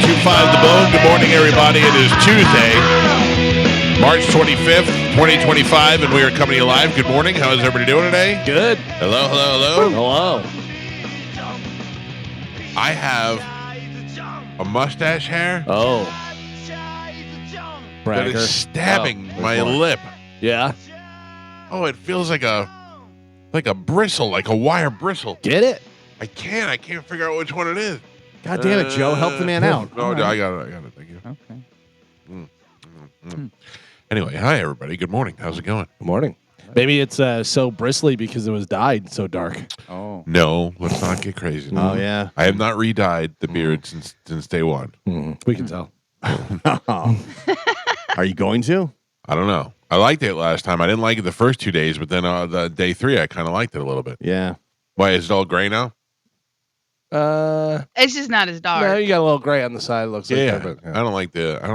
1025 The Bone. Good morning, everybody. It is Tuesday, March 25th, 2025, and we are coming to you live. Good morning. How is everybody doing today? Good. Hello, hello, hello. Hello. I have a mustache hair Oh. that Bragger. is stabbing Oh, my more. lip. Yeah. Oh, it feels like a bristle, like a wire bristle. Get it? I can't figure out which one it is. God damn it, Joe. Help the man out. No, All right. I got it. Thank you. Okay. Anyway, hi, everybody. Good morning. How's it going? Good morning. Maybe it's so bristly because it was dyed so dark. Oh. No, let's not get crazy. Oh, yeah. I have not re-dyed the beard since day one. We can tell. Are you going to? I don't know. I liked it last time. I didn't like it the first 2 days, but then the day 3, I kind of liked it a little bit. Yeah. Why, is it all gray now? It's just not as dark. No, you got a little gray on the side. It looks like Yeah. that, but, I don't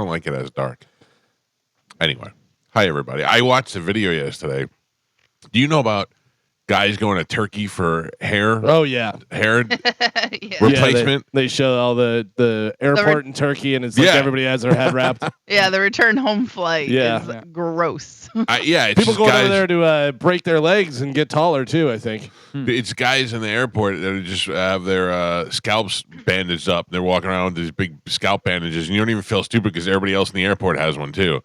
like it as dark. Anyway, hi, everybody. I watched a video yesterday. Do you know about guys going to Turkey for hair? Oh, yeah. Hair Yeah. replacement? They show all the airport in Turkey, and it's like Yeah. everybody has their head wrapped. Yeah, the return home flight Yeah. is gross. It's People just going guys, over there to break their legs and get taller, too, I think. It's guys in the airport that just have their scalps bandaged up. They're walking around with these big scalp bandages, and you don't even feel stupid because everybody else in the airport has one too.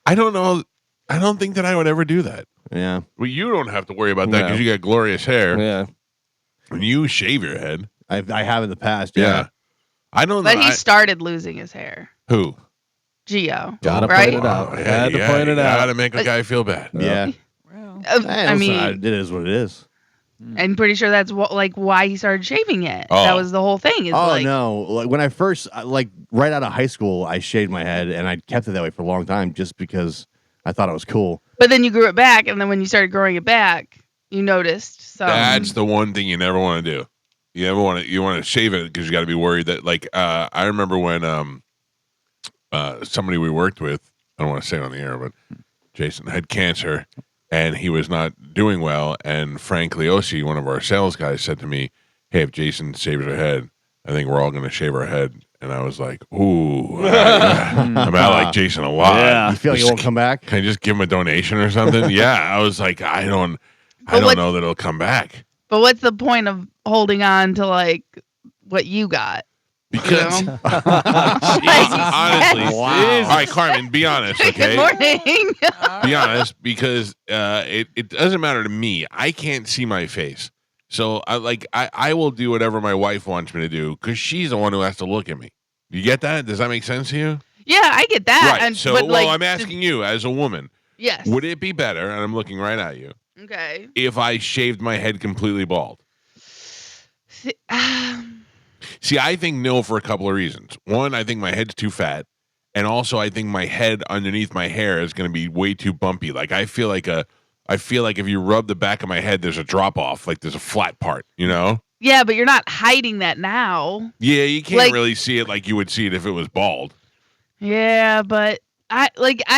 I don't know. I don't think that I would ever do that. Yeah. Well, you don't have to worry about that No. because you got glorious hair. Yeah. When you shave your head, I have in the past. yeah. Yeah. I don't But know. he started losing his hair. Who? Gio. Gotta right? point it out. yeah, Had to yeah, point it you out. Gotta make a guy feel bad. Yeah. I mean, it is what it is. I'm pretty sure that's why he started shaving it. Oh. That was the whole thing. Is Oh, like, no. Like, when I first, right out of high school, I shaved my head, and I kept it that way for a long time just because I thought it was cool. But then you grew it back, and then when you started growing it back, you noticed. So That's the one thing you never want to do. You want to shave it because you got to be worried that I remember when somebody we worked with, I don't want to say it on the air, but Jason had cancer and he was not doing well. And Frank Leosi, one of our sales guys, said to me, "Hey, if Jason shaves her head, I think we're all going to shave our head." And I was like, "Ooh, I like Jason a lot. Yeah. You feel like it won't come back? Can I just give him a donation or something?" Yeah, I was like, I don't know that it'll come back But what's the point of holding on to like what you got? because You know? honestly, Wow. all right, Carmen, be honest, okay? Good morning. Be honest, because it doesn't matter to me. I can't see my face, so I will do whatever my wife wants me to do because she's the one who has to look at me. You get that? Does that make sense to you? Yeah, I get that. Right. And, So, but, like, I'm asking you as a woman, Yes. would it be better? And I'm looking right at you. Okay. If I shaved my head completely bald. See, I think no for a couple of reasons. One, I think my head's too fat. And also I think my head underneath my hair is going to be way too bumpy. Like I feel like if you rub the back of my head, there's a drop off, like there's a flat part, you know? Yeah, but you're not hiding that now. Yeah, you can't Like- really see it like you would see it if it was bald. Yeah, but I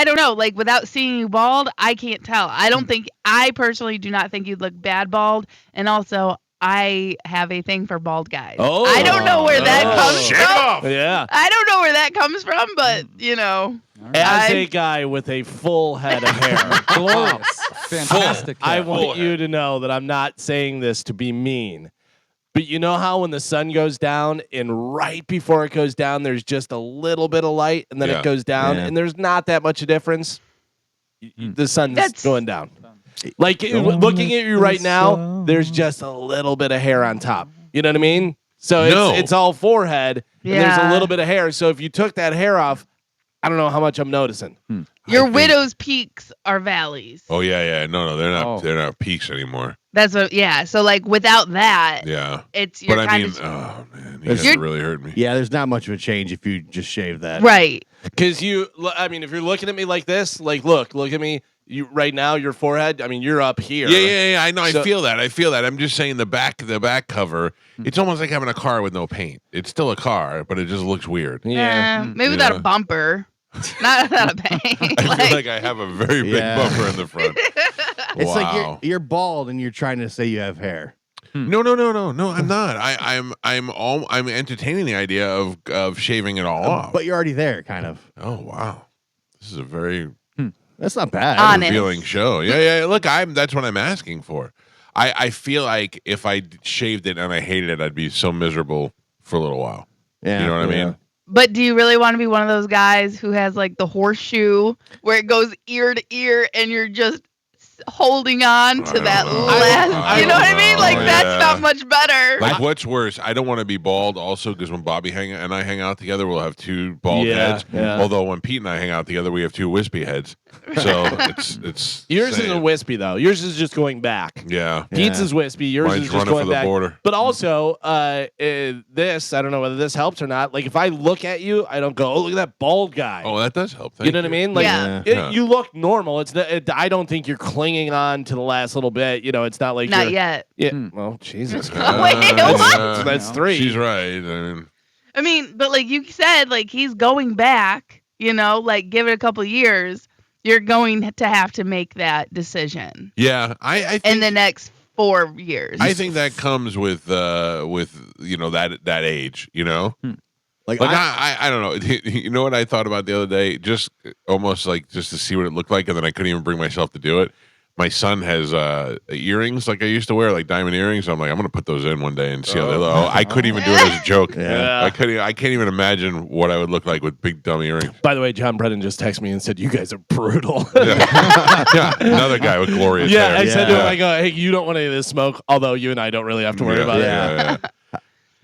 don't know. Like without seeing you bald, I can't tell. I personally do not think you'd look bad bald. And also, I have a thing for bald guys. Oh. I don't know where that comes Shit from. off! Yeah. I don't know where that comes from, but you know, As I- a guy with a full head of hair, Glorious. Fantastic. I hair. want you to know that I'm not saying this to be mean. But you know how when the sun goes down and right before it goes down, there's just a little bit of light and then Yeah. it goes down Yeah. and there's not that much of difference. The sun's That's- going down. Like looking at you right now, there's just a little bit of hair on top. You know what I mean? So No. it's all forehead and there's a Yeah. little bit of hair. So if you took that hair off, I don't know how much I'm noticing. your think- widow's peaks are valleys. Oh yeah. No, they're not Oh. they're not peaks anymore. That's what. Yeah. So like without that, Yeah. it's you're But I kind mean, of oh man, you There's- guys You're- really hurt me. Yeah, there's not much of a change if you just shave that. right. Because if you're looking at me like this, like look at me. You right now, your forehead. I mean, you're up here. Yeah. I know. So- I feel that. I'm just saying the back cover. It's almost like having a car with no paint. It's still a car, but it just looks weird. Yeah. Maybe without Yeah. a bumper. Not a pain. I feel like I have a very big Yeah. bumper in the front. It's Wow. like you're bald and you're trying to say you have hair. No. I'm not. I'm entertaining the idea of shaving it all off. But you're already there, kind of. Oh wow, this is a very That's not bad. Honest. revealing show. Yeah. Look, that's what I'm asking for. I feel like if I shaved it and I hated it, I'd be so miserable for a little while. Yeah. You know what I Yeah. mean? But do you really want to be one of those guys who has like the horseshoe where it goes ear to ear and you're just holding on to that last? You know what I mean? Like that's not much better. Like, what's worse? I don't want to be bald also because when Bobby and I hang out together, we'll have two bald heads. Yeah. Although when Pete and I hang out together, we have two wispy heads. So it's Yours same. isn't wispy though. Yours is just going back. Yeah. Pete's is wispy. Yours Mine's is just running going for the back. border. But also, this I don't know whether this helps or not. Like if I look at you, I don't go, "Oh, look at that bald guy." Oh, that does help. Thank you know what I mean? Like Yeah. Yeah. you look normal. It's not, I don't think you're clinging on to the last little bit. You know, it's not like Not you're, yet. Yeah. Well, Jesus. Wait, what? That's three. She's right. I mean, but like you said, like he's going back, you know, like give it a couple years, you're going to have to make that decision Yeah, I think, in the next 4 years. I think that comes with that age. You know, Like, like I don't know. You know what I thought about the other day? Just almost like just to see what it looked like, and then I couldn't even bring myself to do it. My son has earrings like I used to wear, like diamond earrings. I'm like, I'm gonna put those in one day and see how they look. I couldn't even do it as a joke. Yeah. I can't even imagine what I would look like with big dumb earrings. By the way, John Brennan just texted me and said, "You guys are brutal." Yeah, another guy with glorious hair. I said to him, Yeah. "I go, hey, you don't want any of this smoke." Although you and I don't really have to worry about it. Yeah.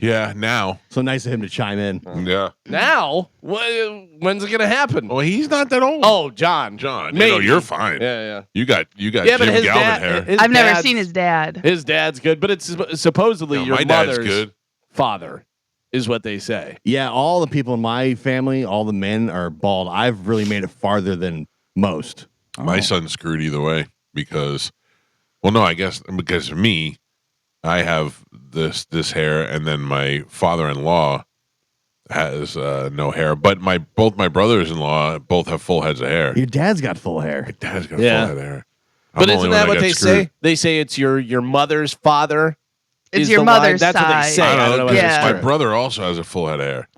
Yeah, now. so nice of him to chime in. Yeah. Now, when's it gonna happen? Well, he's not that old. Oh, John. Maybe. You're fine. Yeah. You got Yeah, but Jim his Galvin dad. hair. his I've never dad's- seen his dad. His dad's good, but it's supposedly No, your my dad's mother's good. father, is what they say. Yeah, all the people in my family, all the men are bald. I've really made it farther than most. My son's screwed either way because, well, no, I guess because of me, I have this hair, and then my father-in-law has no hair. But both my brothers-in-law both have full heads of hair. Your dad's got full hair. My dad's got Yeah. full head of hair. I'm But the isn't only that one what they got screwed. say? They say it's your mother's father. It's is your the line. mother's That's what they side. say. I don't know whether Yeah. it's My true. brother also has a full head of hair.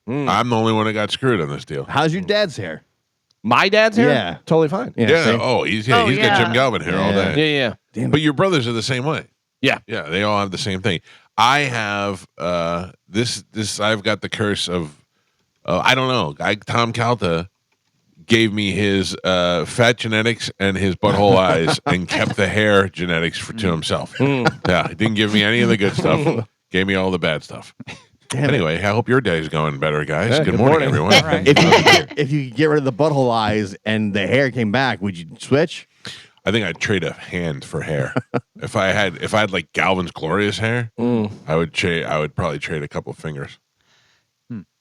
I'm the only one that got screwed on this deal. How's your dad's hair? My dad's hair? Yeah. Totally fine. Yeah. same. Oh, he's Oh, got yeah. Jim Galvin hair all Yeah. day. Yeah. Damn But it. your brothers are the same way. Yeah. Yeah, they all have the same thing. I have this. I've got the curse of I don't know. Tom Calta gave me his fat genetics and his butthole eyes, and kept the hair genetics to himself. Yeah, he didn't give me any of the good stuff. Gave me all the bad stuff. Damn it. Anyway, I hope your day's going better, guys. Yeah, good good morning, morning. everyone. All right. If you could get rid of the butthole eyes and the hair came back, would you switch? I think I'd trade a hand for hair. if I had like Galvin's glorious hair, I would probably trade a couple of fingers.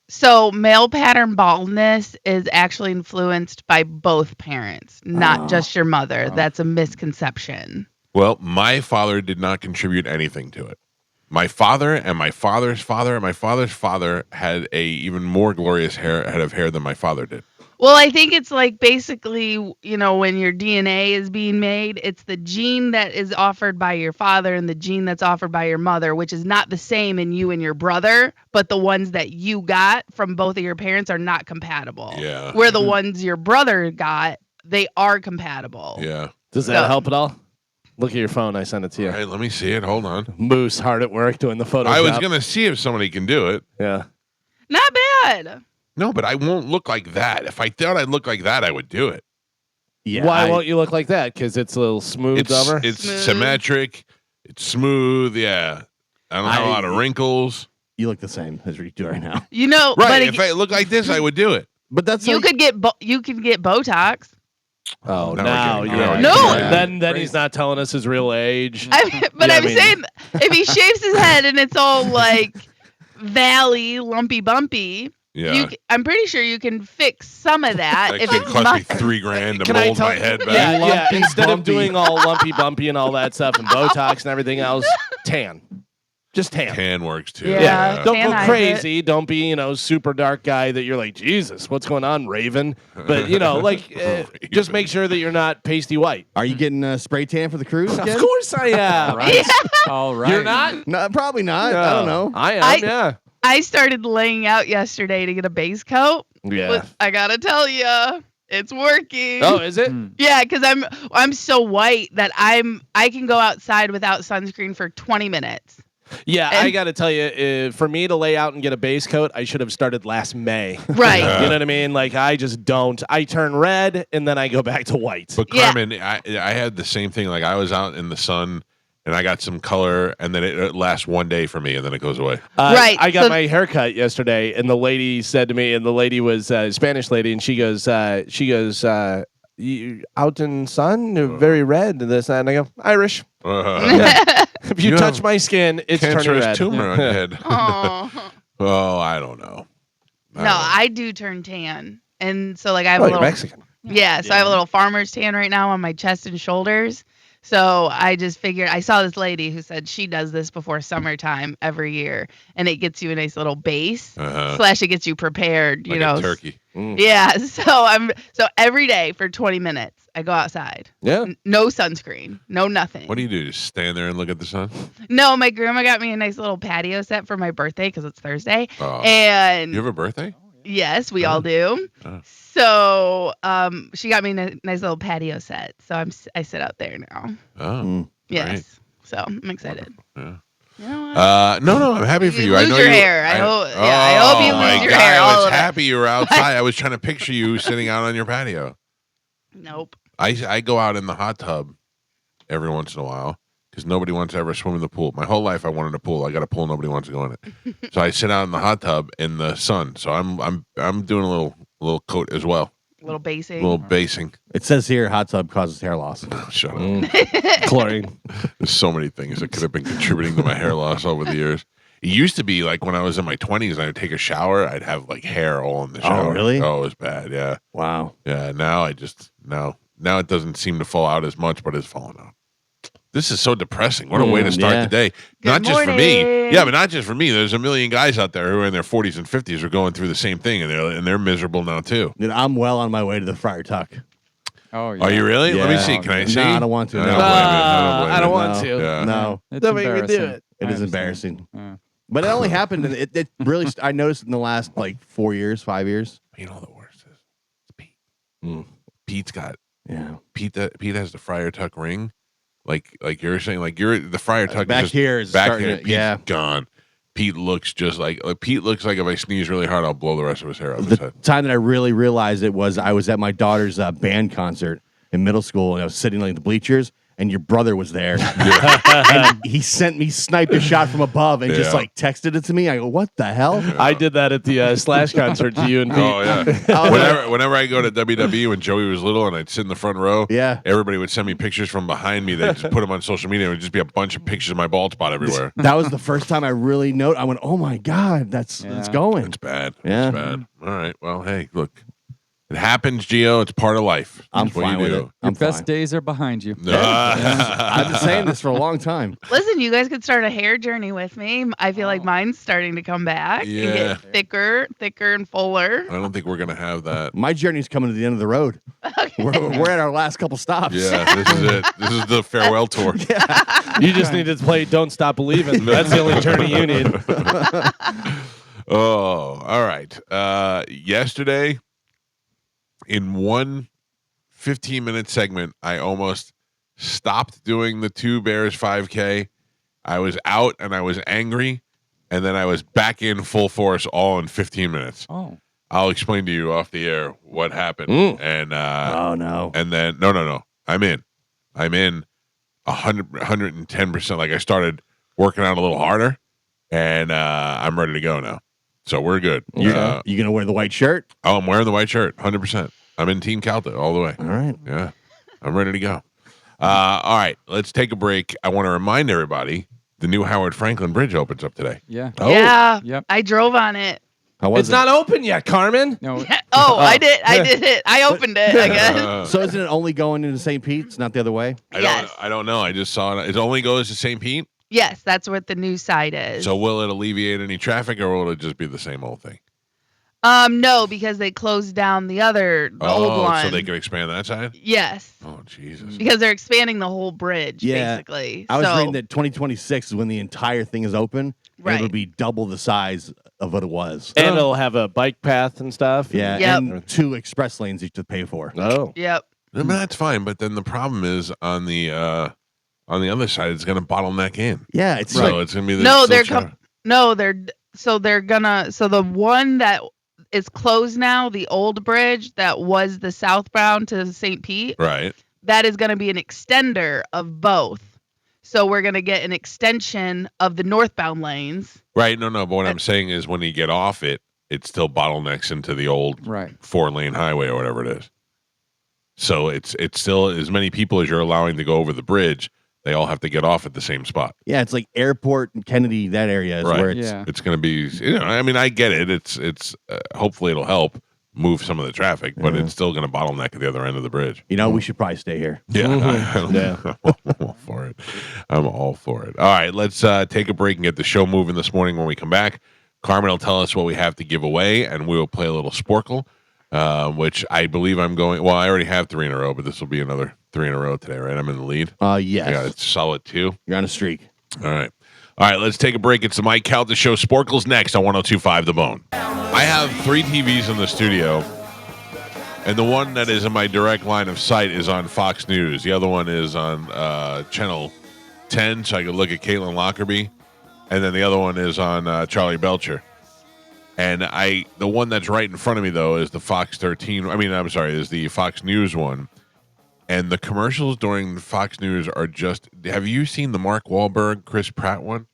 So male pattern baldness is actually influenced by both parents, not just your mother. That's a misconception. Well, my father did not contribute anything to it. My father and my father's father and my father's father had a even more glorious head of hair than my father did. Well, I think it's like basically, you know, when your DNA is being made, it's the gene that is offered by your father and the gene that's offered by your mother, which is not the same in you and your brother, but the ones that you got from both of your parents are not compatible. Yeah. Where the ones your brother got, they are compatible. Yeah. Does that No. help at all? Look at your phone. I sent it to you. All right, let me see it. Hold on. Moose hard at work doing the Photoshop. I was going to see if somebody can do it. Yeah. Not bad. No, but I won't look like that. If I thought I'd look like that, I would do it. Yeah. Why won't you look like that? Because it's a little smoothed over. It's Smooth. symmetric. It's smooth. Yeah. I don't have a lot of wrinkles. You look the same as you do right now. You know, Right. but If I look like this, I would do it. But that's you like, could get you can get Botox. Oh, Now now we're you're getting- right. No. Then he's not telling us his real age. But Yeah, I I'm mean- saying if he shaves his head and it's all like valley, lumpy, bumpy, Yeah. I'm pretty sure you can fix some of that. That if could it's cost me not, $3,000 to Can I mold tell- my head back. Yeah, yeah. Lumpy Instead of bumpy. doing all lumpy bumpy and all that stuff and Botox and everything else, tan. Just tan. Tan works too. Yeah. Don't Tan go eyes crazy. Don't be, super dark guy that you're like, Jesus, what's going on, Raven? But, just make sure that you're not pasty white. Are you getting spray tan for the cruise again? Of course I am. All right. All right. You're not? No, probably not. I don't know. I am, yeah. I started laying out yesterday to get a base coat. Yeah. But I gotta tell you, it's working. Oh, is it? Yeah, because I'm so white that I can go outside without sunscreen for 20 minutes. Yeah, And- I got to tell you, for me to lay out and get a base coat, I should have started last May. Right. You know what I mean? Like, I just don't. I turn red, and then I go back to white. But Yeah. Carmen, I had the same thing. Like I was out in the sun and I got some color, and then it lasts one day for me, and then it goes away. Right, I got so- my hair cut yesterday, and the lady said to me, and the lady was a Spanish lady, and she goes, you out in sun, you're very red, and this, and I go, Irish. If you You touch have my skin, it's turning Cancerous red. tumor on your head. Oh. Oh, I don't know. No, I do turn tan. And so like I have Oh, a you're little Mexican. Yeah, so I have a little farmer's tan right now on my chest and shoulders. So I just figured I saw this lady who said she does this before summertime every year, and it gets you a nice little base. Slash, it gets you prepared. Like You know, a turkey. Yeah. So every day for 20 minutes I go outside. Yeah. No sunscreen. No nothing. What do you do? Just stand there and look at the sun? No, my grandma got me a nice little patio set for my birthday because it's Thursday. Oh. And You have a birthday? yes, we all do. Oh. So she got me a nice little patio set. So I sit out there now. Oh. Yes. Great. So I'm excited. Yeah. You know what? No, I'm happy for you. I lose know your you. hair. I hope you my lose your God, hair. I All was of it. happy you were outside. I was trying to picture you sitting out on your patio. Nope. I go out in the hot tub every once in a while because nobody wants to ever swim in the pool. My whole life I wanted a pool. I got a pool. Nobody wants to go in it. So I sit out in the hot tub in the sun. So I'm doing a little coat as well. A little basing. A little basing. It says here hot tub causes hair loss. Shut up. Chlorine. There's so many things that could have been contributing to my hair loss over the years. It used to be like when I was in my 20s and I'd take a shower, I'd have like hair all in the shower. really? Oh, it was bad. Yeah. Wow. Yeah. Now now it doesn't seem to fall out as much, but it's falling out. This is so depressing. What a way to start yeah. the day. Not Good just for me. morning. Yeah, but not just for me. There's a million guys out there who are in their 40s and 50s who are going through the same thing, and they're miserable now too. Dude, I'm well on my way to the Friar Tuck. Oh, yeah. Are you really? Let me Yeah. see. Can I No, see? I don't want to. I No. don't blame you. I don't you. want No. to. Yeah. No, It's Don't make me do embarrassing. it. it I is understand. embarrassing. Yeah. But it only happened, and it really, I noticed in the last like 4 years, 5 years. You know the worst is it's Pete. Mm. Pete's got Yeah. Pete has the Friar Tuck ring. Like you're saying, like you're the Friar Tuck Back is just, here is back starting here. to- Pete's yeah. gone. Pete looks just like Pete looks like if I sneeze really hard, I'll blow the rest of his hair out of his The head. time that I really realized it was I was at my daughter's band concert in middle school, and I was sitting like in the bleachers, and your brother was there. And he sniped a shot from above and just Yeah. like texted it to me. I go, what the hell? I did that at the Slash concert to you and Pete. Oh yeah. whenever I go to WWE when Joey was little and I'd sit in the front row, Yeah. everybody would send me pictures from behind me. They'd just put them on social media. It would just be a bunch of pictures of my bald spot everywhere. That was the first time I really noticed. I went, oh my God, it's going. It's bad. Yeah. It's bad. All right. Well, hey, look. It happens, Gio. It's part of life. I'm It's what fine you with do. it. Your I'm best fine. days are behind you. I've been saying this for a long time. Listen, you guys could start a hair journey with me. I feel like mine's starting to come back and Yeah. get thicker and fuller. I don't think we're gonna have that. My journey's coming to the end of the road. We're at our last couple stops. Yeah, this is it. This is the farewell tour. You just need to play Don't Stop Believing. That's the only journey you need. Oh, all right. Yesterday, in one 15-minute segment, I almost stopped doing the 2 Bears 5K. I was out and I was angry, and then I was back in full force all in 15 minutes. Oh. I'll explain to you off the air what happened. Mm. And Oh no. and then no. I'm in 110%. Like I started working out a little harder, and I'm ready to go now. So we're good. You gonna wear the white shirt? Oh, I'm wearing the white shirt, 100%. I'm in Team Calta all the way. All right. Yeah, I'm ready to go. All right, let's take a break. I want to remind everybody the new Howard Franklin Bridge opens up today. Yeah. Yeah. Yep. I drove on it. How was It's it? not open yet, Carmen. No. Oh, I did it. I opened it, I guess. So isn't it only going into St. Pete's, not the other way? Yes. I don't know. I just saw it. It only goes to St. Pete. Yes, that's what the new side is. So will it alleviate any traffic, or will it just be the same old thing? No, because they closed down the old one. So they can expand that side? Yes. Oh, Jesus. Because they're expanding the whole bridge, Yeah. basically. I was reading that 2026 is when the entire thing is open. Right. And it'll be double the size of what it was. And it'll have a bike path and stuff. Yeah, Yep. and 2 express lanes you have to pay for. Oh. Yep. I mean, that's fine, but then the problem is on the other side, it's going to bottleneck in. Yeah, it's So like, it's going to be No, the the one that is closed now, the old bridge that was the southbound to St. Pete, right. that is going to be an extender of both. So we're going to get an extension of the northbound lanes. Right. No. But what I'm saying is when you get off it, it still bottlenecks into the old Right. 4-lane highway or whatever it is. So it's still as many people as you're allowing to go over the bridge. They all have to get off at the same spot. yeah, it's like Airport and Kennedy, that area is Right. where it's. Yeah. It's going to be, I mean, I get it. It's hopefully it'll help move some of the traffic, but it's still going to bottleneck at the other end of the bridge. You know, we should probably stay here. Yeah. Yeah. I'm all for it. I'm all for it. All right, let's take a break and get the show moving this morning. When we come back, Carmen will tell us what we have to give away, and we will play a little Sporkle, which I believe I'm going. Well, I already have 3 in a row, but this will be another 3 in a row today, right? I'm in the lead. Yes. Yeah, it's solid 2. You're on a streak. All right. All right, let's take a break. It's the Mike Calta Show. Sporkle's next on 102.5 The Bone. I have 3 TVs in the studio, and the one that is in my direct line of sight is on Fox News. The other one is on Channel 10, so I can look at Caitlin Lockerbie. And then the other one is on Charlie Belcher. And the one that's right in front of me, though, is the Fox 13. Is the Fox News one. And the commercials during Fox News are just. Have you seen the Mark Wahlberg, Chris Pratt one?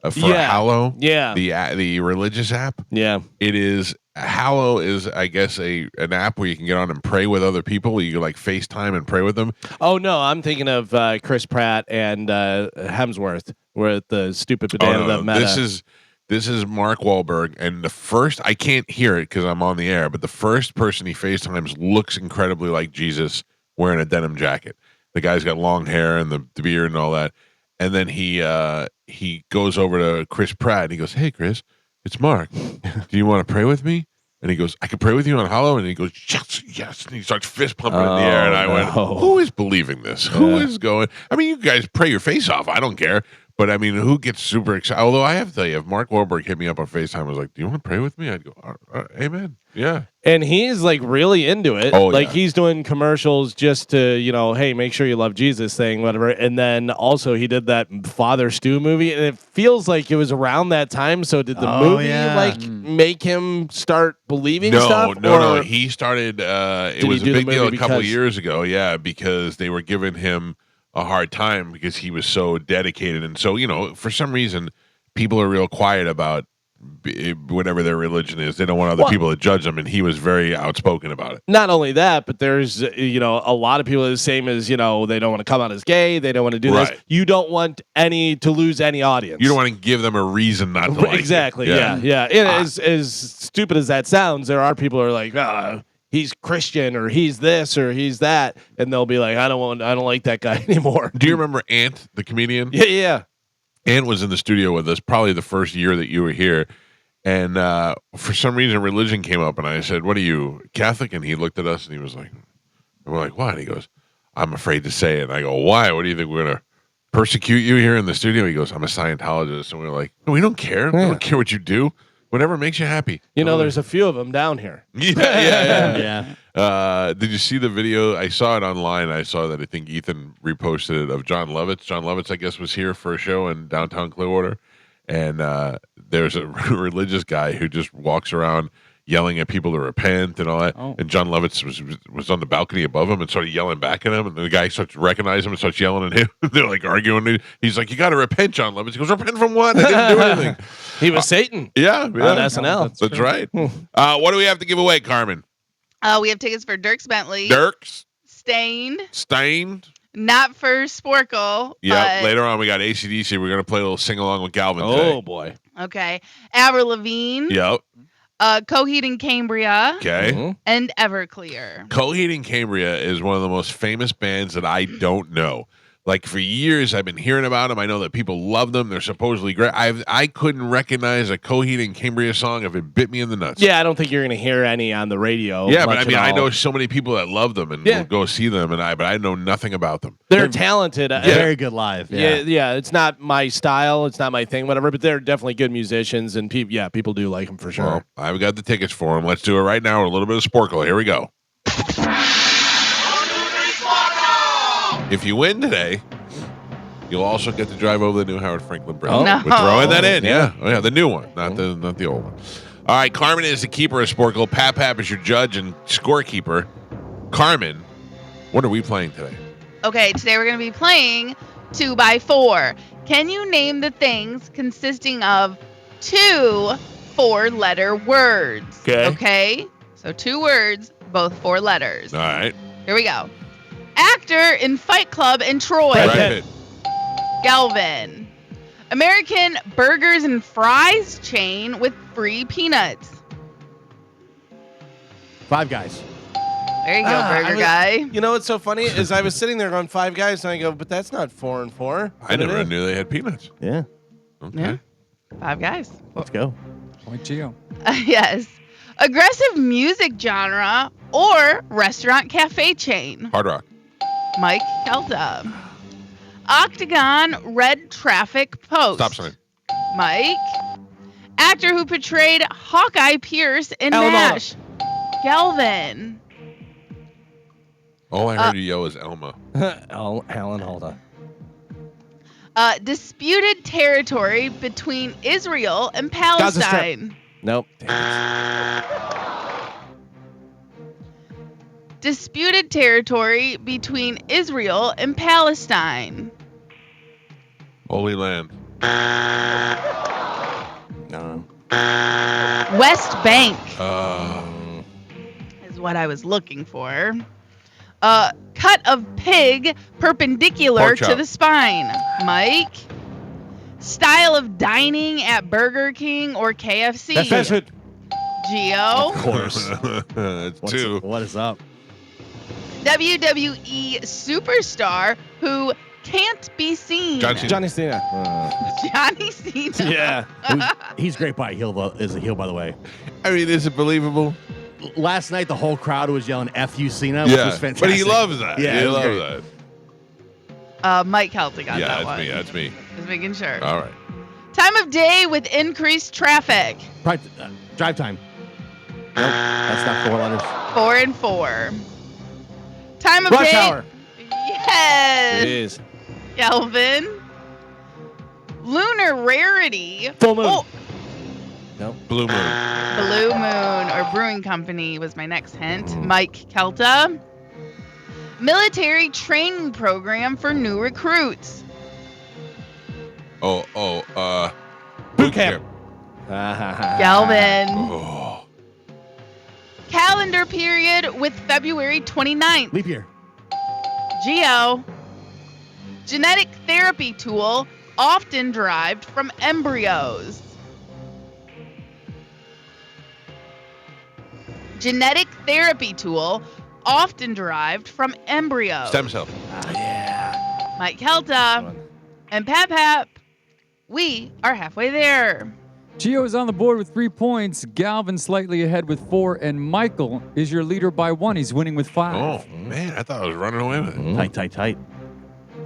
For Hallow? Yeah. The religious app? Yeah. It is. Hallow is, I guess, an app where you can get on and pray with other people. You can like FaceTime and pray with them. Oh, no. I'm thinking of Chris Pratt and Hemsworth with the stupid banana that meta. This is Mark Wahlberg, and the first, I can't hear it because I'm on the air, but the first person he FaceTimes looks incredibly like Jesus wearing a denim jacket. The guy's got long hair and the beard and all that. And then he goes over to Chris Pratt and he goes, "Hey, Chris, it's Mark. Do you want to pray with me?" And he goes, "I can pray with you on Hallow." And he goes, yes. And he starts fist pumping in the air. And I went, who is believing this? Who is going? I mean, you guys pray your face off. I don't care. But I mean, who gets super excited? Although I have to tell you, if Mark Wahlberg hit me up on FaceTime, I was like, "Do you want to pray with me?" I'd go, "Amen." Yeah. And he's like really into it. Oh, like yeah. he's doing commercials just to, hey, make sure you love Jesus thing, whatever. And then also he did that Father Stu movie, and it feels like it was around that time. So did the movie make him start believing stuff? No. He started. It was a big deal a couple of because- years ago. Yeah, because they were giving him a hard time because he was so dedicated, and so for some reason, people are real quiet about whatever their religion is. They don't want other people to judge them, and he was very outspoken about it. Not only that, but there's a lot of people the same as they don't want to come out as gay. They don't want to do this. You don't want to lose any audience. You don't want to give them a reason not to like exactly. it. Yeah. And as stupid as that sounds, there are people who are like, he's Christian or he's this or he's that, and they'll be like, I don't like that guy anymore. Do you remember Ant, the comedian? Yeah. Ant was in the studio with us probably the first year that you were here, and for some reason religion came up, and I said, "What are you, Catholic?" And he looked at us and he was like, and we're like, "What?" And he goes, "I'm afraid to say it." And I go, "Why? What do you think we're gonna persecute you here in the studio?" He goes, "I'm a Scientologist," and we're like, "No, we don't care. We don't care what you do. Whatever makes you happy." There's a few of them down here. Yeah. Did you see the video? I saw it online. I saw that I think Ethan reposted it of John Lovitz. John Lovitz, I guess, was here for a show in downtown Clearwater. And there's a religious guy who just walks around yelling at people to repent and all that. Oh. And John Lovitz was on the balcony above him and started yelling back at him. And the guy starts to recognize him and starts yelling at him. They're like arguing. He's like, "You got to repent, John Lovitz." He goes, "Repent from what? I didn't do anything." He was Satan Yeah. on SNL. That's right. What do we have to give away, Carmen? We have tickets for Dirks Bentley. Dirks, Stained. Stained. Not for Sporkle. Yeah, later on we got AC/DC. We're going to play a little sing-along with Galvin today. Oh, boy. Okay. Avril Lavigne. Yep. Coheed and Cambria. Okay. Mhm. And Everclear. Coheed and Cambria is one of the most famous bands that I don't know. Like for years, I've been hearing about them. I know that people love them. They're supposedly great. I couldn't recognize a Coheed and Cambria song if it bit me in the nuts. Yeah, I don't think you're going to hear any on the radio. Yeah, but much I mean, at I all. know so many people that love them and will go see them, but I know nothing about them. They're talented. Very good live. Yeah. It's not my style. It's not my thing, whatever. But they're definitely good musicians, and people do like them for sure. Well, I've got the tickets for them. Let's do it right now with a little bit of Sporkle. Here we go. If you win today, you'll also get to drive over the new Howard Franklin Bridge. Oh. No. We're throwing that in, yeah. Oh, yeah, the new one, not the old one. All right, Carmen is the keeper of Sporkle. Pap is your judge and scorekeeper. Carmen, what are we playing today? Okay, today we're going to be playing 2x4. Can you name the things consisting of 2 4-letter words? Okay? So 2 words, both 4 letters. All right. Here we go. Actor in Fight Club and Troy. Brad Brad Pitt. Pitt. Galvin. American burgers and fries chain with free peanuts. Five Guys. There you go, burger guy. You know what's so funny is I was sitting there going 5 Guys, and I go, but that's not 4 and 4. I never knew they had peanuts. Yeah. Okay. Yeah. 5 Guys. Let's go. Point Geo. Yes. Aggressive music genre or restaurant cafe chain. Hard Rock. Mike Calta. Octagon red traffic post. Stop sign. Mike. Actor who portrayed Hawkeye Pierce in Alan MASH. Galvin. All I heard you yell is Elmo. Alan Alda. Disputed territory between Israel and Palestine. Nope. Disputed territory between Israel and Palestine. Holy Land. No. West Bank Uh, is what I was looking for. Cut of pig perpendicular Pork to chop. the spine. Mike. Style of dining at Burger King or KFC. That's it. Geo. Of course. it's What's, 2. what is up? WWE superstar who can't be seen. John Cena. Johnny Cena. Johnny Cena. Yeah. He's great by heel, is a heel, by the way. I mean, is it believable? Last night, the whole crowd was yelling "F you, Cena," which was fantastic. but he loves that. Yeah, he it was loves great. that. Mike Calta got Yeah, that that's one. me. That's me. Just making sure. All right. Time of day with increased traffic. Drive time. Nope, that's not 4 letters. 4 and 4. Time of Rush day. hour. Yes. It is. Galvin. Lunar rarity. Full moon. Oh, Nope. Blue Moon. Blue Moon or Brewing Company was my next hint. Mike Kelta. Military training program for new recruits. Boot camp. Galvin. Oh. Calendar period with February 29th. Leap year. Geo. Genetic therapy tool often derived from embryos. Genetic therapy tool often derived from embryos. Stem cell. Yeah. Mike Kelta and Pap. We are halfway there. Geo is on the board with 3 points. Galvin slightly ahead with 4, and Michael is your leader by 1. He's winning with 5. Oh, man. I thought I was running away with it. Tight.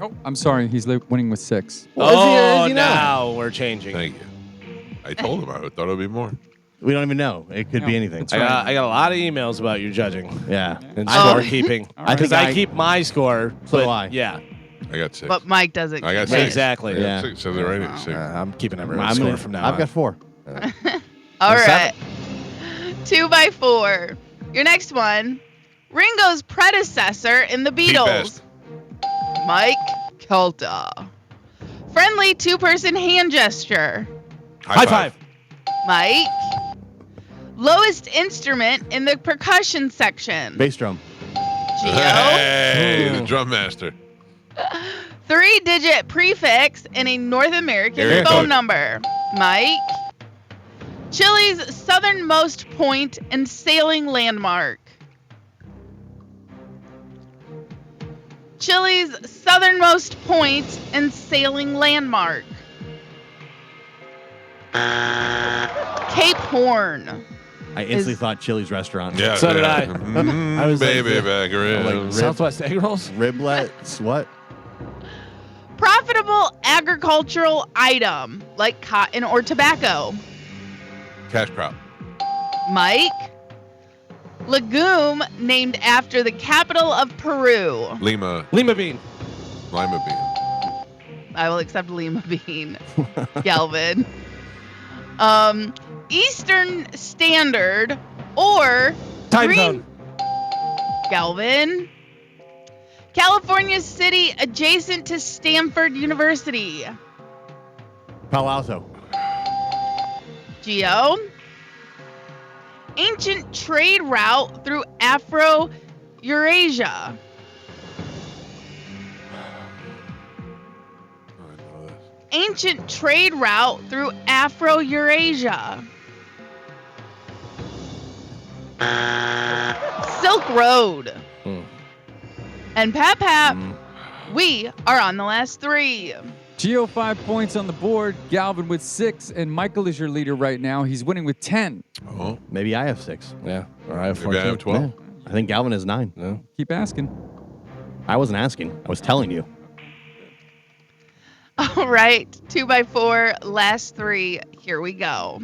Oh, I'm sorry. He's winning with 6. Oh, is he not? now we're changing. Thank you. I told him I thought it would be more. We don't even know. It could be No, anything. it's I got a lot of emails about your judging Yeah. and I- scorekeeping. I Because think I keep my score. So do but I. Yeah. I got 6. But Mike doesn't. I got win. 6. Exactly. I got Yeah. 6. Says it right here. 6. I'm keeping everyone's score from now I've on. got 4. All Seven. right. 2 by 4. Your next one. Ringo's predecessor in the Beatles. Best. Mike Kelta. Friendly 2-person hand gesture. High five. Mike. Lowest instrument in the percussion section. Bass drum. Geo. Hey, the Ooh. drum master. 3-digit prefix in a North American Area phone code. number. Mike. Chile's southernmost point and sailing landmark. Chile's southernmost point and sailing landmark. Cape Horn. I instantly Is- thought Chili's restaurant. Yeah, So did yeah. I. I was like, baby back ribs. like, Southwest egg rolls. Riblets. What? Profitable agricultural item like cotton or tobacco. Cash crop. Mike. Legume named after the capital of Peru. Lima Bean. lima bean. I will accept Lima bean. Galvin. Eastern Standard or Time Green- zone. Galvin. California city adjacent to Stanford University. Palo Alto. Geo. Ancient trade route through Afro-Eurasia. Oh, I know this. Ancient trade route through Afro-Eurasia. Silk Road. And Pap Pap, we are on the last three. Geo 5 points on the board. Galvin with 6, and Michael is your leader right now. He's winning with 10. Oh, Maybe I have 6. Yeah. All right. maybe I have 12. Yeah. I think Galvin has 9. Yeah. Keep asking. I wasn't asking. I was telling you. All right, 2x4, last three. Here we go.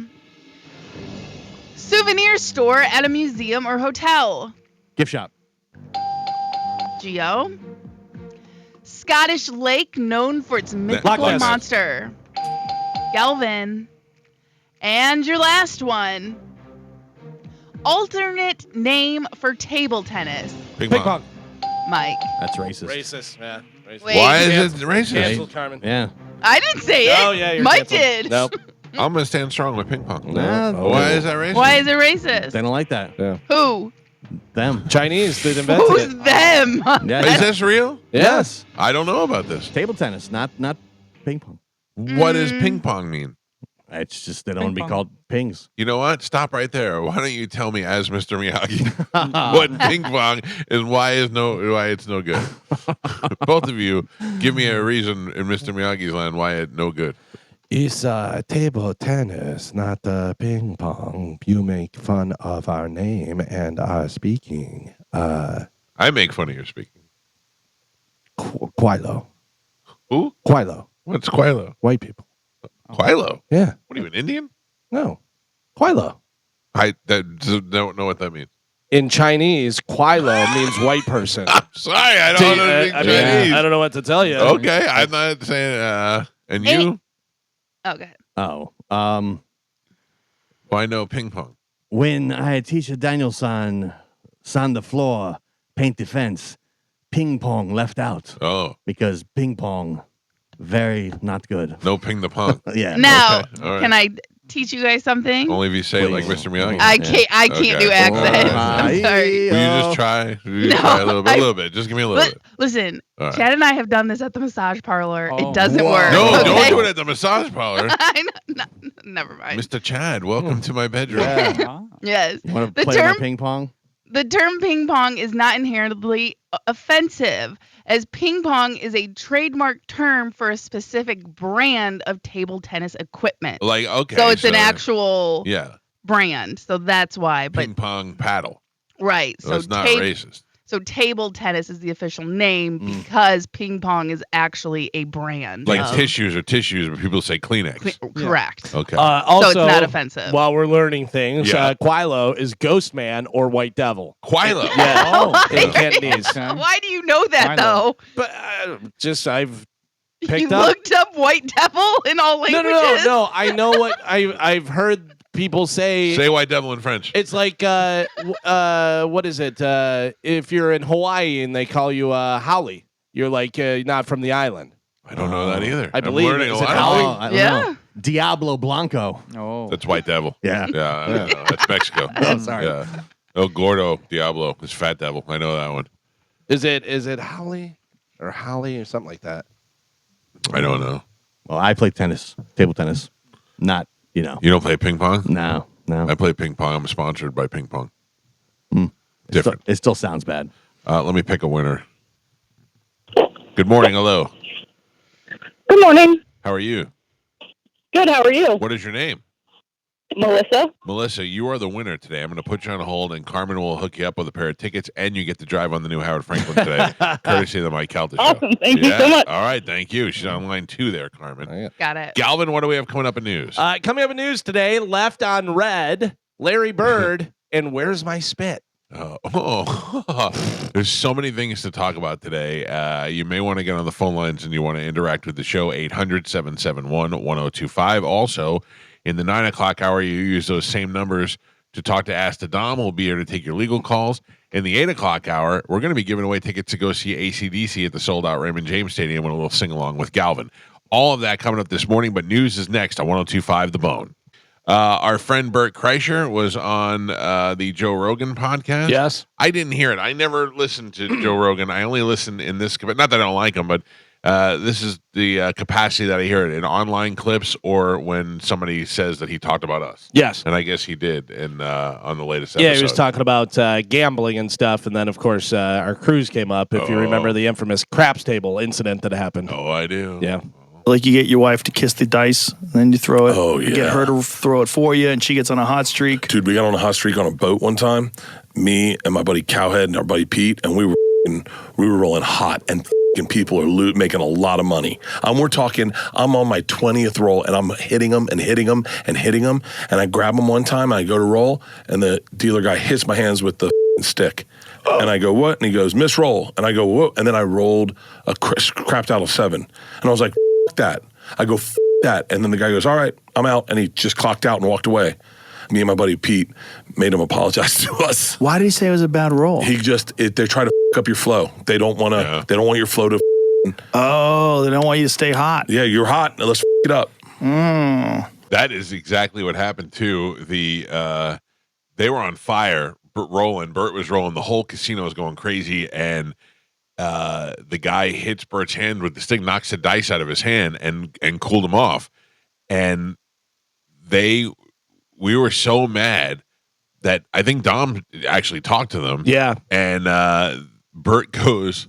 Souvenir store at a museum or hotel. Gift shop. Geo. Scottish lake known for its Loch mythical Ness. monster. Galvin. And your last one. Alternate name for table tennis. Ping Ping pong. pong. Mike. That's racist. Racist. Yeah. Racist. Wait. Why is it racist? Canceled, Carmen. Yeah. I didn't say it. Oh yeah. You're Mike canceled. did. Nope. I'm gonna stand strong with ping pong. Nah, Why is that racist? Why is it racist? They don't like that. Yeah. Who? Them. Chinese. They invented Who's it. them? Yeah. Is this real? Yes. I don't know about this. Table tennis, not ping pong. What does ping pong mean? It's just they don't want to Ping be pong. called pings. You know what? Stop right there. Why don't you tell me, as Mr. Miyagi, what ping pong is? Why it's no good? Both of you, give me a reason in Mr. Miyagi's land why it's no good. It's table tennis, not ping pong. You make fun of our name and our speaking. I make fun of your speaking. Quilo. Who? Quilo. What's Quilo? White people. Quilo? Yeah. What are you, an Indian? No. Quilo. I don't know what that means. In Chinese, Quilo means white person. Sorry, I don't know I Chinese. don't know what to tell you. Okay, I'm not saying. And you? Okay. Oh. Why no ping pong? When I teacher Daniel-san sand the floor, paint the fence, ping pong left out Oh, because ping pong very not good. no ping the pong. Yeah. Now, Okay, all right. can I teach you guys something? Only if you say it like Please. Mr. Miyagi. I can't Okay. do accents. Oh, I'm sorry. Will you just try? Will you No, try a little bit? Just give me a little bit. Listen, All right. Chad and I have done this at the massage parlor. Oh. It doesn't Whoa. work. No, okay? don't do it at the massage parlor. I know, never mind. Mr. Chad, welcome to my bedroom. Yeah. Ah. Yes. Want The to play my term- ping pong? The term ping pong is not inherently offensive, as ping pong is a trademark term for a specific brand of table tennis equipment. Like, okay. So it's an actual Yeah. brand. So that's why. But Ping pong paddle. right. So it's not racist. So table tennis is the official name because ping pong is actually a brand. Like of- tissues or tissues, but people say Kleenex. Correct. Okay. Also, So it's not offensive. While we're learning things, Yeah. Quilo is Ghost Man or White Devil. Quilo. Yeah. Oh, in Cantonese. okay. Why do you know that Milo. though? But I've You picked up. looked up white devil in all No, languages. no. I know what I've heard people say. Say white devil in French. It's like what is it? If you're in Hawaii and they call you Howley, you're like not from the island. I don't know that either. I I'm believe learning it. a Is it lot. Howie? I don't Yeah. know. Diablo Blanco. Oh. That's white devil. Yeah. Yeah, I don't know. That's Mexico. Oh, sorry. Yeah. El Gordo Diablo is fat devil. I know that one. Is it Howley or Howley or something like that? I don't know. Well, I play tennis, table tennis. Not, You don't play ping pong? no. I play ping pong. I'm sponsored by ping pong. It still, Different. it still sounds bad. Let me pick a winner. Good morning. Hello. Good morning. How are you? Good. How are you? What is your name? Melissa. Melissa, you are the winner today. I'm going to put you on hold, and Carmen will hook you up with a pair of tickets, and you get to drive on the new Howard Franklin today, courtesy of the Mike Calta Show. Awesome. Thank you so much. All right. Thank you. She's on line 2 there, Carmen. Got it. Galvin, what do we have coming up in news? Coming up in news today, Left on Red, Larry Bird, and Where's My Spit? There's so many things to talk about today. You may want to get on the phone lines and you want to interact with the show, 800-771-1025. Also, in the 9 o'clock hour, you use those same numbers to talk to Ask the Dom. We'll be here to take your legal calls. In the 8 o'clock hour, we're going to be giving away tickets to go see AC/DC at the sold-out Raymond James Stadium with a little sing-along with Galvin. All of that coming up this morning, but news is next on 102.5 The Bone. Our friend Bert Kreischer was on the Joe Rogan podcast. Yes. I didn't hear it. I never listened to Joe Rogan. I only listen in this, not that I don't like him, but this is the capacity that I hear it in online clips or when somebody says that he talked about us. Yes. And I guess he did on the latest episode. Yeah, he was talking about gambling and stuff, and then, of course, our cruise came up, if you remember the infamous craps table incident that happened. Oh, I do. Yeah. Like you get your wife to kiss the dice, and then you throw it. Oh, You yeah. get her to throw it for you, and she gets on a hot streak. Dude, we got on a hot streak on a boat one time. Me and my buddy Cowhead and our buddy Pete, and we were rolling hot, and people are making a lot of money. We're talking. I'm on my 20th roll, and I'm hitting them and hitting them and hitting them. And I grab them one time, and I go to roll, and the dealer guy hits my hands with the stick. And I go, what? And he goes, miss roll. And I go, whoa. And then I rolled crapped out of 7. And I was like, that. I go, that. And then the guy goes, all right, I'm out. And he just clocked out and walked away. Me and my buddy Pete made him apologize to us. Why did he say it was a bad roll? He just, they try to up your flow. They don't want to, They don't want your flow to. Oh, they don't want you to stay hot. Yeah, you're hot. Now let's it up. That is exactly what happened too. They were on fire. Bert was rolling. The whole casino was going crazy, and the guy hits Bert's hand with the stick, knocks the dice out of his hand, and cooled him off. And we were so mad that I think Dom actually talked to them. Yeah. And Bert was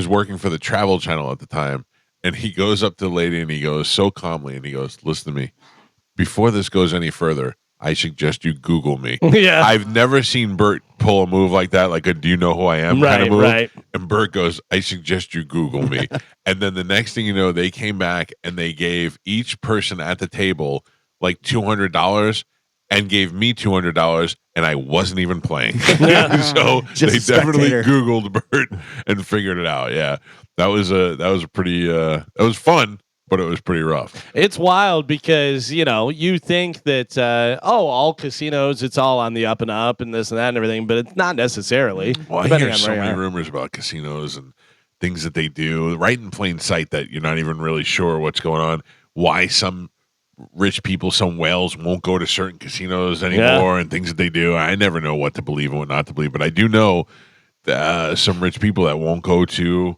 working for the Travel Channel at the time, and he goes up to the lady and he goes so calmly, and he goes, listen to me, before this goes any further, I suggest you Google me. Yeah. I've never seen Bert pull a move like that, like a do you know who I am kind of move. Right. And Bert goes, I suggest you Google me. And then the next thing you know, they came back and they gave each person at the table like $200 and gave me $200, and I wasn't even playing. So Just they a definitely spectator. Googled Bert and figured it out. Yeah. That was a pretty that was fun, but it was pretty rough. It's wild because, you think that, all casinos, it's all on the up and up and this and that and everything, but it's not necessarily. Well, I depending hear on so where you many are. rumors about casinos and things that they do right in plain sight that you're not even really sure what's going on. Why some rich people, some whales won't go to certain casinos anymore and things that they do. I never know what to believe and what not to believe, but I do know some rich people that won't go to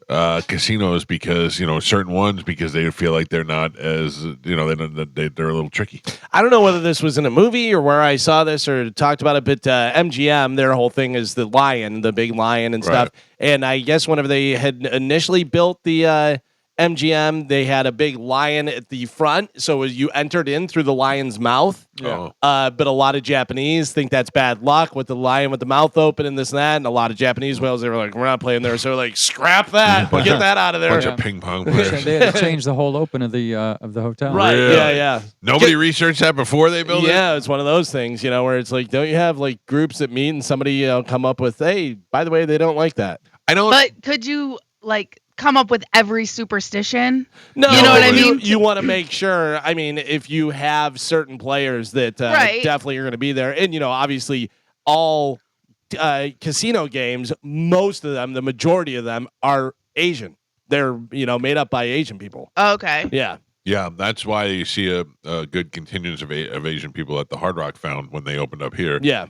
casinos because, certain ones, because they feel like they're not as, they're a little tricky. I don't know whether this was in a movie or where I saw this or talked about it, but MGM, their whole thing is the lion, the big lion and stuff. And I guess whenever they had initially built the MGM, they had a big lion at the front, so you entered in through the lion's mouth. Yeah. But a lot of Japanese think that's bad luck with the lion with the mouth open and this and that. And a lot of Japanese whales, they were like, we're not playing there. So they're like, scrap that. Get that out of there. Bunch of ping pong players. They had to change the whole open of the hotel. Right. Really? Yeah. Nobody researched that before they built it? Yeah, it's one of those things, where it's like, don't you have like groups that meet and somebody, come up with, hey, by the way, they don't like that. I don't. But could you come up with every superstition? No, You know what I mean? You want to make sure. I mean, if you have certain players that Right. definitely are going to be there, and obviously all casino games, most of them, the majority of them are Asian. They're made up by Asian people. Okay. Yeah. Yeah, that's why you see a good contingent of Asian people at the Hard Rock found when they opened up here. Yeah.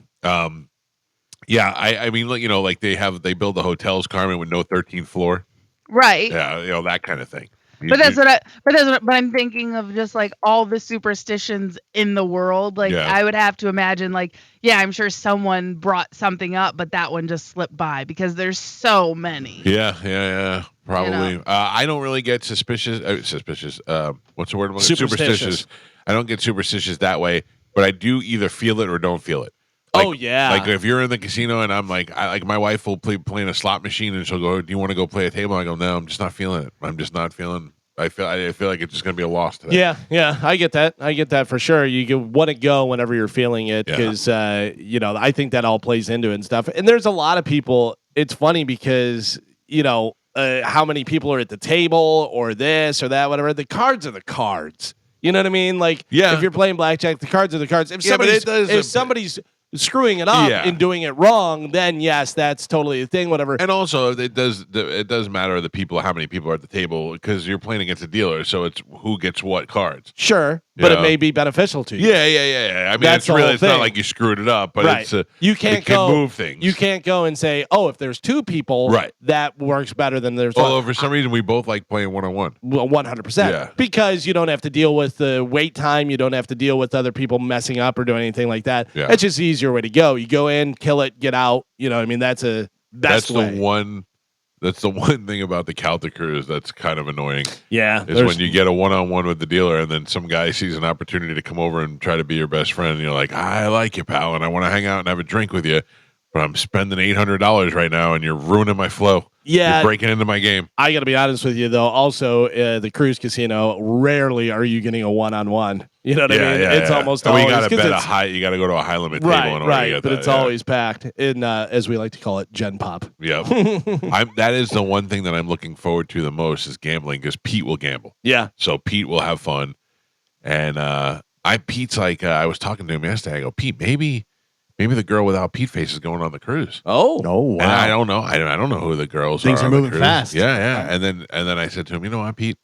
Yeah, I mean, they build the hotels, Carmen, with no 13th floor. Right. Yeah, that kind of thing. But I'm thinking of just like all the superstitions in the world. Like Yeah. I would have to imagine like, yeah, I'm sure someone brought something up, but that one just slipped by because there's so many. Yeah. Probably. know? I don't really get suspicious. What's the word? I'm looking- Superstitious. I don't get superstitious that way, but I do either feel it or don't feel it. Oh, yeah. Like if you're in the casino and I'm like, my wife will playing a slot machine and she'll go, "Do you want to go play a table?" I go, "No, I'm just not feeling it. I'm just not feeling." I feel like it's just gonna be a loss today. Yeah, I get that for sure. You want to go whenever you're feeling it because I think that all plays into it and stuff. And there's a lot of people. It's funny because how many people are at the table or this or that, whatever. The cards are the cards. You know what I mean? Like, if you're playing blackjack, the cards are the cards. If somebody's screwing it up and doing it wrong, then yes, that's totally a thing. Whatever. And also, it does matter how many people are at the table because you're playing against a dealer, so it's who gets what cards. Sure, but it may be beneficial to you. Yeah. I mean, That's it's not like you screwed it up, but right. it can move things. You can't go and say, "Oh, if there's two people, that works better than there's one." Although for some reason we both like playing 1-on-1. Well, 100%. Because you don't have to deal with the wait time. You don't have to deal with other people messing up or doing anything like that. Yeah. That's just the easier way to go. You go in, kill it, get out. You know what I mean? That's the way. That's the one thing about the Calta cruise that's kind of annoying. Yeah. Is when you get a 1-on-1 with the dealer and then some guy sees an opportunity to come over and try to be your best friend. And you're like, I like you, pal, and I want to hang out and have a drink with you, but I'm spending $800 right now and you're ruining my flow. Yeah. You're breaking into my game. I got to be honest with you, though. Also, the cruise casino, rarely are you getting a 1-on-1. You know what I mean? It's almost always. You got to bet you got to go to a high limit table in order to get but that, it's always packed in, as we like to call it, Gen Pop. Yeah. That is the one thing that I'm looking forward to the most is gambling because Pete will gamble. Yeah. So Pete will have fun. And Pete's like, I was talking to him yesterday. I go, Pete, maybe the girl without Pete face is going on the cruise. Oh, wow. And I don't know. I don't know who the girls Things are. are moving fast. Yeah. And then I said to him, you know what, Pete?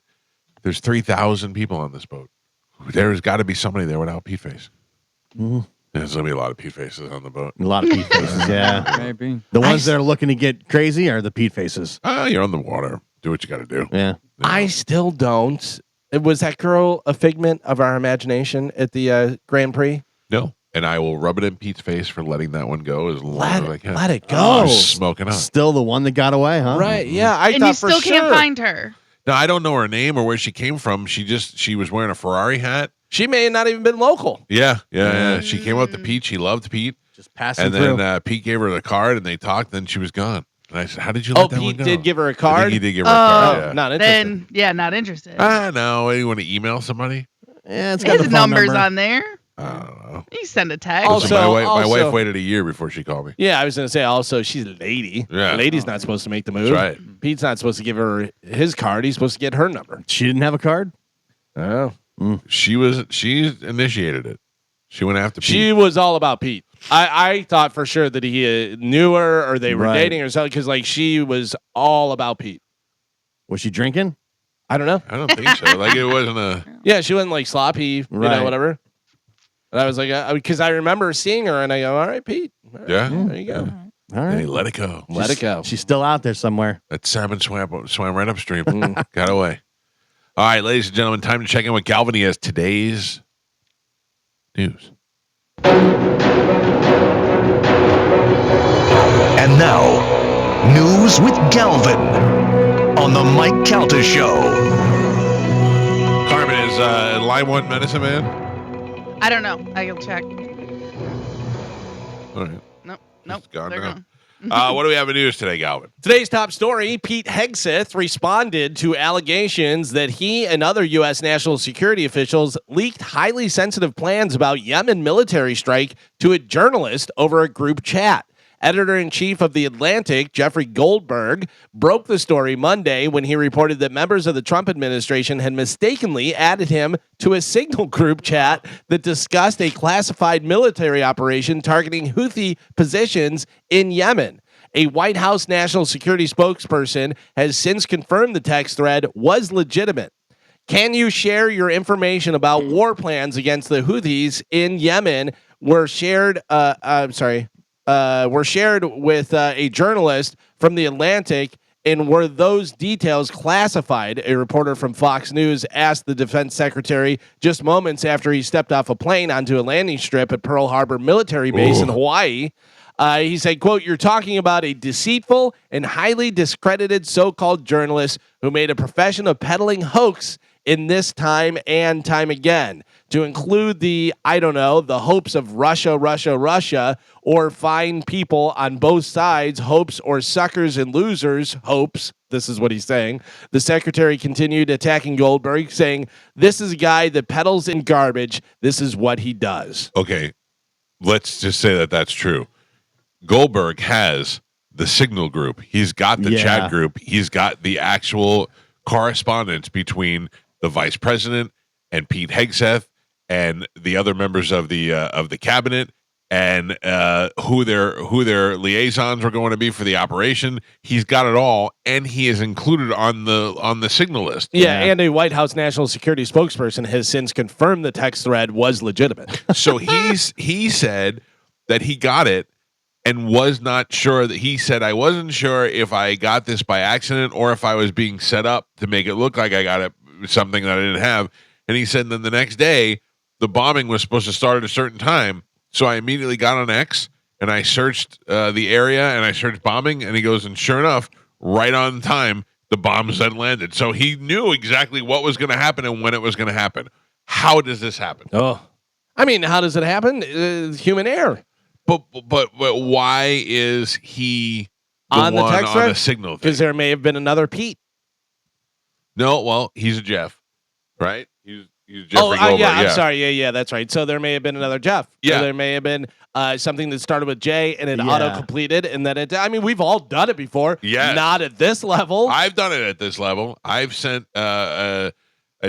There's 3,000 people on this boat. There's got to be somebody there without Pete face. Mm-hmm. There's gonna be a lot of Pete faces on the boat. A lot of Pete faces, yeah. Maybe. The ones that are looking to get crazy are the Pete faces. You're on the water. Do what you got to do. Yeah. I still don't. Was that girl a figment of our imagination at the Grand Prix? No. And I will rub it in Pete's face for letting that one go as long as I can. Let it go. Oh, smoking up. Still the one that got away, huh? Right. Yeah. I And thought you for still sure. can't find her. No, I don't know her name or where she came from. She was wearing a Ferrari hat. She may have not even been local. Yeah. She came up to Pete. She loved Pete. Just passing And through. then Pete gave her the card and they talked. Then she was gone. And I said, how did you let that one Pete go? did give her a I card? think he did give her a card, yeah. Not interested. Then, yeah, not interested. No. You want to email somebody? Yeah, it's got the His phone number's number. on there. I don't know. You send a text. Also- Listen, my wife also- waited a year before she called me. Yeah, I was going to say also she's a lady. Yeah. A lady's not supposed to make the move. That's right. Pete's not supposed to give her his card. He's supposed to get her number. She didn't have a card? Oh. She initiated it. She went after Pete. She was all about Pete. I thought for sure that he knew her or they were Right. dating or something because like she was all about Pete. Was she drinking? I don't know. I don't think so. Like it wasn't a. Yeah, she wasn't like sloppy, you know, Right. whatever. And I was like, because I remember seeing her and I go, all right, Pete. All right, Yeah. There you go. All Hey, right. let it go. Let it go. She's still out there somewhere. That salmon swam right upstream. Got away. All right, ladies and gentlemen, time to check in with Galvin. He has today's news. And now, news with Galvin on the Mike Calta Show. Carmen, is line one Medicine Man? I don't know. I'll check. All right. Nope. Gone They're now. gone. What do we have in news today, Galvin? Today's top story, Pete Hegseth responded to allegations that he and other U.S. national security officials leaked highly sensitive plans about Yemen military strike to a journalist over a group chat. Editor-in-chief of The Atlantic, Jeffrey Goldberg, broke the story Monday when he reported that members of the Trump administration had mistakenly added him to a Signal group chat that discussed a classified military operation targeting Houthi positions in Yemen. A White House national security spokesperson has since confirmed the text thread was legitimate. Can you share your information about war plans against the Houthis in Yemen were shared with a journalist from The Atlantic And were those details classified? A reporter from Fox News asked the defense secretary just moments after he stepped off a plane onto a landing strip at Pearl Harbor military base in Hawaii. He said, quote, "You're talking about a deceitful and highly discredited so-called journalist who made a profession of peddling hoax in this time and time again, to include the hopes of Russia, or fine people on both sides, hopes, or suckers and losers, hopes." This is what he's saying. The secretary continued attacking Goldberg, saying, "This is a guy that peddles in garbage. This is what he does." Okay, let's just say that that's true. Goldberg has the Signal group. He's got the chat group. He's got the actual correspondence between the vice president and Pete Hegseth and the other members of the cabinet, and who their liaisons were going to be for the operation. He's got it all, and he is included on the Signal list. Yeah, and a White House national security spokesperson has since confirmed the text thread was legitimate. So he said that he got it and was not sure. That he said, "I wasn't sure if I got this by accident or if I was being set up to make it look like I got it, something that I didn't have." And he said, then the next day, the bombing was supposed to start at a certain time. So I immediately got on X and I searched the area and I searched bombing. And he goes, and sure enough, right on time, the bombs had landed. So he knew exactly what was going to happen and when it was going to happen. How does this happen? Oh, I mean, how does it happen? Human error. But why is he on the text thread? The Signal? Because there may have been another Pete. No, well, he's a Jeff, right? He's Jeffrey Goldberg. Yeah, I'm sorry. Yeah, that's right. So there may have been another Jeff. Yeah. Or there may have been something that started with J and it auto-completed, and then it... I mean, we've all done it before. Yes. Not at this level. I've done it at this level. I've sent a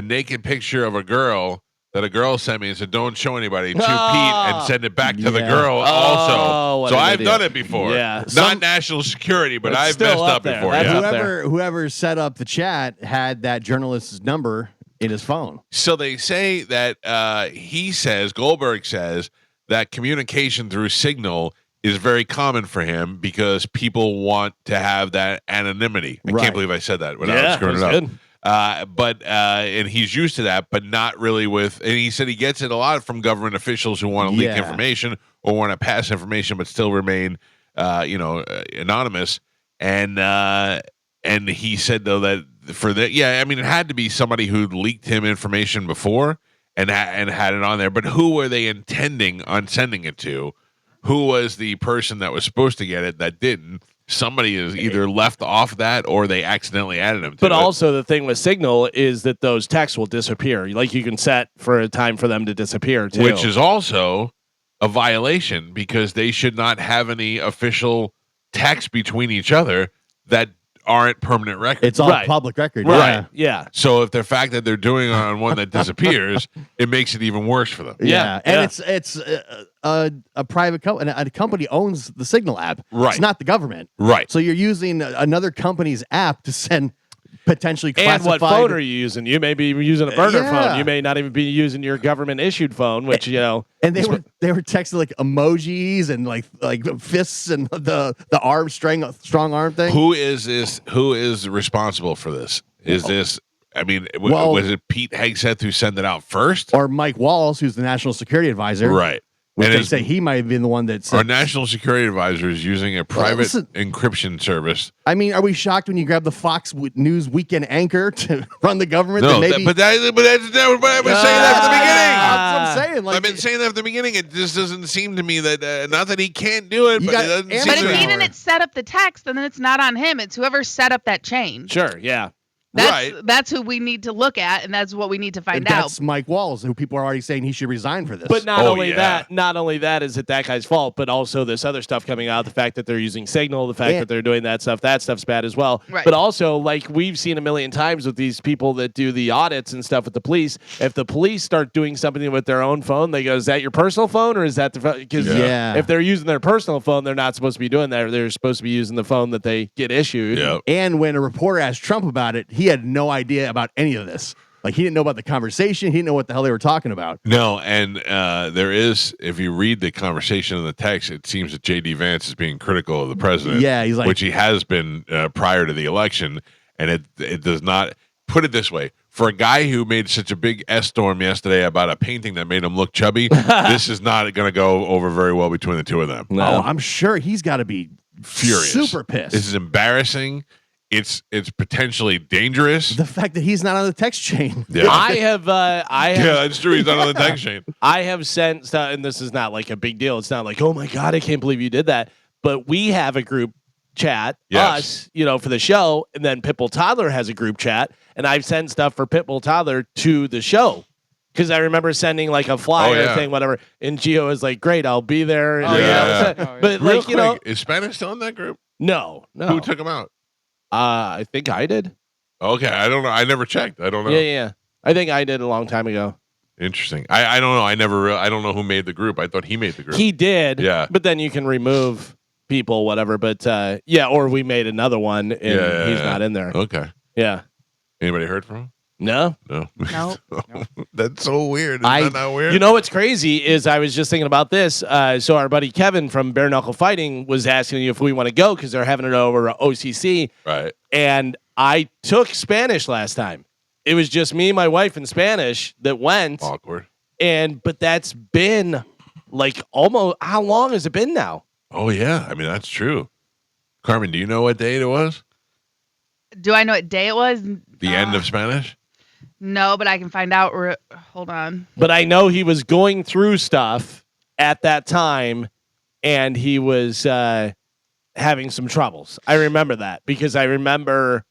naked picture of a girl that a girl sent me and said, "Don't show anybody," to Pete, and send it back to the girl also. So I've done it before. Yeah. Not national security, but I've messed up there. before. That's Yeah. up Whoever set up the chat had that journalist's number in his phone. So they say that Goldberg says that communication through Signal is very common for him because people want to have that anonymity. I can't believe I said that without screwing it up. Good. And he's used to that, but not really with. And he said he gets it a lot from government officials who want to leak information or want to pass information, but still remain, anonymous. And he said though that for that, I mean, it had to be somebody who'd leaked him information before and had it on there. But who were they intending on sending it to? Who was the person that was supposed to get it that didn't? Somebody is either left off that or they accidentally added him to it. But also the thing with Signal is that those texts will disappear. Like you can set for a time for them to disappear too. Which is also a violation because they should not have any official text between each other that aren't permanent records. It's all public record. Right. Yeah. So if the fact that they're doing it on one that disappears, it makes it even worse for them. And it's a private company. A company owns the Signal app. Right. It's not the government. Right. So you're using another company's app to send potentially classified. And what phone are you using? You may be using a burner phone. You may not even be using your government issued phone, which And they were texting like emojis and like fists and the arm strong arm thing. Who is this? Who is responsible for this? Is this? I mean, was it Pete Hegseth who sent it out first, or Mike Walls, who's the national security advisor? Right. Which they say he might have been the one that said. Our national security advisor is using a private encryption service. I mean, are we shocked when you grab the Fox News weekend anchor to run the government? No, maybe... but I've been saying that from the beginning. That's what I'm saying. Like, I've been saying that from the beginning. It just doesn't seem to me that not that he can't do it, but it doesn't seem But to if me. he didn't set up the text, then it's not on him. It's whoever set up that chain. Sure. Yeah. That's who we need to look at, and that's what we need to find out. That's Mike Walls, who people are already saying he should resign for this. But not only that is it that guy's fault, but also this other stuff coming out, the fact that they're using Signal, the fact that they're doing that stuff's bad as well. Right. But also, like we've seen a million times with these people that do the audits and stuff with the police, if the police start doing something with their own phone, they go, is that your personal phone or is that the phone? Because if they're using their personal phone, they're not supposed to be doing that. They're supposed to be using the phone that they get issued. Yeah. And when a reporter asked Trump about it, he had no idea about any of this. Like he didn't know about the conversation. He didn't know what the hell they were talking about. No, and there is, if you read the conversation in the text, it seems that J.D. Vance is being critical of the president. Yeah, he's like, which he has been prior to the election, and it does not. Put it this way: for a guy who made such a big storm yesterday about a painting that made him look chubby, this is not going to go over very well between the two of them. No. Oh, I'm sure he's got to be furious, super pissed. This is embarrassing. It's potentially dangerous. The fact that he's not on the text chain. Yeah. I have. Yeah, that's true. He's not on the text chain. I have sent stuff, and this is not like a big deal. It's not like, oh my God, I can't believe you did that. But we have a group chat, us, for the show, and then Pitbull Toddler has a group chat, and I've sent stuff for Pitbull Toddler to the show. Because I remember sending like a flyer thing, whatever, and Gio was like, "Great, I'll be there." And, but Real like, quick, is Spanish still in that group? No. Who took him out? I think I did. Okay, I don't know. I never checked. I don't know. Yeah. I think I did a long time ago. Interesting. I don't know. I don't know who made the group. I thought he made the group. He did. Yeah. But then you can remove people, whatever. But or we made another one and he's not in there. Okay. Yeah. Anybody heard from him? No. No. That's so weird. Isn't that not weird? You know what's crazy is I was just thinking about this. So our buddy Kevin from Bare Knuckle Fighting was asking you if we want to go because they're having it over at OCC. Right. And I took Spanish last time. It was just me, my wife, and Spanish that went. Awkward. But that's been like almost, how long has it been now? Oh, yeah. I mean, that's true. Carmen, do you know what date it was? Do I know what day it was? The end of Spanish? No, but I can find out. Hold on. But I know he was going through stuff at that time, and he was having some troubles. I remember that because I remember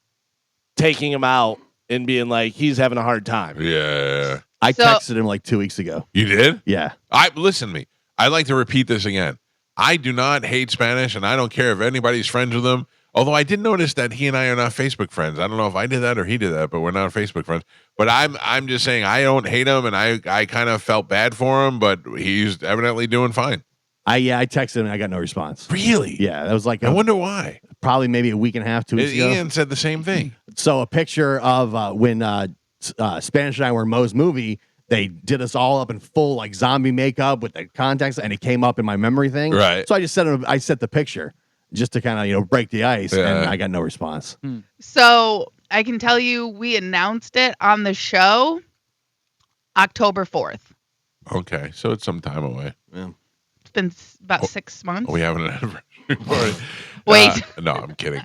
taking him out and being like, he's having a hard time. Yeah. I texted him like 2 weeks ago. You did? Yeah. Listen to me. I'd like to repeat this again. I do not hate Spanish, and I don't care if anybody's friends with him. Although I did notice that he and I are not Facebook friends. I don't know if I did that or he did that, but we're not Facebook friends. But I'm just saying I don't hate him, and I kind of felt bad for him, but he's evidently doing fine. I texted him and I got no response. Really? Yeah, that was like I wonder why. Probably maybe a week and a half, 2 weeks ago. Ian said the same thing. So a picture of when Spanish and I were in Moe's movie, they did us all up in full like zombie makeup with the contacts, and it came up in my memory thing. Right. So I just sent the picture just to kind of break the ice, and I got no response. So I can tell you, we announced it on the show October 4th. Okay, so it's some time away. Yeah. It's been about 6 months. We have an anniversary party. Wait. No, I'm kidding.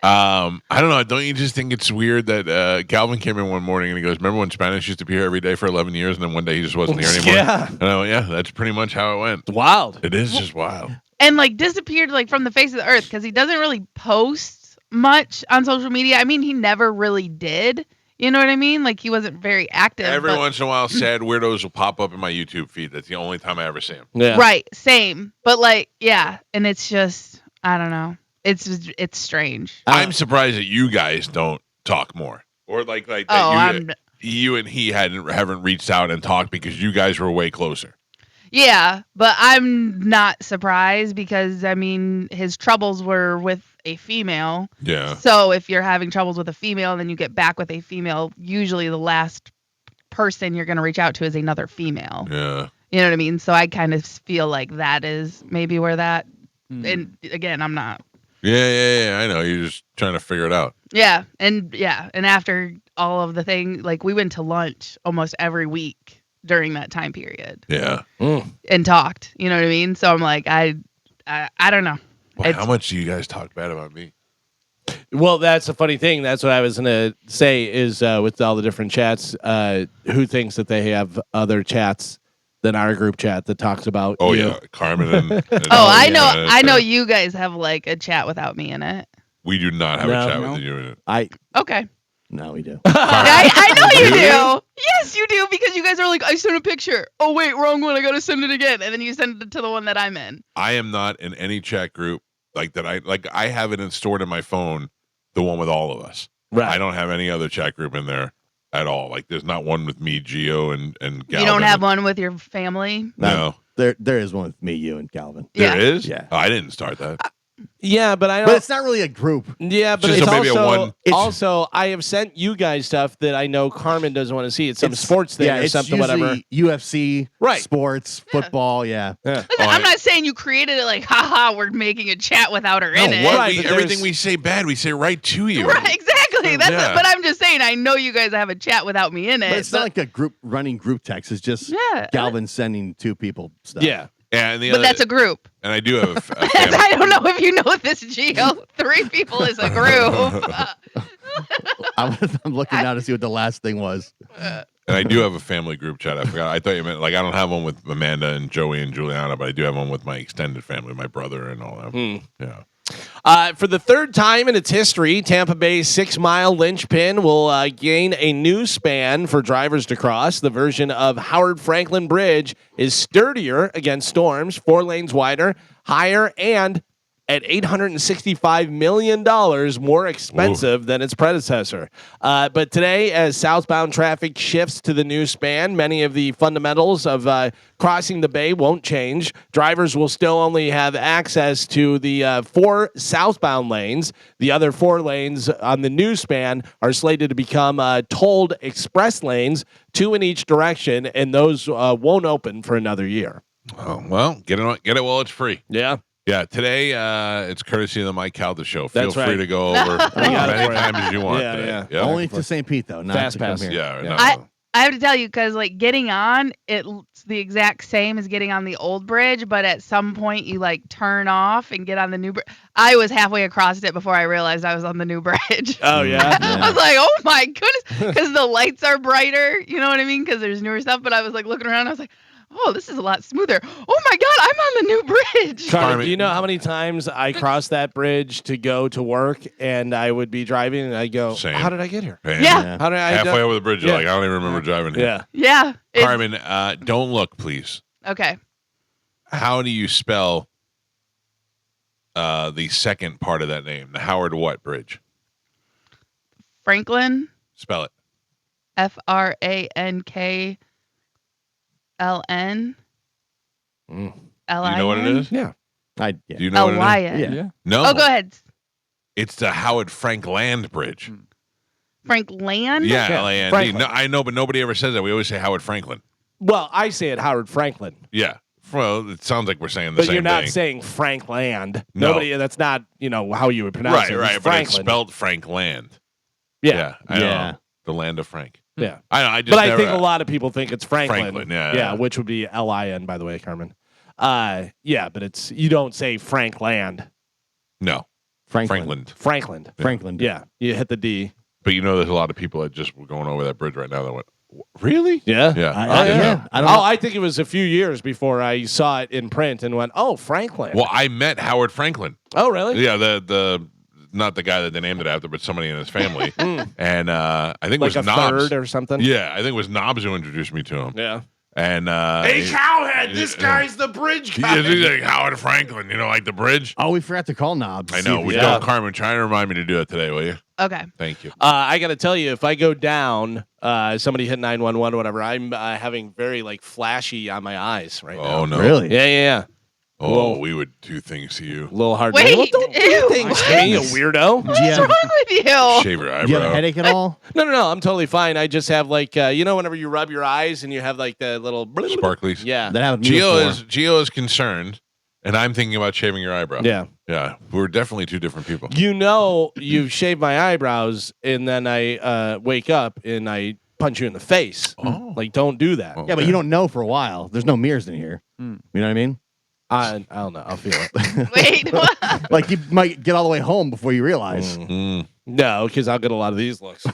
I don't know. Don't you just think it's weird that Calvin came in one morning and he goes, "Remember when Spanish used to be here every day for 11 years, and then one day he just wasn't here anymore?" Yeah. I know. Yeah, that's pretty much how it went. It's wild. It is just wild. And like disappeared like from the face of the earth because he doesn't really post much on social media. I mean, he never really did. You know what I mean? Like he wasn't very active. Every once in a while, sad weirdos will pop up in my YouTube feed. That's the only time I ever see him. Yeah. Right. Same. But like, yeah. And it's just, I don't know. It's strange. I'm surprised that you guys don't talk more, or like that. You and he haven't reached out and talked because you guys were way closer. Yeah, but I'm not surprised because I mean his troubles were with a female. Yeah. So if you're having troubles with a female and then you get back with a female, usually the last person you're going to reach out to is another female. Yeah. You know what I mean? So I kind of feel like that is maybe where that. And again, I'm not. Yeah. I know. You're just trying to figure it out. Yeah, and after all of the thing, like we went to lunch almost every week during that time period. Yeah. And talked. You know what I mean? So I'm like, I don't know. Boy, how much do you guys talk bad about me? Well, that's a funny thing. That's what I was going to say is with all the different chats, who thinks that they have other chats than our group chat that talks about you? Yeah, Carmen and I know you guys have like a chat without me in it. We do not have a chat with you in it. Okay. No, we do. I know you do. Yes, you do, because you guys are like, I sent a picture. Oh, wait, wrong one. I got to send it again. And then you send it to the one that I'm in. I am not in any chat group like that. I have it stored in my phone, the one with all of us. Right. I don't have any other chat group in there at all. Like there's not one with me, Gio, and Galvin. You don't have one with your family? No. There is one with me, you, and Calvin. There is? Yeah. Oh, I didn't start that. Yeah, but I don't. But it's not really a group. Yeah, but Just it's maybe a also one- also I have sent you guys stuff that I know Carmen doesn't want to see. It's some sports thing or it's something, whatever. usually UFC, Right. sports, football, yeah. Listen, I'm not saying you created it like, haha, we're making a chat without her in it. What Right, but everything there's- we say bad, we say right to you. Right, exactly. That's Yeah. but I'm just saying, I know you guys have a chat without me in it. But it's not like a group running group text. It's just Galvin sending two people stuff. Yeah. Yeah, and the but other, that's a group. and I do have a family. I don't know if you know this, Gio. 3 people is a group. I'm looking now to see what the last thing was. And I do have a family group chat. I forgot. I thought you meant like I don't have one with Amanda and Joey and Juliana, but I do have one with my extended family, my brother and all that. Yeah. For the third time in its history, Tampa Bay's 6-mile linchpin will gain a new span for drivers to cross. The version of Howard Franklin Bridge is sturdier against storms, 4 lanes wider, higher, and at $865 million more expensive than its predecessor. But today, as southbound traffic shifts to the new span, many of the fundamentals of crossing the bay won't change. Drivers will still only have access to the 4 southbound lanes. The other 4 lanes on the new span are slated to become tolled express lanes, 2 in each direction, and those won't open for another year. Oh, well, get it while it's free. Yeah. Yeah, today it's courtesy of the Mike Calta Show. Feel That's free right. to go over as many times as you want. Yeah, today. yeah. Yep. Only to St. Pete, though. Not Fast to come pass. here. Yeah, no. I have to tell you, because like getting on, it's the exact same as getting on the old bridge, but at some point you like turn off and get on the new bridge. I was halfway across it before I realized I was on the new bridge. Oh, yeah? I was like, oh my goodness, because the lights are brighter. You know what I mean? Because there's newer stuff. But I was like looking around, I was like, oh, this is a lot smoother. Oh my God, I'm on the new bridge. Carmen, do you know how many times I crossed that bridge to go to work, and I would be driving, and I go, Same. how did I get here? Man, Yeah. How did I halfway over the bridge, you're Yeah. like, I don't even remember driving here. Yeah. Yeah. it's- Carmen, don't look, please. Okay. How do you spell the second part of that name? The Howard what bridge? Franklin, Spell it. FRANKLN. Mm. Do you know what it is? Yeah. Yeah. Do you know what it is? L-Y-N. Yeah. No. Oh, go ahead. It's the Howard Frank Land Bridge. Frank Land? Yeah, Yeah, L-A-N-D. Franklin. No, I know, but nobody ever says that. We always say Howard Franklin. Well, I say it Howard Franklin, Yeah. Well, it sounds like we're saying the but same you're not thing. saying Frank Land. No. Nobody. That's not how you would pronounce Right, it. right. It's But it's Franklin. spelled Frank Land. Yeah. I know. Yeah. The land of Frank. Yeah. I know. I just But I never, think a lot of people think it's Franklin. Franklin, yeah. which would be L-I-N, by the way, Carmen. Yeah, but you don't say Frank Land. No. Franklin. Franklin. Franklin. Yeah, you hit the D. But you know, there's a lot of people that just were going over that bridge right now that went, really? Yeah. Yeah. I didn't yeah. know. I don't know. I think it was a few years before I saw it in print and went, "Oh, Franklin." Well, I met Howard Franklin. Oh, really? Yeah, the not the guy that they named it after, but somebody in his family. And I think Like it was a Knobs. third or something. Yeah, I think it was Knobs who introduced me to him. Yeah. And Cowhead, this guy's the bridge guy. he's like Howard Franklin, like the bridge. Oh, we forgot to call Knobs. I know. We Yeah. don't, Carmen. Try and remind me to do that today, will you? Okay. Thank you. I got to tell you, if I go down, somebody hit 911, whatever, I'm having very flashy on my eyes right now. Oh no. Really? Yeah. Oh, Whoa. we would do things to you. A little hard. Wait, Well, don't do ew. things to me, you weirdo. Do you, What's have, wrong with you? Shave your eyebrow. do you have a headache at all? No. I'm totally fine. I just have whenever you rub your eyes and you have the little Sparklies. Yeah. That happened to me before. Gio is concerned, and I'm thinking about shaving your eyebrow. Yeah. Yeah. We're definitely two different people. You've shaved my eyebrows, and then I wake up and I punch you in the face. Oh. Don't do that. Oh. Yeah, but you don't know for a while. There's no mirrors in here. You know what I mean? I don't know. I'll feel it. Wait, what? Like you might get all the way home before you realize. Mm. No, because I'll get a lot of these looks. By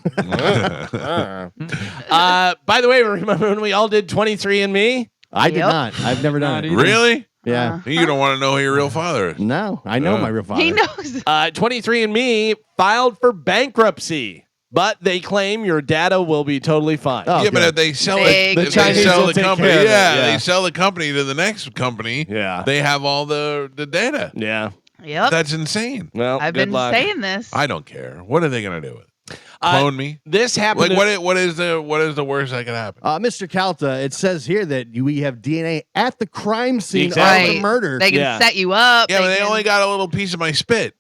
the way, remember when we all did 23andMe? I did Yep. not. I've never done Not it. either. Really? Yeah. You don't want to know who your real father is. No, I know my real father. He knows. 23andMe filed for bankruptcy, but they claim your data will be totally fine. Oh, Yeah, but good. if they sell Big it, The if they Chinese sell will the take company. care of it, Yeah, yeah. they sell the company to the next company. Yeah. They have all the data. Yeah. Yep. That's insane. Well, I've good been luck. saying this. I don't care. What are they going to do with it? Clone me. This happened. Like what is the worst that could happen? Mr. Calta, it says here that we have DNA at the crime scene of Exactly. the murder. They can set you up. Yeah, but they can- only got a little piece of my spit.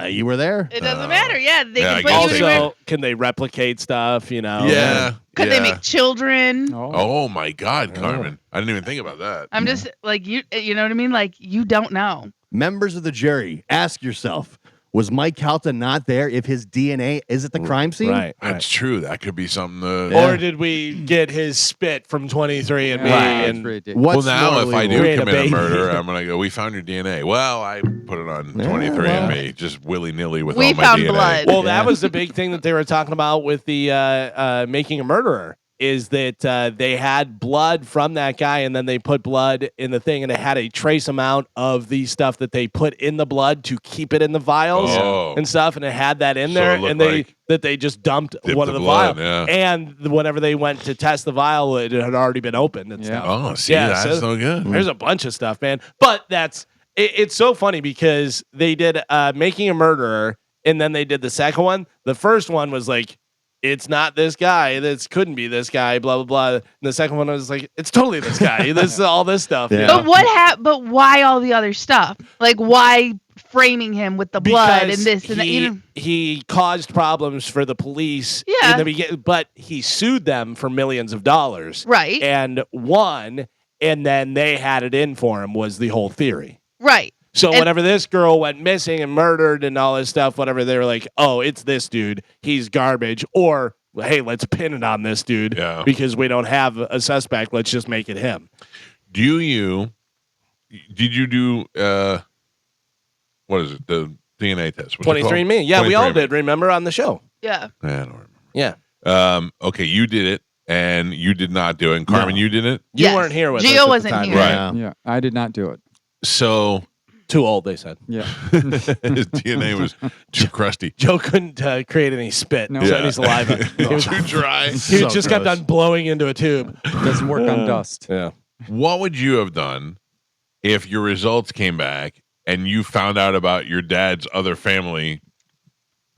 You were there. It doesn't matter. Yeah, they Yeah, I can put guess you in. also, can they replicate stuff? You know. Yeah. Could they make children? Oh my God, Carmen! I didn't even think about that. I'm just like you. You know what I mean? Like you don't know. Members of the jury, ask yourself: was Mike Calta not there if his DNA is at the crime scene? Right. That's true. That could be something. Or did we get his spit from 23andMe? Right. And Well, now if I do Create a commit a baby. murder, I'm gonna go. We found your DNA. Well, I put it on 23andMe, just willy nilly with We all my found DNA. blood. Well, that was the big thing that they were talking about with the making a murderer. Is that they had blood from that guy, and then they put blood in the thing, and it had a trace amount of the stuff that they put in the blood to keep it in the vials and stuff, and it had that in So there, it looked and they like that they just dumped dipped one the of the blood, vials, yeah. and whenever they went to test the vial, it had already been opened and stuff. Oh, see, Yeah, that's so no good. There's a bunch of stuff, man. But it's so funny because they did Making a Murderer, and then they did the second one. The first one was like, it's not this guy. This couldn't be this guy. Blah blah blah. And the second one was like, it's totally this guy. This all this stuff. Yeah. You know? But why all the other stuff? Like why framing him with the blood Because and this and that? You know? he caused problems for the police Yeah. in the beginning, but he sued them for millions of dollars. Right. And won, and then they had it in for him was the whole theory. Right. So And- whenever this girl went missing and murdered and all this stuff, whatever, they were like, oh, it's this dude. He's garbage. Or, hey, let's pin it on this dude because we don't have a suspect. Let's just make it him. Did you do, what is it? The DNA test. What's it called? 23andMe. Yeah, we all 23andMe. did. Remember on the show? Yeah. I don't remember. Yeah. Okay, you did it, and you did not do it. And Carmen, No. you did it? You Yes. weren't here with us. Gio at the wasn't time. here. Right. Yeah, I did not do it. So Too old, they said. Yeah. his DNA was too crusty. Joe couldn't create any spit. No. So Yeah. any saliva. He was, Too dry. he So just kept gross. on blowing into a tube. Doesn't work on dust. Yeah. What would you have done if your results came back and you found out about your dad's other family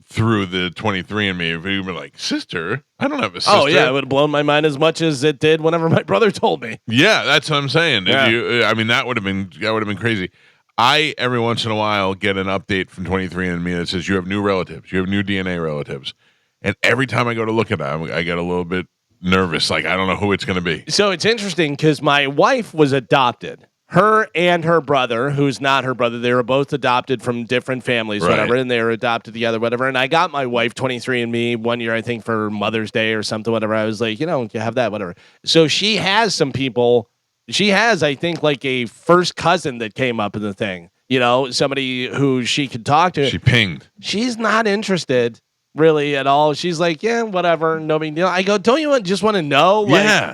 through the 23andMe? If you were like, sister, I don't have a sister. Oh, yeah. It would have blown my mind as much as it did whenever my brother told me. Yeah, that's what I'm saying. Yeah. If you, I mean, that would have been crazy. I every once in a while get an update from 23andMe that says you have new relatives, you have new DNA relatives, and every time I go to look at them, I get a little bit nervous. Like I don't know who it's going to be. So it's interesting because my wife was adopted. Her and her brother, who's not her brother, they were both adopted from different families, Right. whatever, and they were adopted together, whatever. And I got my wife 23andMe one year, I think, for Mother's Day or something, whatever. I was like, you have that, whatever. So she has some people. She has, I think, like a first cousin that came up in the thing. Somebody who she could talk to. She pinged. She's not interested really at all. She's like, yeah, whatever, no big deal. I go, don't you just want to know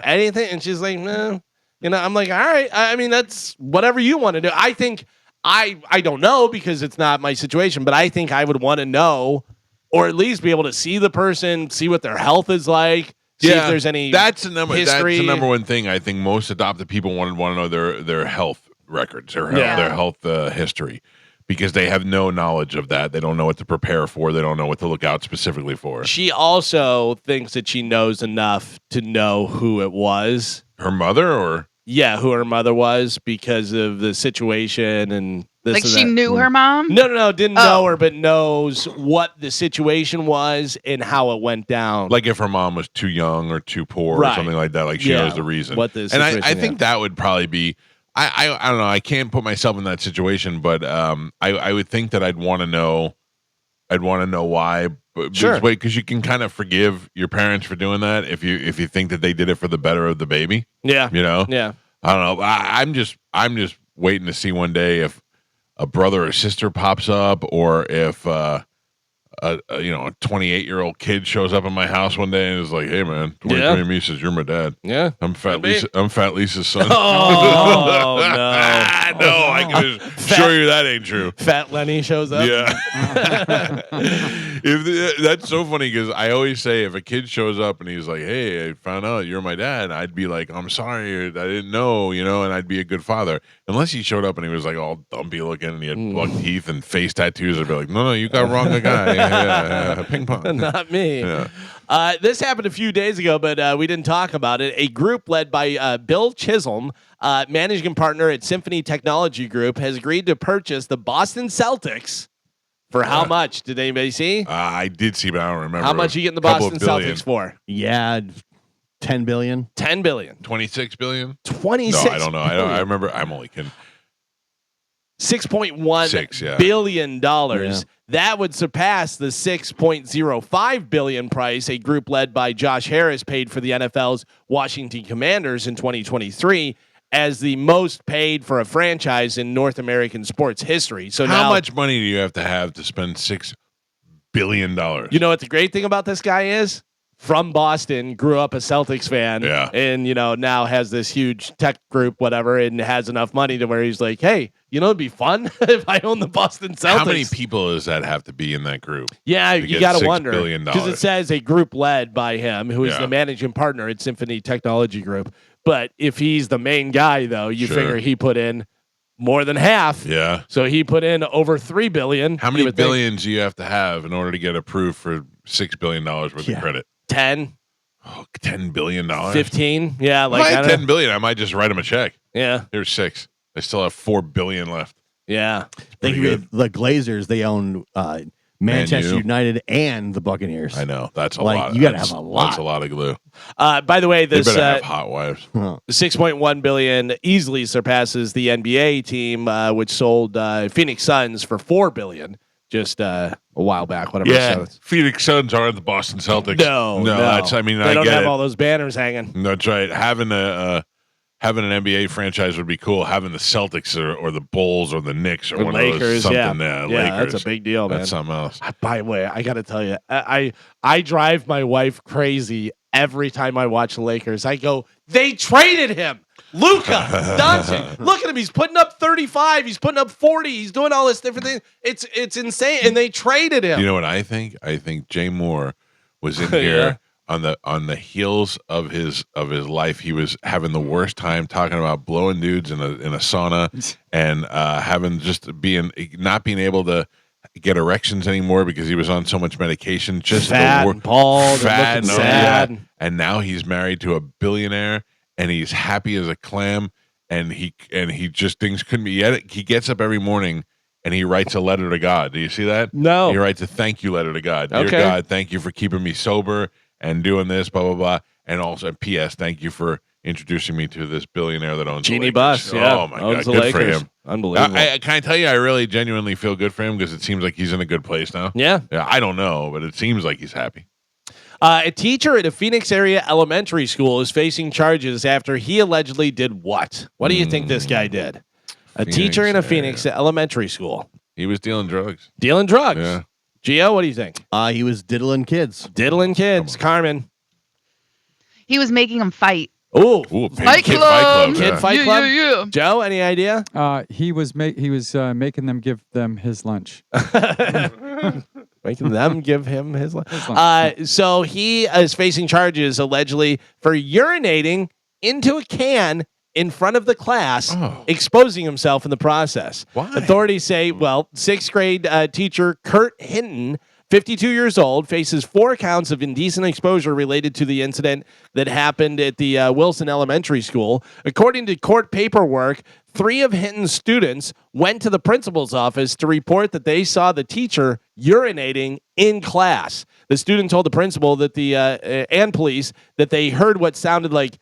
anything? And she's like, no. I'm like, all right. I mean, that's whatever you want to do. I think I don't know because it's not my situation, but I think I would want to know or at least be able to see the person, see what their health is like, see if there's any That's the number. history. That's the number one thing I think most adopted people want to know their health records, their health history, because they have no knowledge of that. They don't know what to prepare for. They don't know what to look out specifically for. She also thinks that she knows enough to know who it was. Her mother, or who her mother was because of the situation and this Like and she that. knew her mom? No, didn't know her, but knows what the situation was and how it went down. like if her mom was too young or too poor or Right. something like that. Like she Yeah, knows the reason. what the and I situation, think that would probably be. I don't know. I can't put myself in that situation, but I would think that I'd want to know. I'd want to know why. But Sure. because you can kind of forgive your parents for doing that if you think that they did it for the better of the baby. Yeah. I don't know. I'm just waiting to see one day if a brother or sister pops up, or if a 28-year-old kid shows up in my house one day and is like, "Hey man, 23andMe says you're my dad. Yeah. I'm fat Could be. Lisa. I'm fat Lisa's son." Oh, no. No, I can assure you that ain't true. Fat Lenny shows up. Yeah. That's so funny because I always say if a kid shows up and he's like, "Hey, I found out you're my dad," I'd be like, "I'm sorry, I didn't know," and I'd be a good father. Unless he showed up and he was like all dumpy looking and he had buck teeth and face tattoos, I'd be like, "No, you got wrong guy. Yeah, ping pong." Not me. Yeah. This happened a few days ago, but we didn't talk about it. A group led by Bill Chisholm, managing partner at Symphony Technology Group, has agreed to purchase the Boston Celtics for how much? Did anybody see? I did see, but I don't remember. How much are you getting the Boston Celtics for? Yeah, 10 billion. 10 billion. 26 billion? 26. No, I don't know. I remember. I'm only kidding. $6.1 billion dollars. That would surpass the $6.05 billion price a group led by Josh Harris paid for the NFL's Washington Commanders in 2023 as the most paid for a franchise in North American sports history. So how now, much money do you have to spend $6 billion? You know what the great thing about this guy is? From Boston, grew up a Celtics fan, and now has this huge tech group, whatever, and has enough money to where he's like, hey, it'd be fun if I own the Boston Celtics. How many people does that have to be in that group? Yeah, you got to wonder. $6 billion. Because it says a group led by him, who is the managing partner at Symphony Technology Group. But if he's the main guy, though, you figure he put in more than half. Yeah. So he put in over $3 billion. How many billions do you have to have in order to get approved for $6 billion worth of credit? 10. Oh, $10 billion? 15. Yeah. Like if I had $10 billion, I might just write him a check. Yeah. Here's 6. I still have $4 billion left. Yeah. The Glazers, they own Manchester United and the Buccaneers. I know. That's a lot. You got to have a lot. That's a lot of glue. By the way, this they better have hot wives. $6.1 billion easily surpasses the NBA team, which sold Phoenix Suns for $4 billion just a while back. Whatever. Yeah, Phoenix Suns aren't the Boston Celtics. No. That's. I mean, they don't get have it. all those banners hanging. That's right. Having an NBA franchise would be cool. Having the Celtics or the Bulls or the Knicks or one Lakers, of those, something. yeah, Lakers. that's a big deal, man. That's something else. By the way, I got to tell you, I drive my wife crazy every time I watch the Lakers. I go, they traded him. Luka Doncic. Look at him. He's putting up 35. He's putting up 40. He's doing all this different thing. It's insane. And they traded him. You know what I think? I think Jay Moore was in here on the heels of his life. He was having the worst time talking about blowing dudes in a sauna and having not being able to get erections anymore because he was on so much medication. Just fat and bald, fat and sad. And now he's married to a billionaire. And he's happy as a clam, and he just things couldn't be. He gets up every morning and he writes a letter to God. Do you see that? No. He writes a thank you letter to God. Okay. Dear God, thank you for keeping me sober and doing this, blah blah blah. And also, P.S. Thank you for introducing me to this billionaire that owns Genie the Bus. Yeah. Oh my God, good for him. Unbelievable. Can I tell you? I really genuinely feel good for him because it seems like he's in a good place now. Yeah. I don't know, but it seems like he's happy. A teacher at a Phoenix area elementary school is facing charges after he allegedly did what? What do you think this guy did? A teacher in a Phoenix elementary school. He was dealing drugs. Dealing drugs. Yeah. Gio, what do you think? He was diddling kids. Diddling kids. Carmen. He was making them fight. Ooh. Fight Kid Club. Kid Fight Club. Yeah. Joe, any idea? He was making them give them his lunch. Making them give him his lunch. So he is facing charges allegedly for urinating into a can in front of the class, exposing himself in the process. Why? Authorities say, sixth grade teacher Kurt Hinton, 52 years old, faces 4 counts of indecent exposure related to the incident that happened at the Wilson Elementary School. According to court paperwork, 3 of Hinton's students went to the principal's office to report that they saw the teacher urinating in class. The student told the principal that and police that they heard what sounded like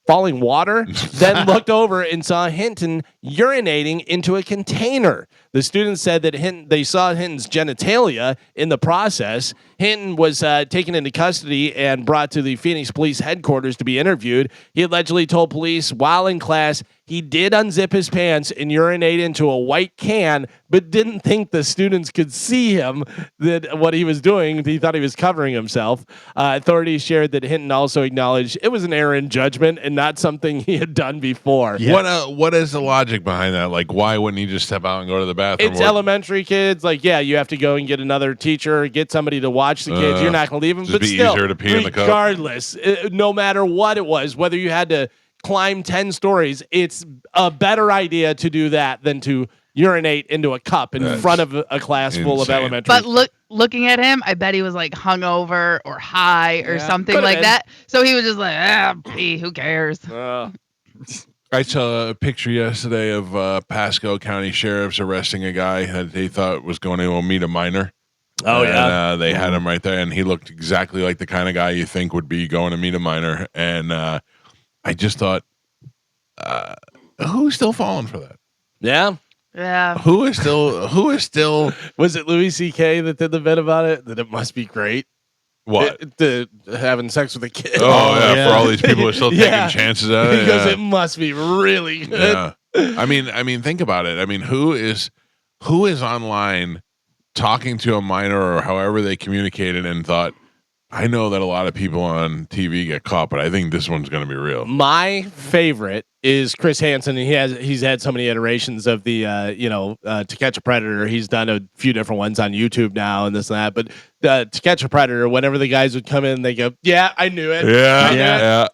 falling water, then looked over and saw Hinton urinating into a container. The students said that they saw Hinton's genitalia in the process. Hinton was taken into custody and brought to the Phoenix Police headquarters to be interviewed. He allegedly told police while in class He did unzip his pants and urinate into a white can, but didn't think the students could see him, that what he was doing. He thought he was covering himself. Authorities shared that Hinton also acknowledged it was an error in judgment and not something he had done before. Yeah. What is the logic behind that? Like, why wouldn't he just step out and go to the bathroom? It's elementary kids. Like, yeah, you have to go and get another teacher, get somebody to watch the kids. You're not going to leave them. Just But be still, easier to pee in the cup. regardless, no matter what it was, whether you had to climb 10 stories, it's a better idea to do that than to urinate into a cup in front of a class full of insane. elementary. But looking at him, I bet he was like hungover or high or something Could've like been. that. So he was just like, pee, who cares? I saw a picture yesterday of Pasco County sheriffs arresting a guy that they thought was going to meet a minor. Oh, and, yeah. they had him right there, and he looked exactly like the kind of guy you think would be going to meet a minor. And I just thought, who's still falling for that? Yeah. Yeah. Who is still Was it Louis C.K. that did the bit about it? That it must be great. what? Having sex with a kid. Oh yeah, for all these people who are still Yeah. taking chances at it. Because yeah. it must be really good. Yeah. I mean, think about it. I mean, who is online talking to a minor or however they communicated and thought, I know that a lot of people on TV get caught, but I think this one's going to be real. My favorite is Chris Hansen, and he's had so many iterations of the To Catch a Predator. He's done a few different ones on YouTube now and this and that. But To Catch a Predator, whenever the guys would come in, they go, "Yeah, I knew it. Yeah.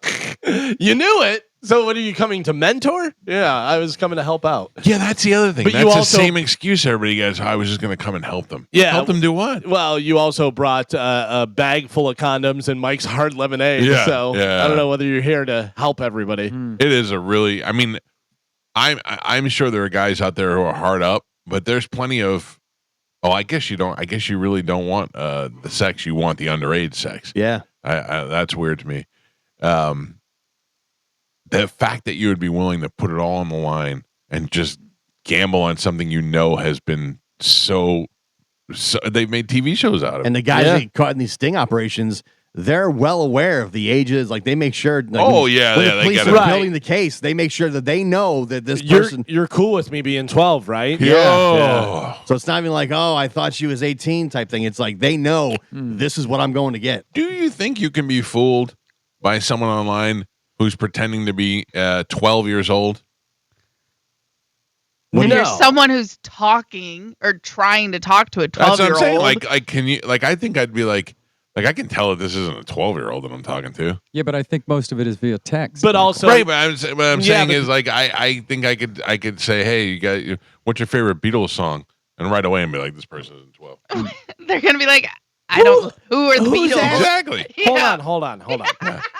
You knew it. So what are you coming to mentor? Yeah, I was coming to help out. Yeah, that's the other thing. But That's you the also- same excuse everybody gets. I was just going to come and help them. Yeah. Help them do what? Well, you also brought a bag full of condoms and Mike's Hard Lemonade. Yeah, So yeah. I don't know whether you're here to help everybody. It is a really, I mean, I'm sure there are guys out there who are hard up, but there's plenty of, I guess you really don't want the sex. You want the underage sex. Yeah. I that's weird to me. The fact that you would be willing to put it all on the line and just gamble on something you know has been so they've made TV shows out of it. And the guys that get caught in these sting operations, they're well aware of the ages. Like they make sure. Like, Oh, when yeah, the yeah, they police get are it. Right. building the case, they make sure that they know that this person. You're cool with me being 12, right? Yeah. So it's not even like, oh, I thought she was 18 type thing. It's like they know this is what I'm going to get. Do you think you can be fooled by someone online who's pretending to be 12 years old? When No. you're someone who's talking or trying to talk to a That's what I'm 12-year-old. saying. Like, can you? Like, I think I'd be like I can tell that this isn't a 12-year-old that I'm talking to. Yeah, but I think most of it is via text. But also, Right, but what I'm saying but- is like I think I could say, hey, you got what's your favorite Beatles song, and right away and be like, this person isn't 12. They're going to be like, I don't, who are the who's Beatles? Exactly. Yeah. hold on.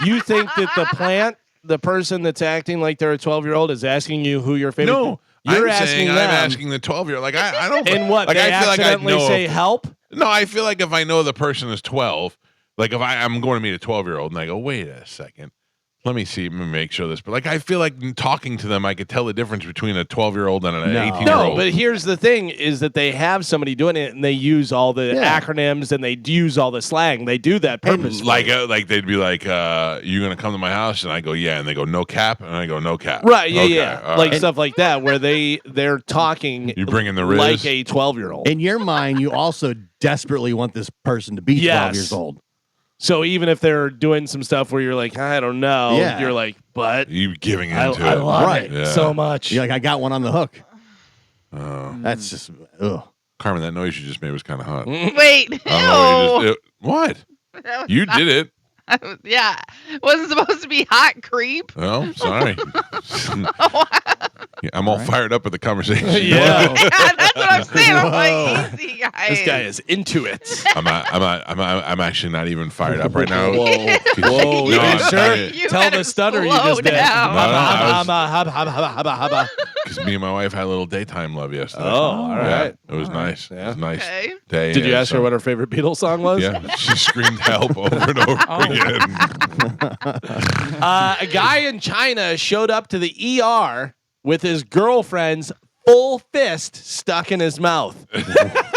You think that the person that's acting like they're a 12-year-old is asking you who your favorite? No, you're I'm asking saying them. I'm asking the 12-year-old. Like I don't. And what? Like They I feel like I accidentally know. say help? No, I feel like if I know the person is 12, like if I'm going to meet a 12-year-old and I go, wait a second, let me see, let me make sure this. But like I feel like talking to them, I could tell the difference between a 12-year-old and an 18-year-old. No, but here's the thing: is that they have somebody doing it, and they use all the acronyms and they use all the slang. They do that purposely. Like they'd be like, you gonna come to my house? And I go, yeah. And they go, no cap. And I go, no cap. Right? Yeah, Okay, yeah. all Like right. stuff like that, where they're talking. You bring in the Riz? like a 12-year-old. In your mind, you also desperately want this person to be 12 Yes. years old. So even if they're doing some stuff where you're like, I don't know, Yeah. you're like, but You giving I into love it. Right. it Yeah. so much. You're like, I got one on the hook. Oh. That's just, ugh. Carmen, that noise you just made was kind of hot. Wait, I don't know ew. what? That was You not- did it. Yeah. Wasn't supposed to be hot creep. Well, sorry. Yeah, I'm all fired up with the conversation. Yeah. Yeah, that's what I'm saying. I'm Whoa. like, easy, guys. This guy is into it. I'm actually not even fired up right now. Whoa, No, you I'm sure? not. You Tell better the stutter you slow just did. down. No, I Hubba. Because me and my wife had a little daytime love yesterday. Oh, all Yeah, right. it was nice. It Yeah. was nice Okay. day. Did you yeah, ask her what her favorite Beatles song was? Yeah, she screamed help over and over again. A guy in China showed up to the ER with his girlfriend's full fist stuck in his mouth.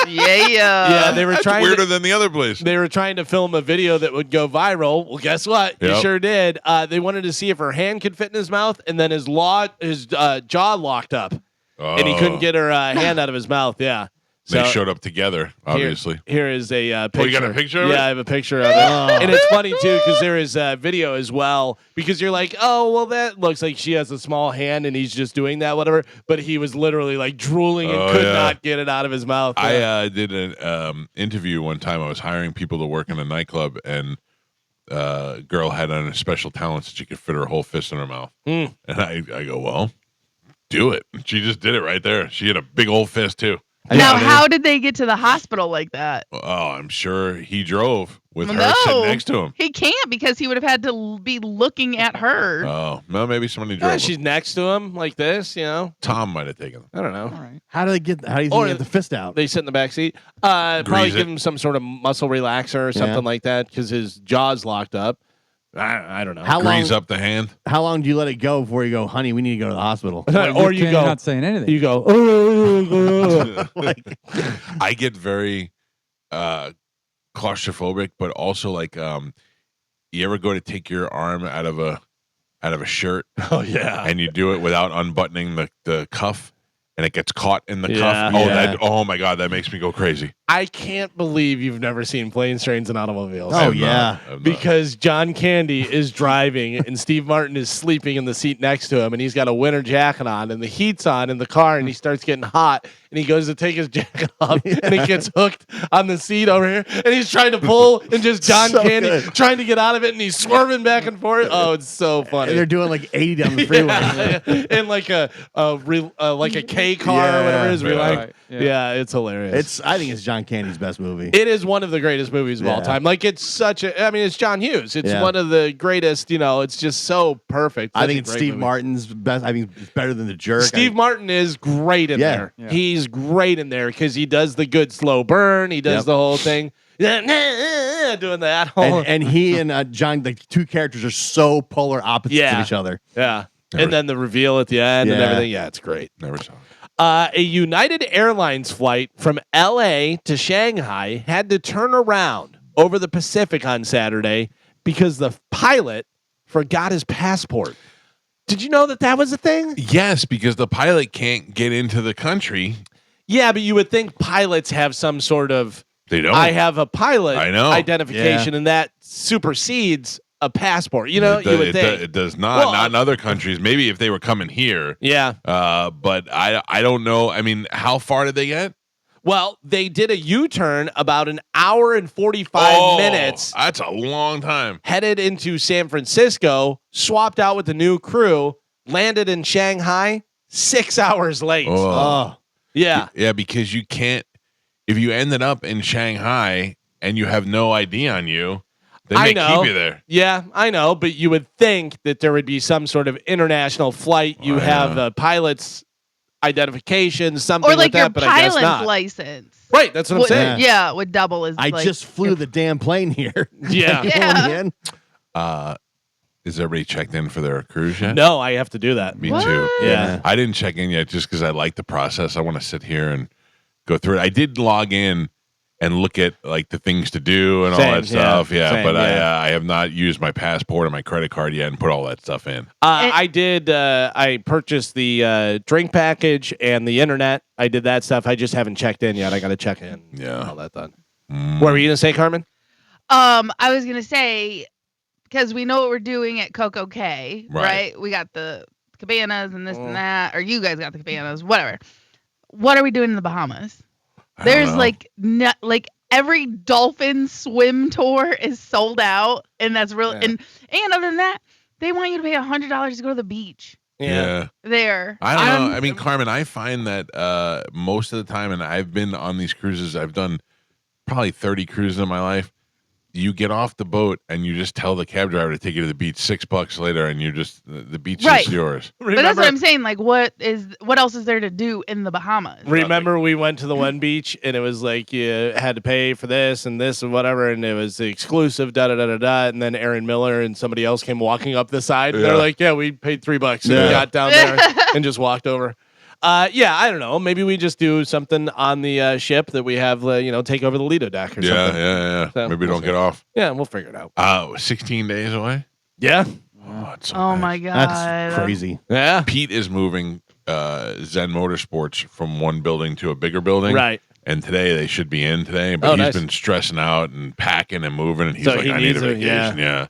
Yeah, they were That's trying weirder to, than the other place. They were trying to film a video that would go viral. Well, guess what? Yep. He sure did. They wanted to see if her hand could fit in his mouth, and then his jaw locked up, and he couldn't get her hand out of his mouth. Yeah. They So showed up together, obviously. Here is a picture. Oh, you got a picture of it? Yeah, I have a picture of it. And it's funny, too, because there is video as well, because you're like, oh, well, that looks like she has a small hand, and he's just doing that, whatever. But he was literally, like, drooling and could not get it out of his mouth. I did an interview one time. I was hiring people to work in a nightclub, and a girl had on special talents that she could fit her whole fist in her mouth. And I go, well, do it. She just did it right there. She had a big old fist, too. Now, how did they get to the hospital like that? Oh, I'm sure he drove with her sitting next to him. He can't because he would have had to be looking at her. Oh, well, maybe somebody drove. Yeah, him. she's next to him like this, you know. Tom might have taken him. I don't know. All right. How do you think they get the fist out? They sit in the back seat. Probably Grease give it. him some sort of muscle relaxer or something like that because his jaw's locked up. I don't know. How long? Grease up the hand. How long do you let it go before you go, honey? We need to go to the hospital. Or you You're go. not saying anything. You go. I get very claustrophobic, but also like you ever go to take your arm out of a shirt Oh yeah. and you do it without unbuttoning the cuff and it gets caught in the Yeah. cuff. Yeah. Oh my god, that makes me go crazy. I can't believe you've never seen Planes, Trains, and Automobiles. Oh, yeah. Because John Candy is driving and Steve Martin is sleeping in the seat next to him, and he's got a winter jacket on, and the heat's on in the car, and he starts getting hot, and he goes to take his jacket off, and he gets hooked on the seat over here, and he's trying to pull, and just John So Candy good. trying to get out of it, and he's swerving back and forth. Oh, it's so funny. And they're doing like 80 down the freeway. And like a K car or whatever it is. Yeah. Right. Yeah, it's hilarious. I think it's John Candy's best movie. It is one of the greatest movies of all Yeah. time. Like it's such a. I mean, it's John Hughes. It's Yeah. one of the greatest. You know, it's just so perfect. I Such think a it's great Steve movie. Martin's best. I think it's better than The Jerk. Steve Martin is great in Yeah. there. Yeah. He's great in there because he does the good slow burn. He does Yep. the whole thing. Doing that whole. And he and John, the two characters are so polar opposites Yeah. of each other. Yeah. And then the reveal at the end and Yeah. everything. Yeah, it's great. Never saw it. A United Airlines flight from LA to Shanghai had to turn around over the Pacific on Saturday because the pilot forgot his passport. Did you know that was a thing? Yes, because the pilot can't get into the country. Yeah, but you would think pilots have some sort of They don't. I have a pilot I know. identification, and that supersedes a passport. You know, you would think. It does not. Well, not in other countries. Maybe if they were coming here. Yeah. But I don't know. I mean, how far did they get? Well, they did a U-turn about an hour and 45 minutes. That's a long time. Headed into San Francisco, swapped out with the new crew, landed in Shanghai 6 hours late. Oh. Yeah. Yeah, because you can't. If you ended up in Shanghai and you have no ID on you, they may keep you there. Yeah, I know, but you would think that there would be some sort of international flight. You have the pilot's identification, something Or like your that, but I guess pilot's not. license. Right, that's what I'm Would- saying. Yeah, would double as I like, just flew the damn plane here. Yeah. Yeah. Again? Is everybody checked in for their cruise yet? No, I have to do that. Me What? too. Yeah. I didn't check in yet just because I like the process. I want to sit here and go through it. I did log in and look at like the things to do and all Same, that stuff. yeah. Yeah, Same, but yeah. I have not used my passport or my credit card yet and put all that stuff in. I did. I purchased the drink package and the internet. I did that stuff. I just haven't checked in yet. I got to check in. Yeah. All that done. What were you going to say, Carmen? I was gonna say because we know what we're doing at Coco K, Right. right? We got the cabanas and this and that, or you guys got the cabanas, whatever. What are we doing in the Bahamas? I don't There's know. like every dolphin swim tour is sold out, and that's real. Yeah. And other than that, they want you to pay $100 to go to the beach Yeah. there. I don't know. I mean, Carmen, I find that most of the time, and I've been on these cruises, I've done probably 30 cruises in my life. You get off the boat and you just tell the cab driver to take you to the beach. $6 later, and you just the beach Right. is yours. But that's what I'm saying. Like, what else is there to do in the Bahamas? Remember, we went to the one beach and it was like you had to pay for this and whatever, and it was exclusive, da da da da da. And then Aaron Miller and somebody else came walking up the side, and they're Yeah. like, "Yeah, we paid $3 and Yeah. we got down there and just walked over." Yeah, I don't know. Maybe we just do something on the ship that we have, take over the Lido deck or something. Yeah. So, Maybe we'll don't see. get off. Yeah, we'll figure it out. 16 days away. Yeah. Oh, it's so Oh nice. my god. That's crazy. Yeah. Pete is moving Zen Motorsports from one building to a bigger building. Right. And today they should be in today, but he's nice. been stressing out and packing and moving, and he's So like, he I need a needs vacation.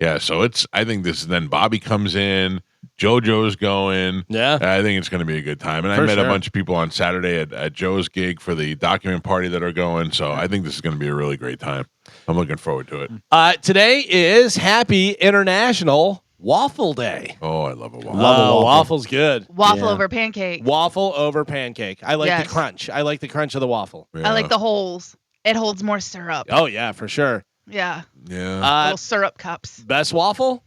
Yeah. So I think then Bobby comes in, JoJo's going. Yeah. I think it's going to be a good time. And I For met a sure. bunch of people on Saturday at Joe's gig for the document party that are going. So I think this is going to be a really great time. I'm looking forward to it. Today is Happy International Waffle Day. Oh, I love a waffle. Love a waffle. Waffle's good. Waffle Yeah. over pancake. Waffle over pancake. I like Yes. the crunch. I like the crunch of the waffle. Yeah. I like the holes. It holds more syrup. Oh, yeah, for sure. Yeah. Yeah. Little syrup cups. Best waffle?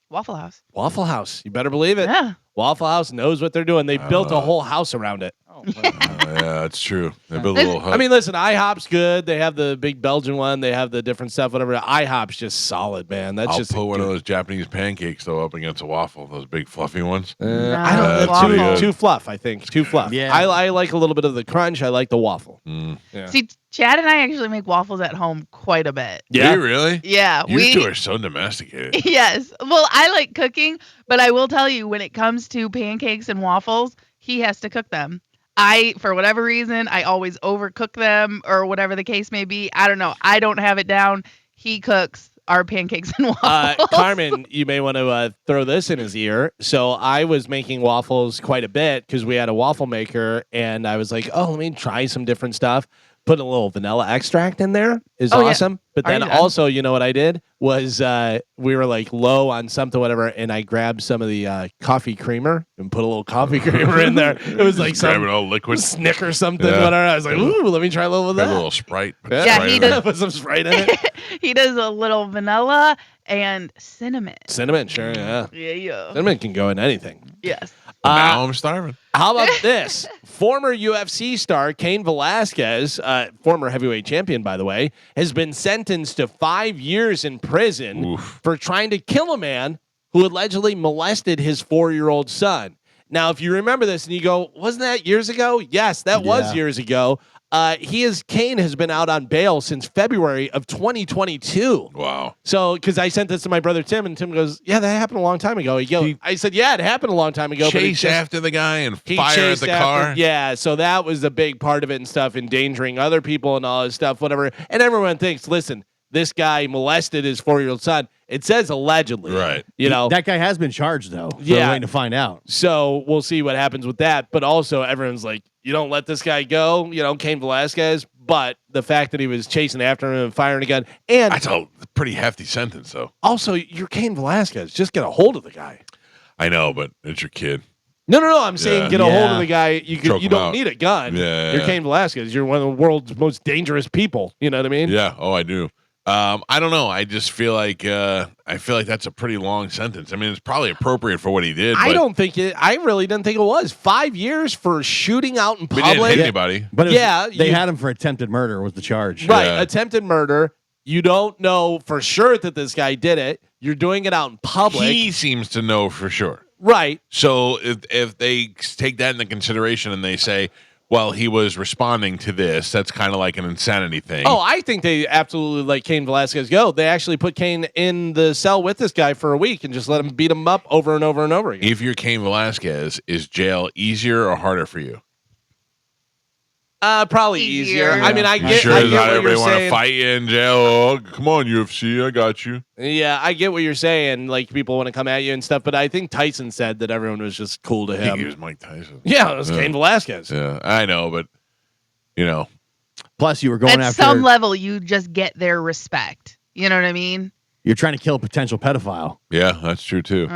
Waffle House. Waffle House. You better believe it. Yeah. Waffle House knows what they're doing. They built a whole house around it. Yeah, that's true. They build a little hut. I mean, listen, IHOP's good. They have the big Belgian one. They have the different stuff, whatever. IHOP's just solid, man. That's I'll just put one of those Japanese pancakes though up against a waffle. Those big fluffy ones. I that's don't pretty know. good. Too fluff, I think. Too fluff. Yeah. I like a little bit of the crunch. I like the waffle. Yeah. See, Chad and I actually make waffles at home quite a bit. Do you really? Yeah. You two are so domesticated. Yes. Well, I like cooking, but I will tell you when it comes to pancakes and waffles, he has to cook them. For whatever reason, I always overcook them or whatever the case may be. I don't know. I don't have it down. He cooks our pancakes and waffles. Carmen, you may want to throw this in his ear. So I was making waffles quite a bit because we had a waffle maker, and I was like, oh, let me try some different stuff. Put a little vanilla extract in there is Oh, yeah. awesome. But Are then you done? also, you know what I did was we were like low on something, whatever, and I grabbed some of the coffee creamer and put a little coffee creamer in there. It was like Grab it some all liquid. Snick or something, Yeah. whatever. I was like, ooh, let me try a little of Have that. a little Sprite. Put Yeah, Sprite he in there. does. Put some Sprite in it. He does a little vanilla and cinnamon. Cinnamon, sure, yeah. Yeah. Cinnamon can go in anything. Yes. Now I'm starving. How about this? Former UFC star Cain Velasquez, former heavyweight champion, by the way, has been sentenced to 5 years in prison Oof. for trying to kill a man who allegedly molested his 4-year-old son. Now, if you remember this and you go, wasn't that years ago? Yes, that was Yeah. years ago. Cain has been out on bail since February of 2022. Wow. So, because I sent this to my brother Tim, and Tim goes, "Yeah, that happened a long time ago." I said, "Yeah, it happened a long time ago." but it Chase just- after the guy and he fire at chased the after- car. Yeah, so that was a big part of it and stuff, endangering other people and all this stuff, whatever. And everyone thinks, listen, this guy molested his 4-year-old son. It says allegedly, Right. You know, That guy has been charged though. So Yeah. we're waiting to find out. so we'll see what happens with that. But also, everyone's like, you don't let this guy go, Cain Velasquez. But the fact that he was chasing after him and firing a gun, and That's a pretty hefty sentence, though. also, you're Cain Velasquez. Just get a hold of the guy. I know, but it's your kid. No. I'm saying Yeah. get a hold Yeah. of the guy. You Choke him don't out. need a gun. Yeah. You're Cain Velasquez. You're one of the world's most dangerous people. You know what I mean? Yeah. Oh, I do. I don't know. I just feel like that's a pretty long sentence. I mean, it's probably appropriate for what he did. I but don't think it. I really didn't think it was 5 years for shooting out in we didn't public. hit anybody. But it was- Yeah, they you- had him for attempted murder was the charge. Right, Yeah. attempted murder. You don't know for sure that this guy did it. You're doing it out in public. He seems to know for sure. Right. So if they take that into consideration and they say, well, he was responding to this, that's kind of like an insanity thing. Oh, I think they absolutely let Cain Velasquez go. They actually put Cain in the cell with this guy for a week and just let him beat him up over and over and over again. If you're Cain Velasquez, is jail easier or harder for you? Probably easier. Easier. I mean, I You get, sure I not get what everybody you're want to saying. fight you in jail? Oh, come on, UFC, I got you. Yeah, I get what you're saying. Like, people want to come at you and stuff, but I think Tyson said that everyone was just cool to I think he him. was Mike Tyson. Yeah, it was Yeah. Cain Velasquez. Yeah, I know, but Plus, you were going At after. some level, you just get their respect. You know what I mean? You're trying to kill a potential pedophile. yeah, that's true too.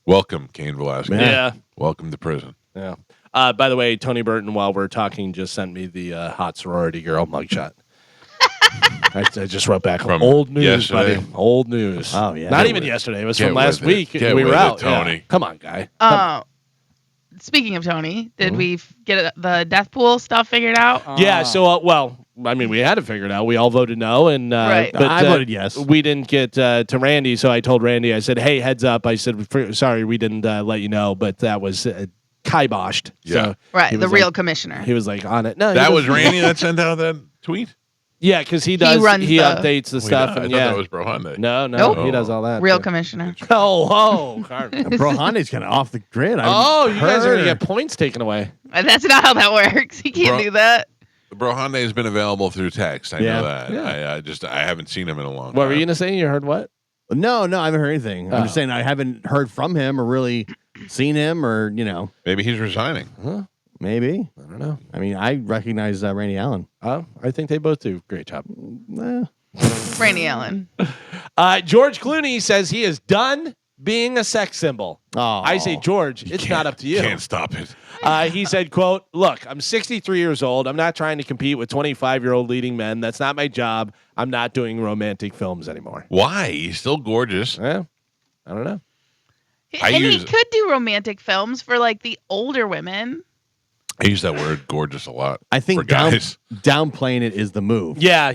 Welcome, Cain Velasquez. Yeah. Welcome to prison. Yeah. By the way, Tony Burton, while we're talking, just sent me the hot sorority girl mugshot. I just wrote back From old news, yesterday? buddy. Old news. Oh, yeah. Not Get even with it. yesterday. It was Get from last with it. week. Get We were with it, out. Yeah. Tony. Come on, guy. Speaking of Tony, did we get the death pool stuff figured out? Yeah. So, I mean, we had to figure it out. We all voted no, and Right. but, I voted yes. We didn't get to Randy, so I told Randy. I said, "Hey, heads up." I said, "Sorry, we didn't let you know, but that was kiboshed. Yeah. So Right, he the was real like- commissioner. He was like on it. No, That he was doesn't- Randy that sent out that tweet? Yeah, because he does. runs He the- updates the stuff. I And thought yeah, that was Bro Hyundai. no, Nope. he does all that. Real too. commissioner. Oh, Carmen. Bro Honda's kind of off the grid. Oh, you guys are heard. gonna get points taken away. That's not how that works. He can't Bro- do that. Bro Hyundai has been available through text. I Yeah. know that. Yeah. I haven't seen him in a long time. What were you gonna say? You heard what? No, I haven't heard anything. I'm Oh. just saying I haven't heard from him or really seen him or, Maybe he's resigning. maybe. I don't know. I mean, I recognize Randy Allen. Oh, I think they both do. Great job. Randy Allen. George Clooney says he is done being a sex symbol. Oh, I say, George, it's not up to you. Can't stop it. He said, quote, look, I'm 63 years old. I'm not trying to compete with 25-year-old leading men. That's not my job. I'm not doing romantic films anymore. Why? He's still gorgeous. Yeah, I don't know. I And he use- could do romantic films for like the older women. I use that word gorgeous a lot. I for think guys. downplaying it is the move. Yeah.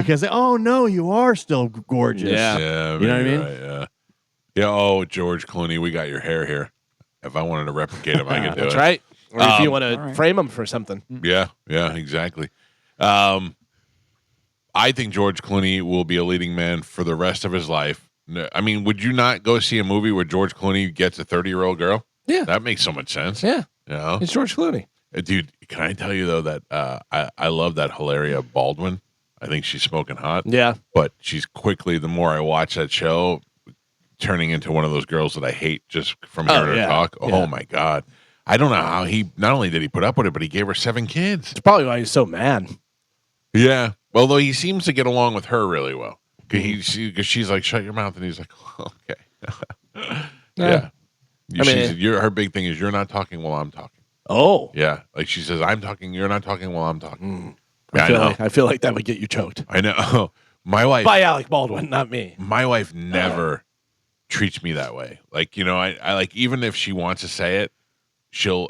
Because no, you are still gorgeous. Yeah. Yeah, You know what I maybe mean? right, yeah. Yeah. Oh, George Clooney, we got your hair here. If I wanted to replicate him, I could do That's it. right. Or if you want all to right. frame him for something. Yeah, exactly. I think George Clooney will be a leading man for the rest of his life. I mean, would you not go see a movie where George Clooney gets a 30-year-old girl? Yeah. That makes so much sense. Yeah. You know? It's George Clooney. Dude, can I tell you, though, that I love that Hilaria Baldwin. I think she's smoking hot. Yeah. But she's quickly, the more I watch that show, turning into one of those girls that I hate just from hearing her talk. Oh, Yeah. my God. I don't know how not only did he put up with it, but he gave her 7 kids. It's probably why he's so mad. Yeah. Although he seems to get along with her really well. Because she's like, shut your mouth. And he's like, okay. Yeah. Her big thing is you're not talking while I'm talking. Oh. Yeah. Like she says, I'm talking. You're not talking while I'm talking. Yeah, I feel like that would get you choked. I know. My wife. By Alec Baldwin, not me. My wife never treats me that way. Like, I like, even if she wants to say it,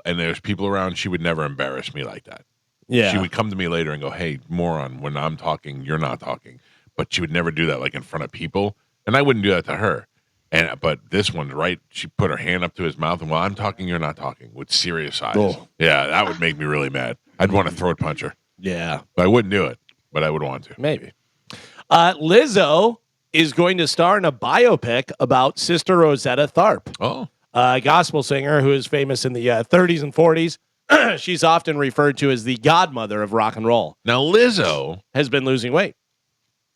and there's people around, she would never embarrass me like that. Yeah. She would come to me later and go, hey, moron, when I'm talking, you're not talking. But she would never do that like in front of people. And I wouldn't do that to her. But this one's right. She put her hand up to his mouth and while I'm talking, you're not talking with serious eyes. Oh. Yeah, that would make me really mad. I'd want to throat punch her. Yeah. But I wouldn't do it. But I would want to. Maybe. Lizzo is going to star in a biopic about Sister Rosetta Tharpe. Oh. A gospel singer who is famous in the 30s and 40s. She's often referred to as the godmother of rock and roll. Now, Lizzo Has been losing weight.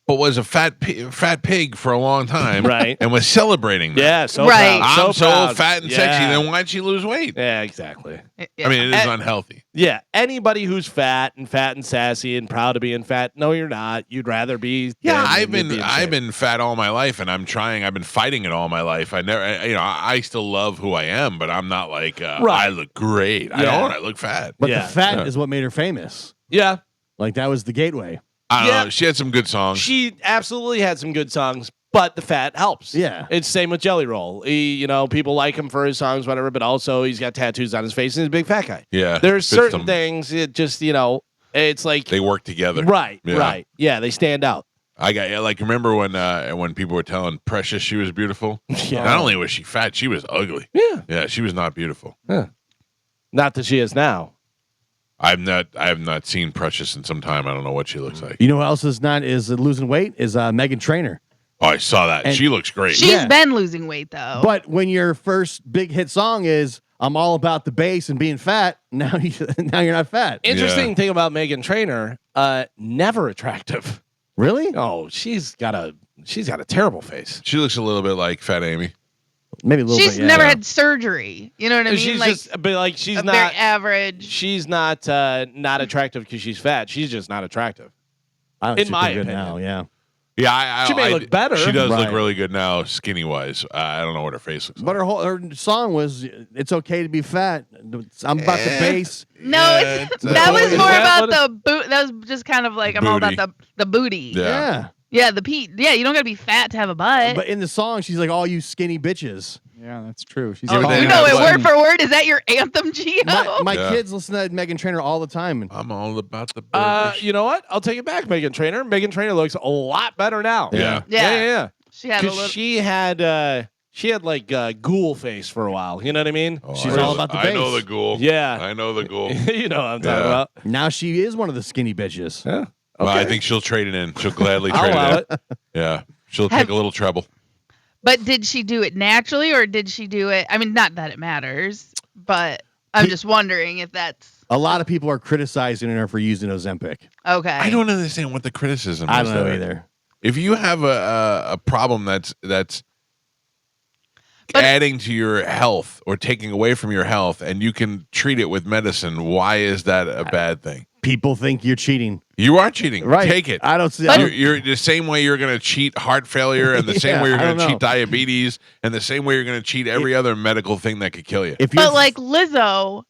but was a fat pig for a long time. Right. And was celebrating that. Yeah, so Right. proud. I'm so proud. fat and Yeah. sexy. Then why'd she lose weight? Yeah, exactly. I mean, it is unhealthy. Yeah, anybody who's fat and sassy and proud of being fat, no, you're not. You'd rather be. Yeah, thin I've than be in I've shape. been fat all my life, and I've been fighting it all my life. I still love who I am, but I'm not like Right. I look great. I Yeah. don't. I look fat. But Yeah. the fat is what made her famous. Yeah, Like that was the gateway. I don't Yeah. know. She had some good songs. she absolutely had some good songs, but the fat helps. Yeah. It's same with Jelly Roll. People like him for his songs, whatever, but also he's got tattoos on his face and he's a big fat guy. Yeah, There's fits certain them. things, it just, it's like. They work together. Right, Yeah. right. Yeah, they stand out. I got remember when people were telling Precious she was beautiful. Yeah. Not only was she fat, she was ugly. Yeah. Yeah, she was not beautiful. Not that she is now. I have not seen Precious in some time. I don't know what she looks like. You know who else is losing weight is Megan Trainor. Oh, I saw that. And- She looks great. She's Yeah. been losing weight though. But when your first big hit song is "I'm all about the bass and being fat," now you're not fat. Interesting thing about Megan Trainor, never attractive. Really? Oh, she's got a terrible face. She looks a little bit like Fat Amy. Maybe a little she's bit. Yeah. never had surgery. You know what I mean? She's Like just, but like she's a very not. average. She's not attractive because she's fat. She's just not attractive. I don't in think my she's good opinion. now. Yeah. Yeah, She may look better. She does look Right. really good now, skinny wise. I don't know what her face looks But like. her song was "It's okay to be fat." I'm about the bass. No, Yeah, it's, it's- that was Is more that about what the boot. That was just kind of like I'm all about the booty. Yeah. Yeah. Yeah, the Pete. Yeah, you don't gotta be fat to have a butt. But in the song, she's like, "All you skinny bitches." Yeah, that's true. She's Oh, Yeah, you they know have it one- word for word. Is that your anthem, Gio? My Yeah. kids listen to Megan Trainor all the time. And I'm all about the burgers. You know what? I'll take it back, Megan Trainor. Megan Trainor looks a lot better now. Yeah. Yeah. She had a Because little. she had She had like ghoul face for a while. You know what I mean? Oh, She's I all know- about the I know bass. the ghoul. Yeah. I know the ghoul. You know what I'm talking Yeah. about. Now she is one of the skinny bitches. Yeah. Well, I Okay. think she'll trade it in. She'll gladly I'll trade allow it in. Yeah. She'll Have- take a little treble. But did she do it naturally or did she do it? I mean, not that it matters, but I'm just wondering if that's A lot of people are criticizing her for using Ozempic. okay. I don't understand what the criticism is. I don't know there. either. If you have a problem that's But- adding to your health or taking away from your health, and you can treat it with medicine, why is that a bad thing? People think you're cheating. You are cheating. Right. Take it. I don't see You're the same way you're going to cheat heart failure, and the same Yeah, way you're I going to don't cheat know. diabetes, and the same way you're going to cheat every other medical thing that could kill you. If you're But like Lizzo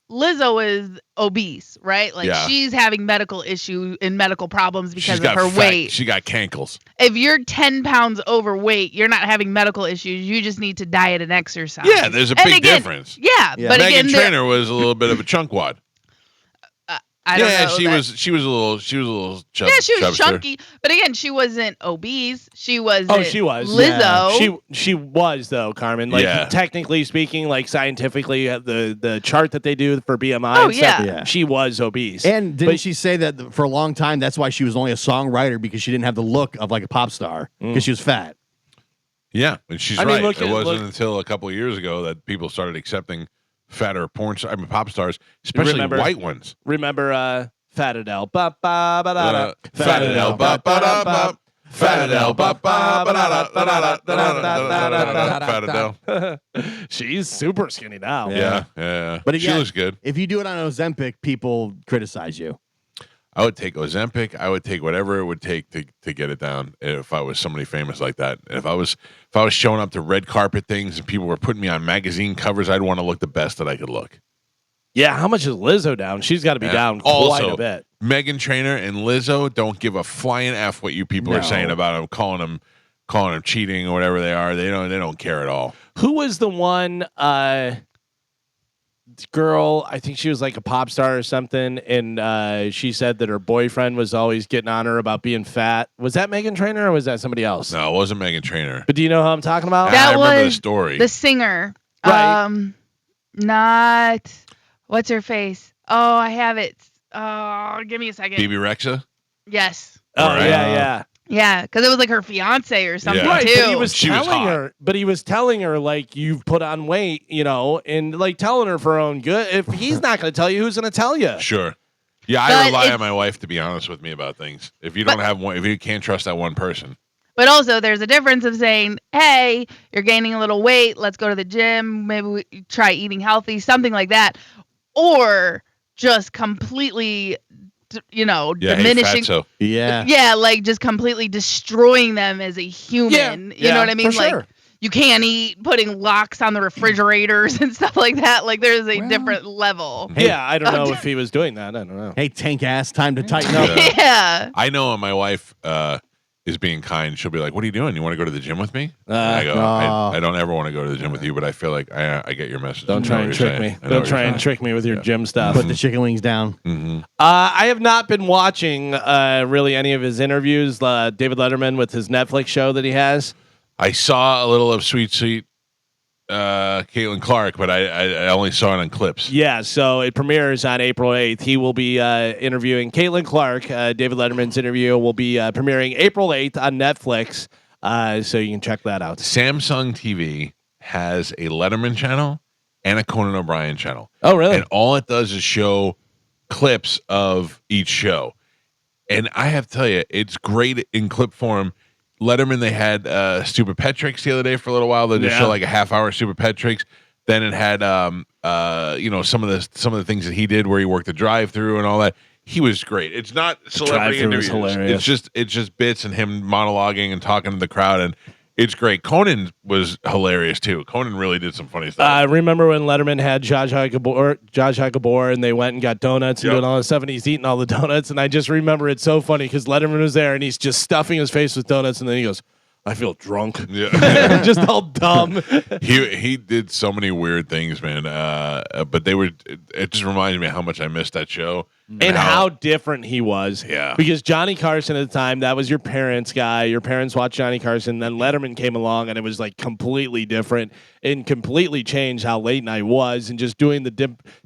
is obese, right? Like Yeah. she's having medical issue and medical problems because She's of got her fat- weight. She got cankles. If you're 10 pounds overweight, you're not having medical issues. You just need to diet and exercise. Yeah, there's a And big again, difference. Yeah, Yeah. but Megan again, there- Trainor was a little bit of a chunkwad. I don't Yeah, know she that- was a little chub, Yeah, she was chubster. chunky, but again, she wasn't obese. She was. Oh, she was. Lizzo. She was though, Carmen. Like Yeah. technically speaking, like scientifically, the chart that they do for BMI. Oh, and stuff, yeah. Yeah. she was obese. And didn't But- she say that for a long time that's why she was only a songwriter because she didn't have the look of like a pop star because she was fat. Yeah, and she's I mean, right. look It at- wasn't look- until a couple of years ago that people started accepting fatter pop stars, especially Remember- white ones. Remember, Fat Adele. Ba, ba, ba, da, da. Fat Adele, ba, ba, da, ba. Fat Adele, ba, ba, ba, da, da, da, da, da, da, Fat Adele. She's super skinny now. Yeah. But she again, looks good. If you do it on Ozempic, people criticize you. I would take Ozempic. I would take whatever it would take to get it down. If I was somebody famous like that, if I was showing up to red carpet things and people were putting me on magazine covers, I'd want to look the best that I could look. Yeah, how much is Lizzo down? She's got to be Yeah. down quite Also, a bit. Megan Trainor and Lizzo don't give a flying F what you people are No. saying about them, calling them cheating or whatever they are. They don't care at all. Who was the one girl? I think she was like a pop star or something, and she said that her boyfriend was always getting on her about being fat. Was that Megan Trainor or was that somebody else? No, it wasn't Megan Trainor. But do you know who I'm talking about? That I remember the was story. the singer. Right. Not what's her face? Oh, I have it. Oh, give me a second. BB Rexa? Yes. Oh Right. yeah. Yeah, because it was like her fiance or something Yeah. Right, too. but he was She was telling hot. her. But he was telling her like you've put on weight, and like telling her for her own good. If he's not going to tell you, who's going to tell you? Sure. Yeah, I But rely it's- on my wife to be honest with me about things. If you don't have one, if you can't trust that one person. But also, there's a difference of saying, "Hey, you're gaining a little weight. Let's go to the gym. Maybe we try eating healthy, something like that," or just completely, Yeah, hey, diminishing. fatso. Yeah. Yeah, like just completely destroying them as a human. You know what I mean? For Like sure. you can't eat, putting locks on the refrigerators and stuff like that. Like there's a Well- different level. Yeah, I don't know if he was doing that. I don't know. Hey, tank ass, time to tighten up. Yeah. Yeah. I know when my wife is being kind, she'll be like, "What are you doing? You want to go to the gym with me?" And I go, I don't ever want to go to the gym with you, but I feel like I get your message. Don't I know try what and you're trick saying. me. I know Don't what try you're and trick me with your gym stuff. Put the chicken wings down. saying. I have not been watching really any of his interviews. David Letterman with his Netflix show that he has. I saw a little of Sweet Caitlin Clark, but I only saw it on clips. Yeah, so it premieres on April 8th. He will be interviewing Caitlin Clark. David Letterman's interview will be premiering April 8th on Netflix, so you can check that out. Samsung TV has a Letterman channel and a Conan O'Brien channel. Oh, really? And all it does is show clips of each show. And I have to tell you, it's great in clip form. Letterman, they had Stupid Pet Tricks the other day for a little while. They just Yeah. show like a half-hour Stupid Pet Tricks. Then it had some of the things that he did where he worked the drive-through and all that. He was great. It's not celebrity drive-thru was interviews. hilarious. It's just bits and him monologuing and talking to the crowd, and it's great. Conan was hilarious too. Conan really did some funny stuff. I remember when Letterman had Zsa Zsa Gabor, and they went and got donuts and Yep. doing all this stuff, and he's eating all the donuts. And I just remember it's so funny because Letterman was there, and he's just stuffing his face with donuts, and then he goes, "I feel drunk." Yeah. Just all dumb. he did so many weird things, man. But it just reminded me how much I missed that show. And how different he was. Yeah. Because Johnny Carson at the time, that was your parents' guy. Your parents watched Johnny Carson. Then Letterman came along, and it was like completely different and completely changed how late night was. And just doing the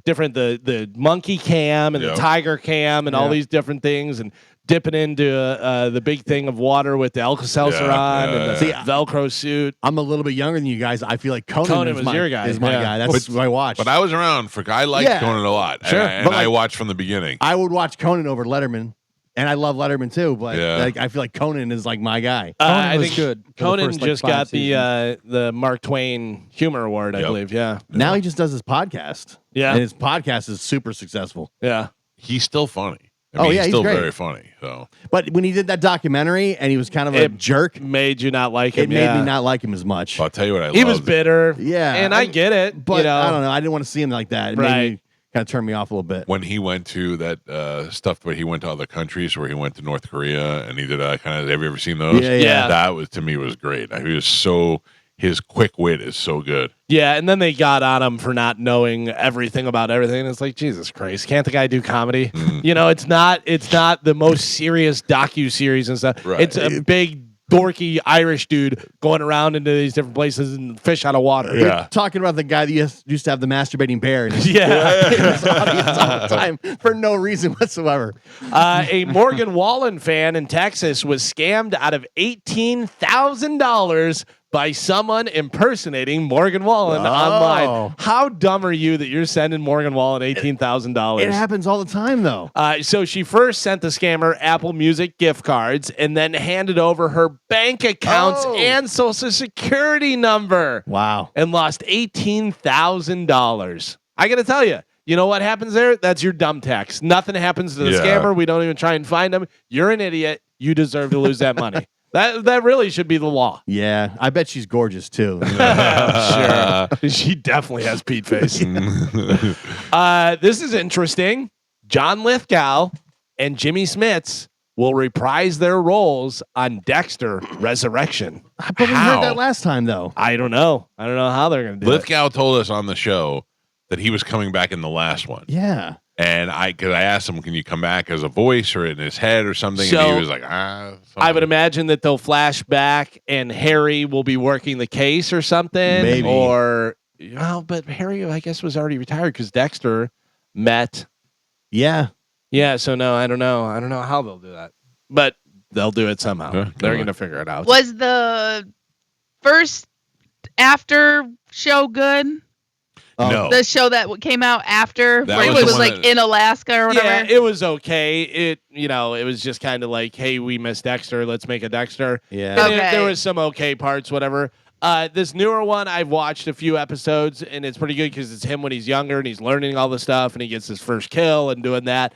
different, the monkey cam and the tiger cam and all these different things, and dipping into the big thing of water with the Alka-Seltzer on and the Velcro suit. I'm a little bit younger than you guys. I feel like Conan was your guy. Is my guy. That's what I watched. But I was around for. I liked Conan a lot. Sure. And I watched from the beginning. I would watch Conan over Letterman, and I love Letterman too. But like, I feel like Conan is like my guy. I think good. Conan just got the Mark Twain Humor Award, I believe. Yeah. Now he just does his podcast. Yeah. And his podcast is super successful. Yeah. He's still funny. I mean, he's still great. very funny. So, but when he did that documentary and he was kind of a jerk, made you not like him. It made me not like him as much. I'll tell you what He was bitter. Yeah, and I get it. But I don't know. I didn't want to see him like that. It made me kind of turn me off a little bit. When he went to that stuff where he went to other countries, where he went to North Korea and he did kind of. Have you ever seen those? Yeah. That was to me was great. He was so. His quick wit is so good. Yeah, and then they got on him for not knowing everything about everything. It's like, Jesus Christ, can't the guy do comedy? You know, it's not the most serious docu-series and stuff. Right. It's a big, dorky Irish dude going around into these different places and fish out of water. We're talking about the guy that used to have the masturbating bear in his, Yeah. in his audience all the time for no reason whatsoever. A Morgan Wallen fan in Texas was scammed out of $18,000 by someone impersonating Morgan Wallen online. How dumb are you that you're sending Morgan Wallen $18,000? It happens all the time, though. So she first sent the scammer Apple Music gift cards and then handed over her bank accounts and social security number. Wow. And lost $18,000. I got to tell you, you know what happens there? That's your dumb text. Nothing happens to the scammer. We don't even try and find him. You're an idiot. You deserve to lose that money. That really should be the law. Yeah, I bet she's gorgeous too. Sure, she definitely has Pete face. This is interesting. John Lithgow and Jimmy Smits will reprise their roles on Dexter Resurrection. But we heard that last time, though. I don't know. I don't know how they're going to do Lithgow told us on the show that he was coming back in the last one. Yeah. And because I asked him, can you come back as a voice or in his head or something? So, and he was like, I would imagine that they'll flash back and Harry will be working the case or something. Maybe. Or, but Harry, I guess, was already retired because Dexter met. Yeah. Yeah, so no, I don't know. I don't know how they'll do that. But they'll do it somehow. They're going to figure it out. Was the first after show good? No. The show that came out after, That where was it the was one like that- in Alaska or whatever. Yeah, it was okay. It was just kind of like, hey, we missed Dexter. Let's make a Dexter. Yeah. And Okay. there was some okay parts, whatever. This newer one, I've watched a few episodes, and it's pretty good because it's him when he's younger and he's learning all the stuff, and he gets his first kill and doing that.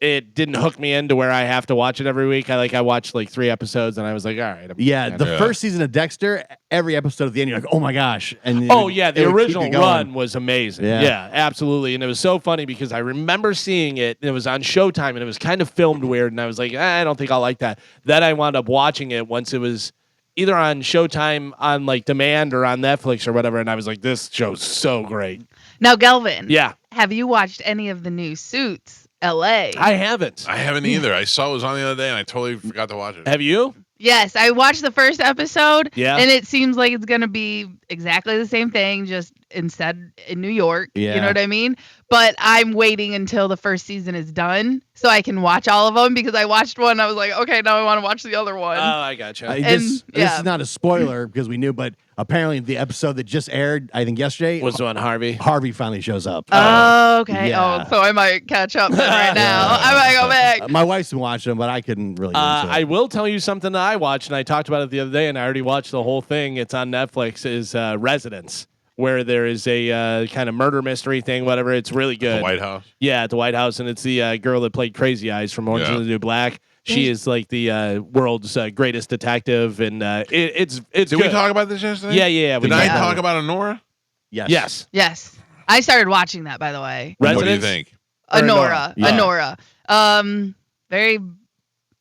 It didn't hook me into where I have to watch it every week. I watched like 3 episodes, and I was like, all right. The first season of Dexter, every episode at the end, you're like, oh my gosh. And Oh yeah, the it would keep original you going. run was amazing. Yeah. Yeah, absolutely, and it was so funny because I remember seeing it. And it was on Showtime, and it was kind of filmed weird, and I was like, I don't think I'll like that. Then I wound up watching it once it was either on Showtime on like demand or on Netflix or whatever, and I was like, this show's so great. Now, Galvin. Yeah, Have you watched any of the new Suits? LA. I haven't. I haven't either. I saw it was on the other day and I totally forgot to watch it. Have you? Yes, I watched the first episode. Yeah. And it seems like it's going to be exactly the same thing, just instead in New York. Yeah. You know what I mean? But I'm waiting until the first season is done so I can watch all of them because I watched one. I was like, okay, now I want to watch the other one. Oh, I gotcha. This is not a spoiler because we knew, but apparently the episode that just aired, I think yesterday, was on Harvey. Harvey finally shows up. Oh, okay. yeah. Oh, so I might catch up then right now. I might go back. My wife's been watching them, but I couldn't really. get into it. I will tell you something that I watched, and I talked about it the other day, and I already watched the whole thing. It's on Netflix. Is Residence, where there is a kind of murder mystery thing, whatever. It's really good. The White House? Yeah, at the White House, and it's the girl that played Crazy Eyes from Orange is the New Black. She is like the world's greatest detective, and it's Did good. we talk about this yesterday? Yeah. Did I talk about Honora? Yes. Yes. I started watching that, by the way. What do you Residence? think? Honora. Yeah. Honora. Very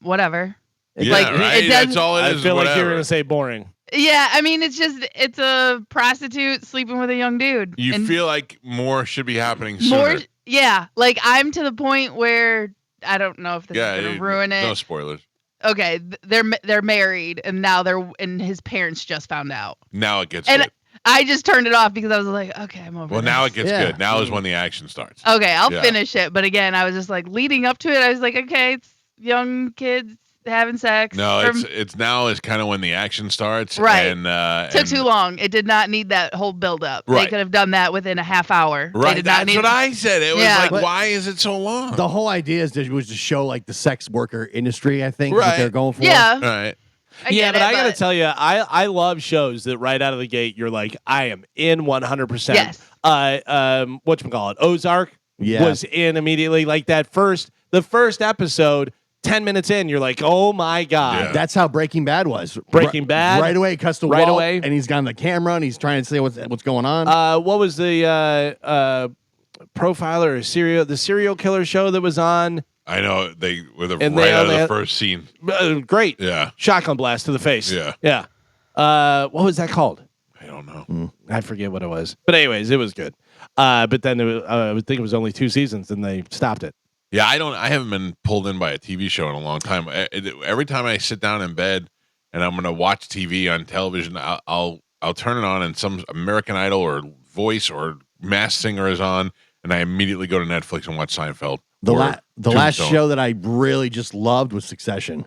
whatever. It's Yeah, like right? it That's doesn't, all it I is. feel like you were whatever. going to say boring. yeah, I mean it's a prostitute sleeping with a young dude. You And feel like more should be happening more sooner. Yeah, like I'm to the point where I don't know if this is Yeah, gonna ruin it. no spoilers. Okay, they're married and now and his parents just found out. Now it gets And good. I just turned it off because I was like, okay, I'm over Well, this. now it gets Yeah. good. Now is when the action starts. Okay, I'll Yeah. finish it. But again, I was just like leading up to it. I was like, okay, it's young kids having sex. No, it's now is kind of when the action starts. Right. And Took too long. It did not need that whole build up. Right. They could have done that within a half hour. They Right. did not That's need what I said. It was Yeah. like, But- why is it so long? The whole idea was to show like the sex worker industry. I think is Right. what they're going for. Yeah. All right. Yeah, get but it, I gotta tell you, I love shows that right out of the gate you're like, I am in 100%. Yes. Whatchamacallit, Ozark Yeah. was in immediately. Like the first episode, 10 minutes in, you're like, oh my god. Yeah. That's how Breaking Bad was. Breaking Bad? Right away, cuts to Right Walt, away. and he's got the camera, and he's trying to say what's going on. What was the profiler or the serial killer show that was on? I know they were And right they out of only the first scene. Great. Yeah. Shotgun blast to the face. Yeah. Yeah. What was that called? I don't know. I forget what it was. But anyways, it was good. But then I would think it was only 2 seasons and they stopped it. Yeah, I haven't been pulled in by a TV show in a long time. Every time I sit down in bed and I'm going to watch TV on television, I'll turn it on and some American Idol or Voice or Masked Singer is on, and I immediately go to Netflix and watch Seinfeld. The last Tombstone. show that I really just loved was Succession.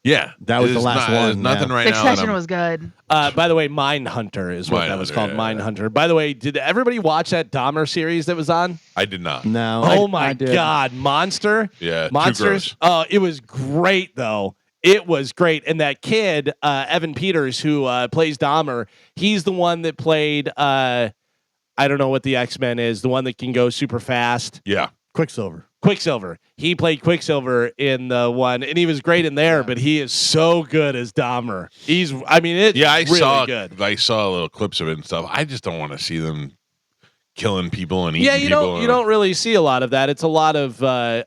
Yeah, That was the There's last not- one, There's nothing yeah. right now. that Succession I'm- was good. By the way, Mindhunter is what that was Mindhunter, called. yeah. Mindhunter. By the way, did everybody watch that Dahmer series that was on? I did not. No. Oh I my did. God, Monster! Yeah, too Monsters. Oh, it was great though. It was great, and that kid, Evan Peters, who plays Dahmer, he's the one that played. I don't know what the X-Men is. The one that can go super fast. Yeah. Quicksilver. Quicksilver. He played Quicksilver in the one, and he was great in there. But he is so good as Dahmer. It's Yeah, I really saw good. I saw little clips of it and stuff. I just don't want to see them killing people and eating Yeah, you people. don't really see a lot of that. It's a lot of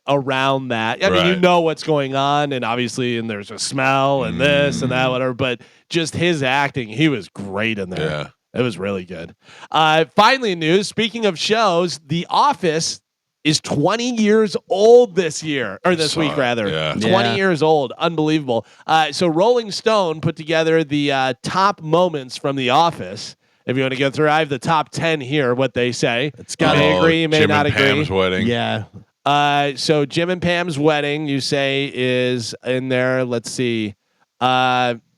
around that. I mean, you Right. know what's going on, and obviously, and there's a smell and this and that, whatever. But just his acting, he was great in there. Yeah. It was really good. Finally, news. Speaking of shows, The Office is 20 years old this year, or this saw week it, rather. yeah. 20 Yeah. years old. Unbelievable. So Rolling Stone put together the top moments from The Office. If you want to go through, I have the top 10 here, what they say. It's got You may agree, you may Jim not and agree. Pam's wedding. Yeah. So Jim and Pam's wedding, you say, is in there. Let's see.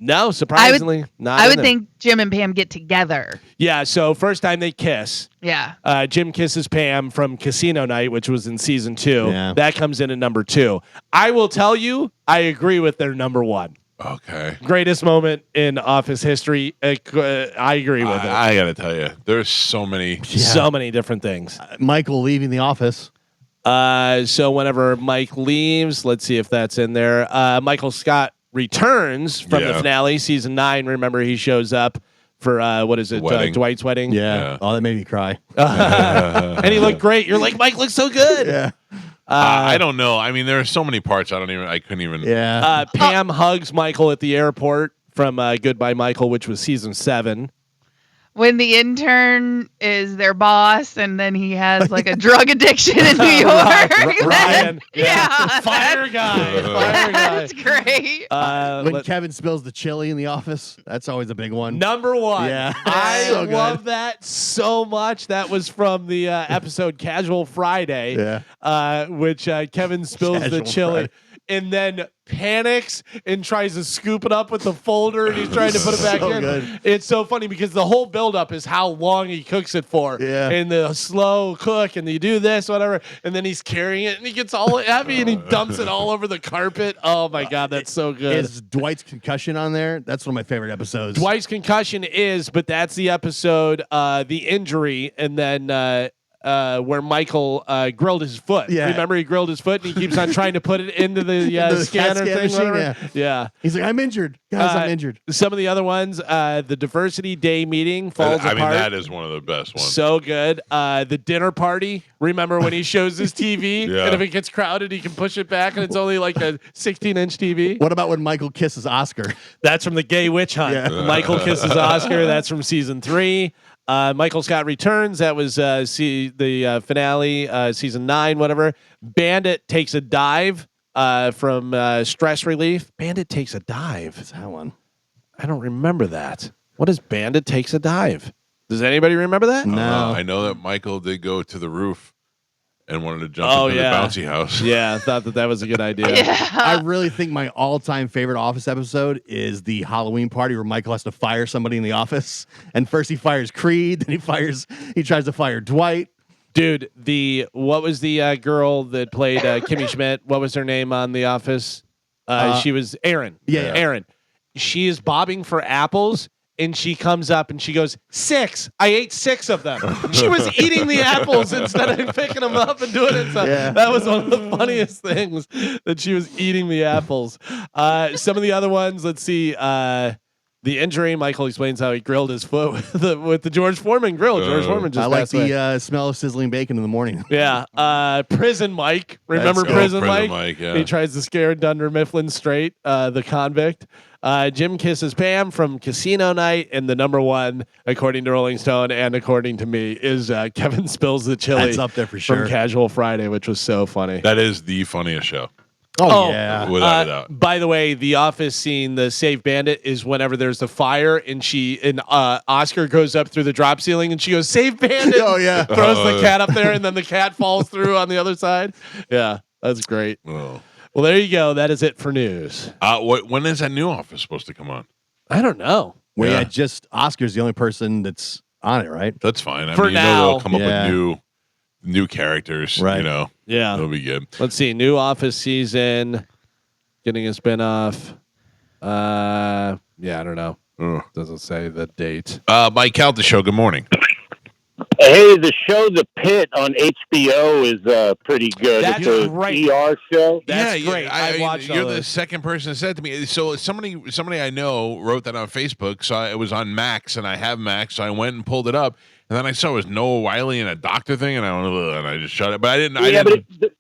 No, surprisingly, not. I in would there. think Jim and Pam get together. Yeah. So first time they kiss. Yeah. Jim kisses Pam from Casino Night, which was in season 2. Yeah. That comes in at number 2. I will tell you, I agree with their number 1. Okay. Greatest moment in Office history. I agree with it. I got to tell you, there's so many. So many different things. Michael leaving the office. So whenever Mike leaves, let's see if that's in there. Michael Scott returns from the Yeah. finale, season 9. Remember, he shows up for what is it? Wedding. Dwight's wedding. Yeah. Oh, that made me cry. And he looked great. You're like, Mike looks so good. Yeah. I don't know. I mean, there are so many parts. I couldn't even. Yeah. Pam hugs Michael at the airport from Goodbye Michael, which was season 7. When the intern is their boss and then he has like a drug addiction in New York. Ryan. Yeah. Fire guy. Fire guy. That's great. When Kevin spills the chili in the office, that's always a big one. Number 1. Yeah. I So good. love that so much. That was from the episode Casual Friday, which Kevin spills the Casual chili Friday. and then panics and tries to scoop it up with the folder and he's trying to put it back So in. good. It's so funny because the whole buildup is how long he cooks it for. Yeah. And the slow cook and you do this, whatever. And then he's carrying it and he gets all heavy and he dumps it all over the carpet. Oh my God, that's so good. Is Dwight's concussion on there? That's one of my favorite episodes. Dwight's concussion is, but that's the episode, the injury, and then where Michael grilled his foot. Yeah. Remember, he grilled his foot and he keeps on trying to put it into the The scanner CAT thing. scan Whatever. machine, Yeah. He's like, I'm injured. Guys, I'm injured. Some of the other ones, the Diversity Day meeting falls I apart. mean, that is one of the best ones. So good. The dinner party. Remember when he shows his TV? Yeah. And if it gets crowded, he can push it back and it's only like a 16-inch TV. What about when Michael kisses Oscar? That's from the Gay Witch Hunt. Yeah. Michael kisses Oscar. That's from season 3. Michael Scott Returns. That was the finale, season 9, whatever. Bandit takes a dive from stress relief. Bandit takes a dive. What's that one? I don't remember that. What is Bandit takes a dive? Does anybody remember that? No. I know that Michael did go to the roof and wanted to jump into the bouncy house. Yeah, I thought that was a good idea. I really think my all-time favorite Office episode is the Halloween party where Michael has to fire somebody in the office. And first he fires Creed, then he tries to fire Dwight. Dude, what was the girl that played Kimmy Schmidt? What was her name on The Office? She was Erin. Yeah. Erin. She is bobbing for apples. And she comes up and she goes, 6. I ate 6 of them. She was eating the apples instead of picking them up and doing it. So that was one of the funniest things, that she was eating the apples. Some of the other ones, let's see. The injury, Michael explains how he grilled his foot with the George Foreman grill. George Foreman just I like passed away. the smell of sizzling bacon in the morning. Yeah. Prison Mike. Remember Prison Mike? Yeah. He tries to scare Dunder Mifflin straight, the convict. Jim kisses Pam from Casino Night, and the number one, according to Rolling Stone and according to me, is Kevin spills the chili. That's up there for sure. From Casual Friday, which was so funny. That is the funniest show. Oh yeah. Without a doubt. By the way, the Office scene, the Save Bandit, is whenever there's a fire and Oscar goes up through the drop ceiling and she goes, Save Bandit. Oh yeah. Throws the cat up there and then the cat falls through on the other side. Yeah, that's great. Oh. Well, there you go. That is it for news. When is that new Office supposed to come on? I don't know. Well, yeah, Oscar's the only person that's on it, right? That's fine. I For mean, now. they'll come up with new characters. Right. Yeah. It'll be good. Let's see. New Office season, getting a spinoff. I don't know. Doesn't say the date. Mike Calta Show, good morning. Hey, the show The Pit on HBO is pretty good. That's it's a great. ER show. That's great. I watched You're all the those. second person that said to me. So somebody I know wrote that on Facebook. So it was on Max, and I have Max. So I went and pulled it up, and then I saw it was Noah Wiley and a doctor thing, and I just shut it. But I didn't. But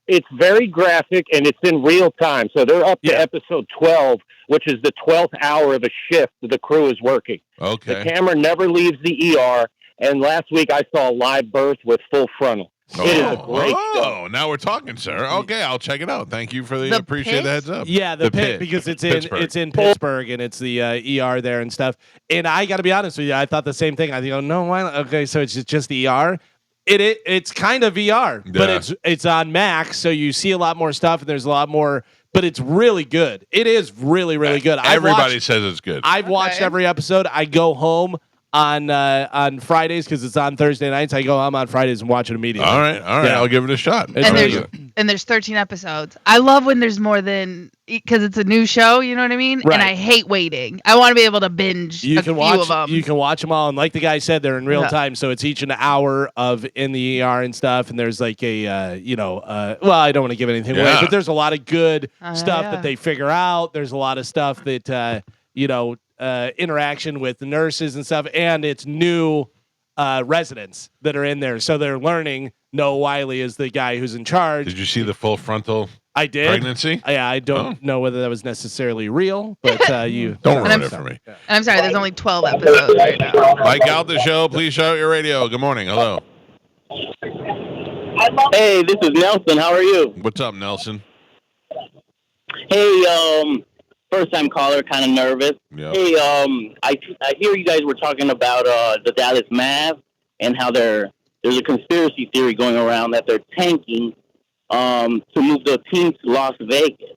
it's very graphic, and it's in real time. So they're up to episode 12, which is the 12th hour of a shift that the crew is working. Okay. The camera never leaves the ER. And last week I saw a live birth with full frontal. It is a great show. Now we're talking, sir. Okay, I'll check it out. Thank you for the appreciate Pit? the heads up. Yeah, the pit, because it's in Pittsburgh and it's the ER there and stuff. And I got to be honest with you, I thought the same thing. I think, no, why not? Okay, so it's just the ER. It's kind of VR, but it's on Max, so you see a lot more stuff and there's a lot more. But it's really good. It is really, really good. Everybody says it's good. I've watched every episode. I go home on Fridays because it's on Thursday nights. I go home on Fridays and watch it immediately. All right. Yeah. I'll give it a shot. And there's 13 episodes. I love when there's more than, because it's a new show. You know what I mean? Right. And I hate waiting. I want to be able to binge few of them. You can watch them all, and like the guy said, they're in real time. So it's each an hour of in the ER and stuff. And there's like I don't want to give anything away, but there's a lot of good stuff that they figure out. There's a lot of stuff that interaction with the nurses and stuff, and it's new residents that are in there, so they're learning. Noah Wiley is the guy who's in charge. Did you see the full frontal I did. pregnancy? Yeah, I don't know whether that was necessarily real, but you don't ruin it for me. And I'm sorry, there's only 12 episodes right now. Mike out the show. Please shut out your radio. Good morning. Hello. Hey, this is Nelson. How are you? What's up, Nelson? Hey, first time caller, kind of nervous. Yep. Hey, I hear you guys were talking about the Dallas Mavs and how there's a conspiracy theory going around that they're tanking to move the team to Las Vegas.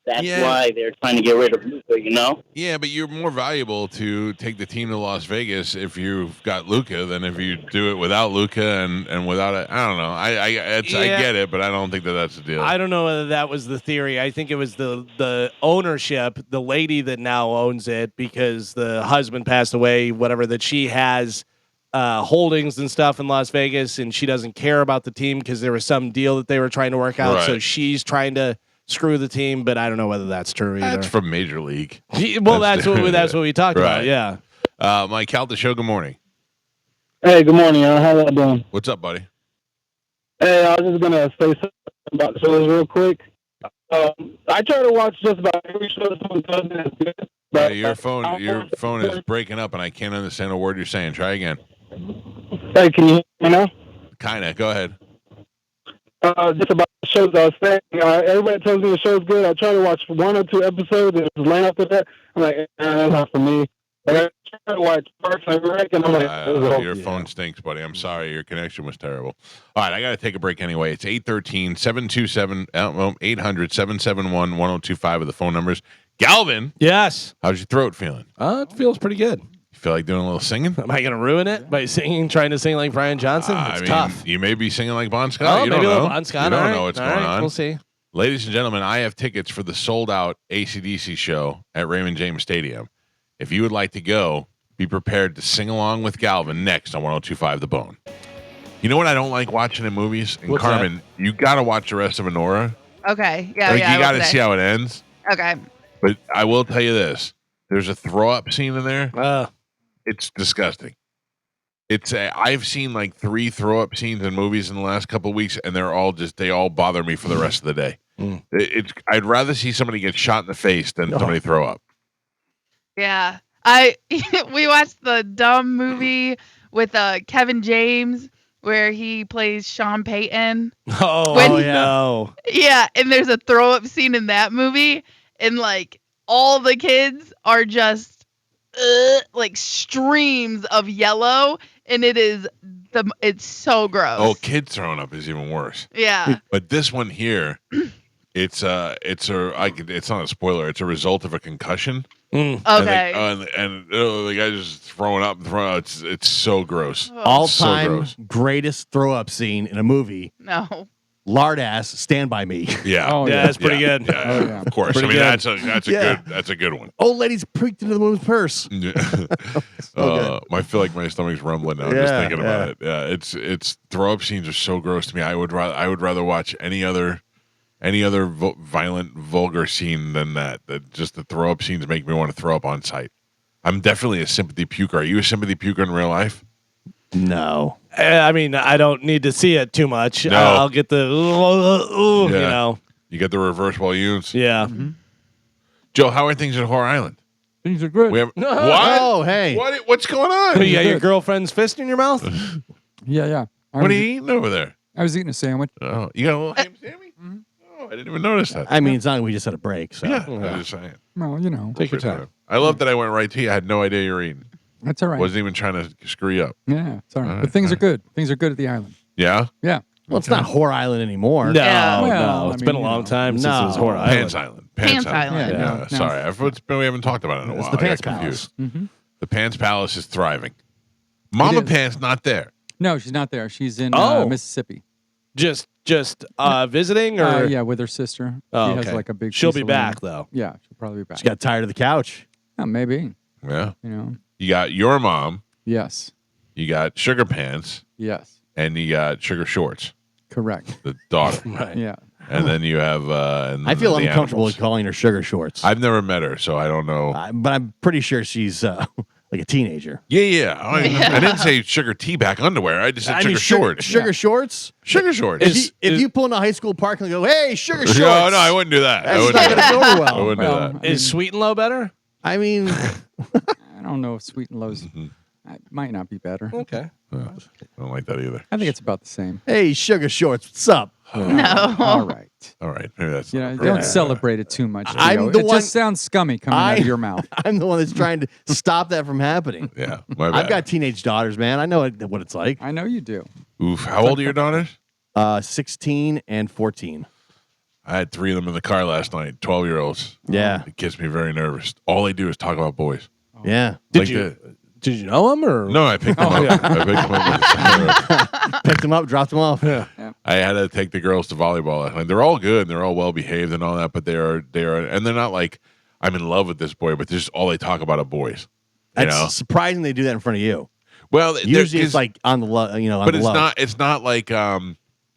That's why they're trying to get rid of Luka, Yeah, but you're more valuable to take the team to Las Vegas if you've got Luka than if you do it without Luka and without it. I don't know. I get it, but I don't think that's the deal. I don't know whether that was the theory. I think it was the ownership, the lady that now owns it, because the husband passed away, whatever, that she has holdings and stuff in Las Vegas, and she doesn't care about the team because there was some deal that they were trying to work out. Right. So she's trying to screw the team, but I don't know whether that's true either. That's from Major League. Well, that's what we talked about. Yeah. Mike Calta Show. Good morning. Hey, good morning. How y'all doing? What's up, buddy? Hey, I was just gonna say something about the shows real quick. I try to watch just about every show that someone does that's good. But Your phone is breaking up, and I can't understand a word you're saying. Try again. Hey, can you hear me now? Kinda. Go ahead. Just about the shows I was saying. Everybody tells me the show's good. I try to watch 1 or 2 episodes, and it's laying after that. I'm like, that's not for me. Like, I try to watch Parks and Rec, and I'm like, Your phone stinks, buddy. I'm sorry. Your connection was terrible. All right, I got to take a break anyway. It's 813-727, 800-771-1025 are the phone numbers. Galvin. Yes. How's your throat feeling? It feels pretty good. You feel like doing a little singing? Am I going to ruin it by trying to sing like Brian Johnson? It's tough. You may be singing like Bon Scott. Oh, You maybe don't a little know. Bon Scott. You don't All know right. what's All going right. on. We'll see. Ladies and gentlemen, I have tickets for the sold-out AC/DC show at Raymond James Stadium. If you would like to go, be prepared to sing along with Galvin next on 102.5 The Bone. You know what I don't like watching in movies? And What's Carmen, you got to watch the rest of Honora. Okay. Yeah. Like, yeah. you got to see how it ends. Okay. But I will tell you this. There's a throw-up scene in there. It's disgusting. I've seen like 3 throw-up scenes in movies in the last couple of weeks, and they all bother me for the rest of the day. I'd rather see somebody get shot in the face than somebody throw up. Yeah. We watched the dumb movie with Kevin James where he plays Sean Payton. No. Yeah, and there's a throw up scene in that movie, and like all the kids are just like streams of yellow, and it's so gross. Oh, kids throwing up is even worse. Yeah. But this one here, it's not a spoiler. It's a result of a concussion. Okay. And the guy's just throwing up and throwing up. It's so gross. All-time greatest throw-up scene in a movie. No. Lard ass, Stand By Me. Yeah. Oh, yeah, that's pretty good. Yeah, of course. Pretty I mean, good. that's a good one. Old lady's pricked into the woman's purse. I feel like my stomach's rumbling now just thinking about it. Yeah, it's throw up scenes are so gross to me. I would rather watch any other violent, vulgar scene than that. That just the throw up scenes make me want to throw up on sight. I'm definitely a sympathy puker. Are you a sympathy puker in real life? No. I mean, I don't need to see it too much. No. I'll get the, you know. You get the reversible units. Yeah. Mm-hmm. Joe, how are things at Whore Island? Things are good. We have, No. what? Oh, hey. What's going on? You got your girlfriend's fist in your mouth? Yeah. What are you eating over there? I was eating a sandwich. Oh, you got a little ham sandwich? Oh, I didn't even notice that. I mean, it's not like we just had a break. So. Yeah, I'm just saying. Well, you know. Take your time. I love that I went right to you. I had no idea you were eating. That's all right. Wasn't even trying to screw you up. Yeah, it's all right. All But right, things are good. Things are good at the island. Yeah? Yeah. Well, it's not Whore Island anymore. No, Yeah. Well, no. It's been a long time since it was Whore Island. Pants Island. Pants Island. Yeah, No. sorry. We haven't talked about it in a while. It's the I got Pants confused. Palace. Mm-hmm. The Pants Palace is thriving. Mama is. Pants not there. No, she's not there. She's in Mississippi. Just visiting, or Yeah, with her sister. Oh, She has okay. like a big. She'll piece be of back land. though. Yeah, she'll probably be back. She got tired of the couch. Yeah, maybe. Yeah. You know. You got your mom, Yes. you got Sugar Pants, Yes. and you got Sugar Shorts, Correct. the daughter. Right. Yeah. And then you have I feel the uncomfortable animals. with calling her sugar shorts. I've never met her, so I don't know. But I'm pretty sure she's like a teenager. Yeah. I didn't say sugar tea back underwear. I just said sugar shorts. Sugar shorts? Sugar shorts. If you pull in a high school park and go, hey, sugar shorts. No, I wouldn't do that. That's not going to go over I well. wouldn't do that. Is Sweet and Low better? I mean, I don't know if Sweet and Low's it might not be better. Okay. I don't like that either. I think it's about the same. hey, sugar shorts, what's up? No. All right. All right. Maybe that's You not know, appropriate. don't celebrate it too much. I'm Theo. the It one- just sounds scummy coming out of your mouth. I'm the one that's trying to stop that from happening. Yeah. My bad. I've got teenage daughters, man. I know what it's like. I know you do. Oof. How old are your daughters? 16 and 14. I had 3 of them in the car last night, 12-year-olds. Yeah. It gets me very nervous. All they do is talk about boys. Yeah. Did you know him or No, I picked them up. I picked them up. Picked them up, dropped them off. Yeah. I had to take the girls to volleyball last night. They're all good. And they're all well behaved and all that, but they are, and they're not like I'm in love with this boy, but just all they talk about are boys. You It's know? surprising they do that in front of you. Well, Usually it's like on the low, on but the it's low. not. It's not like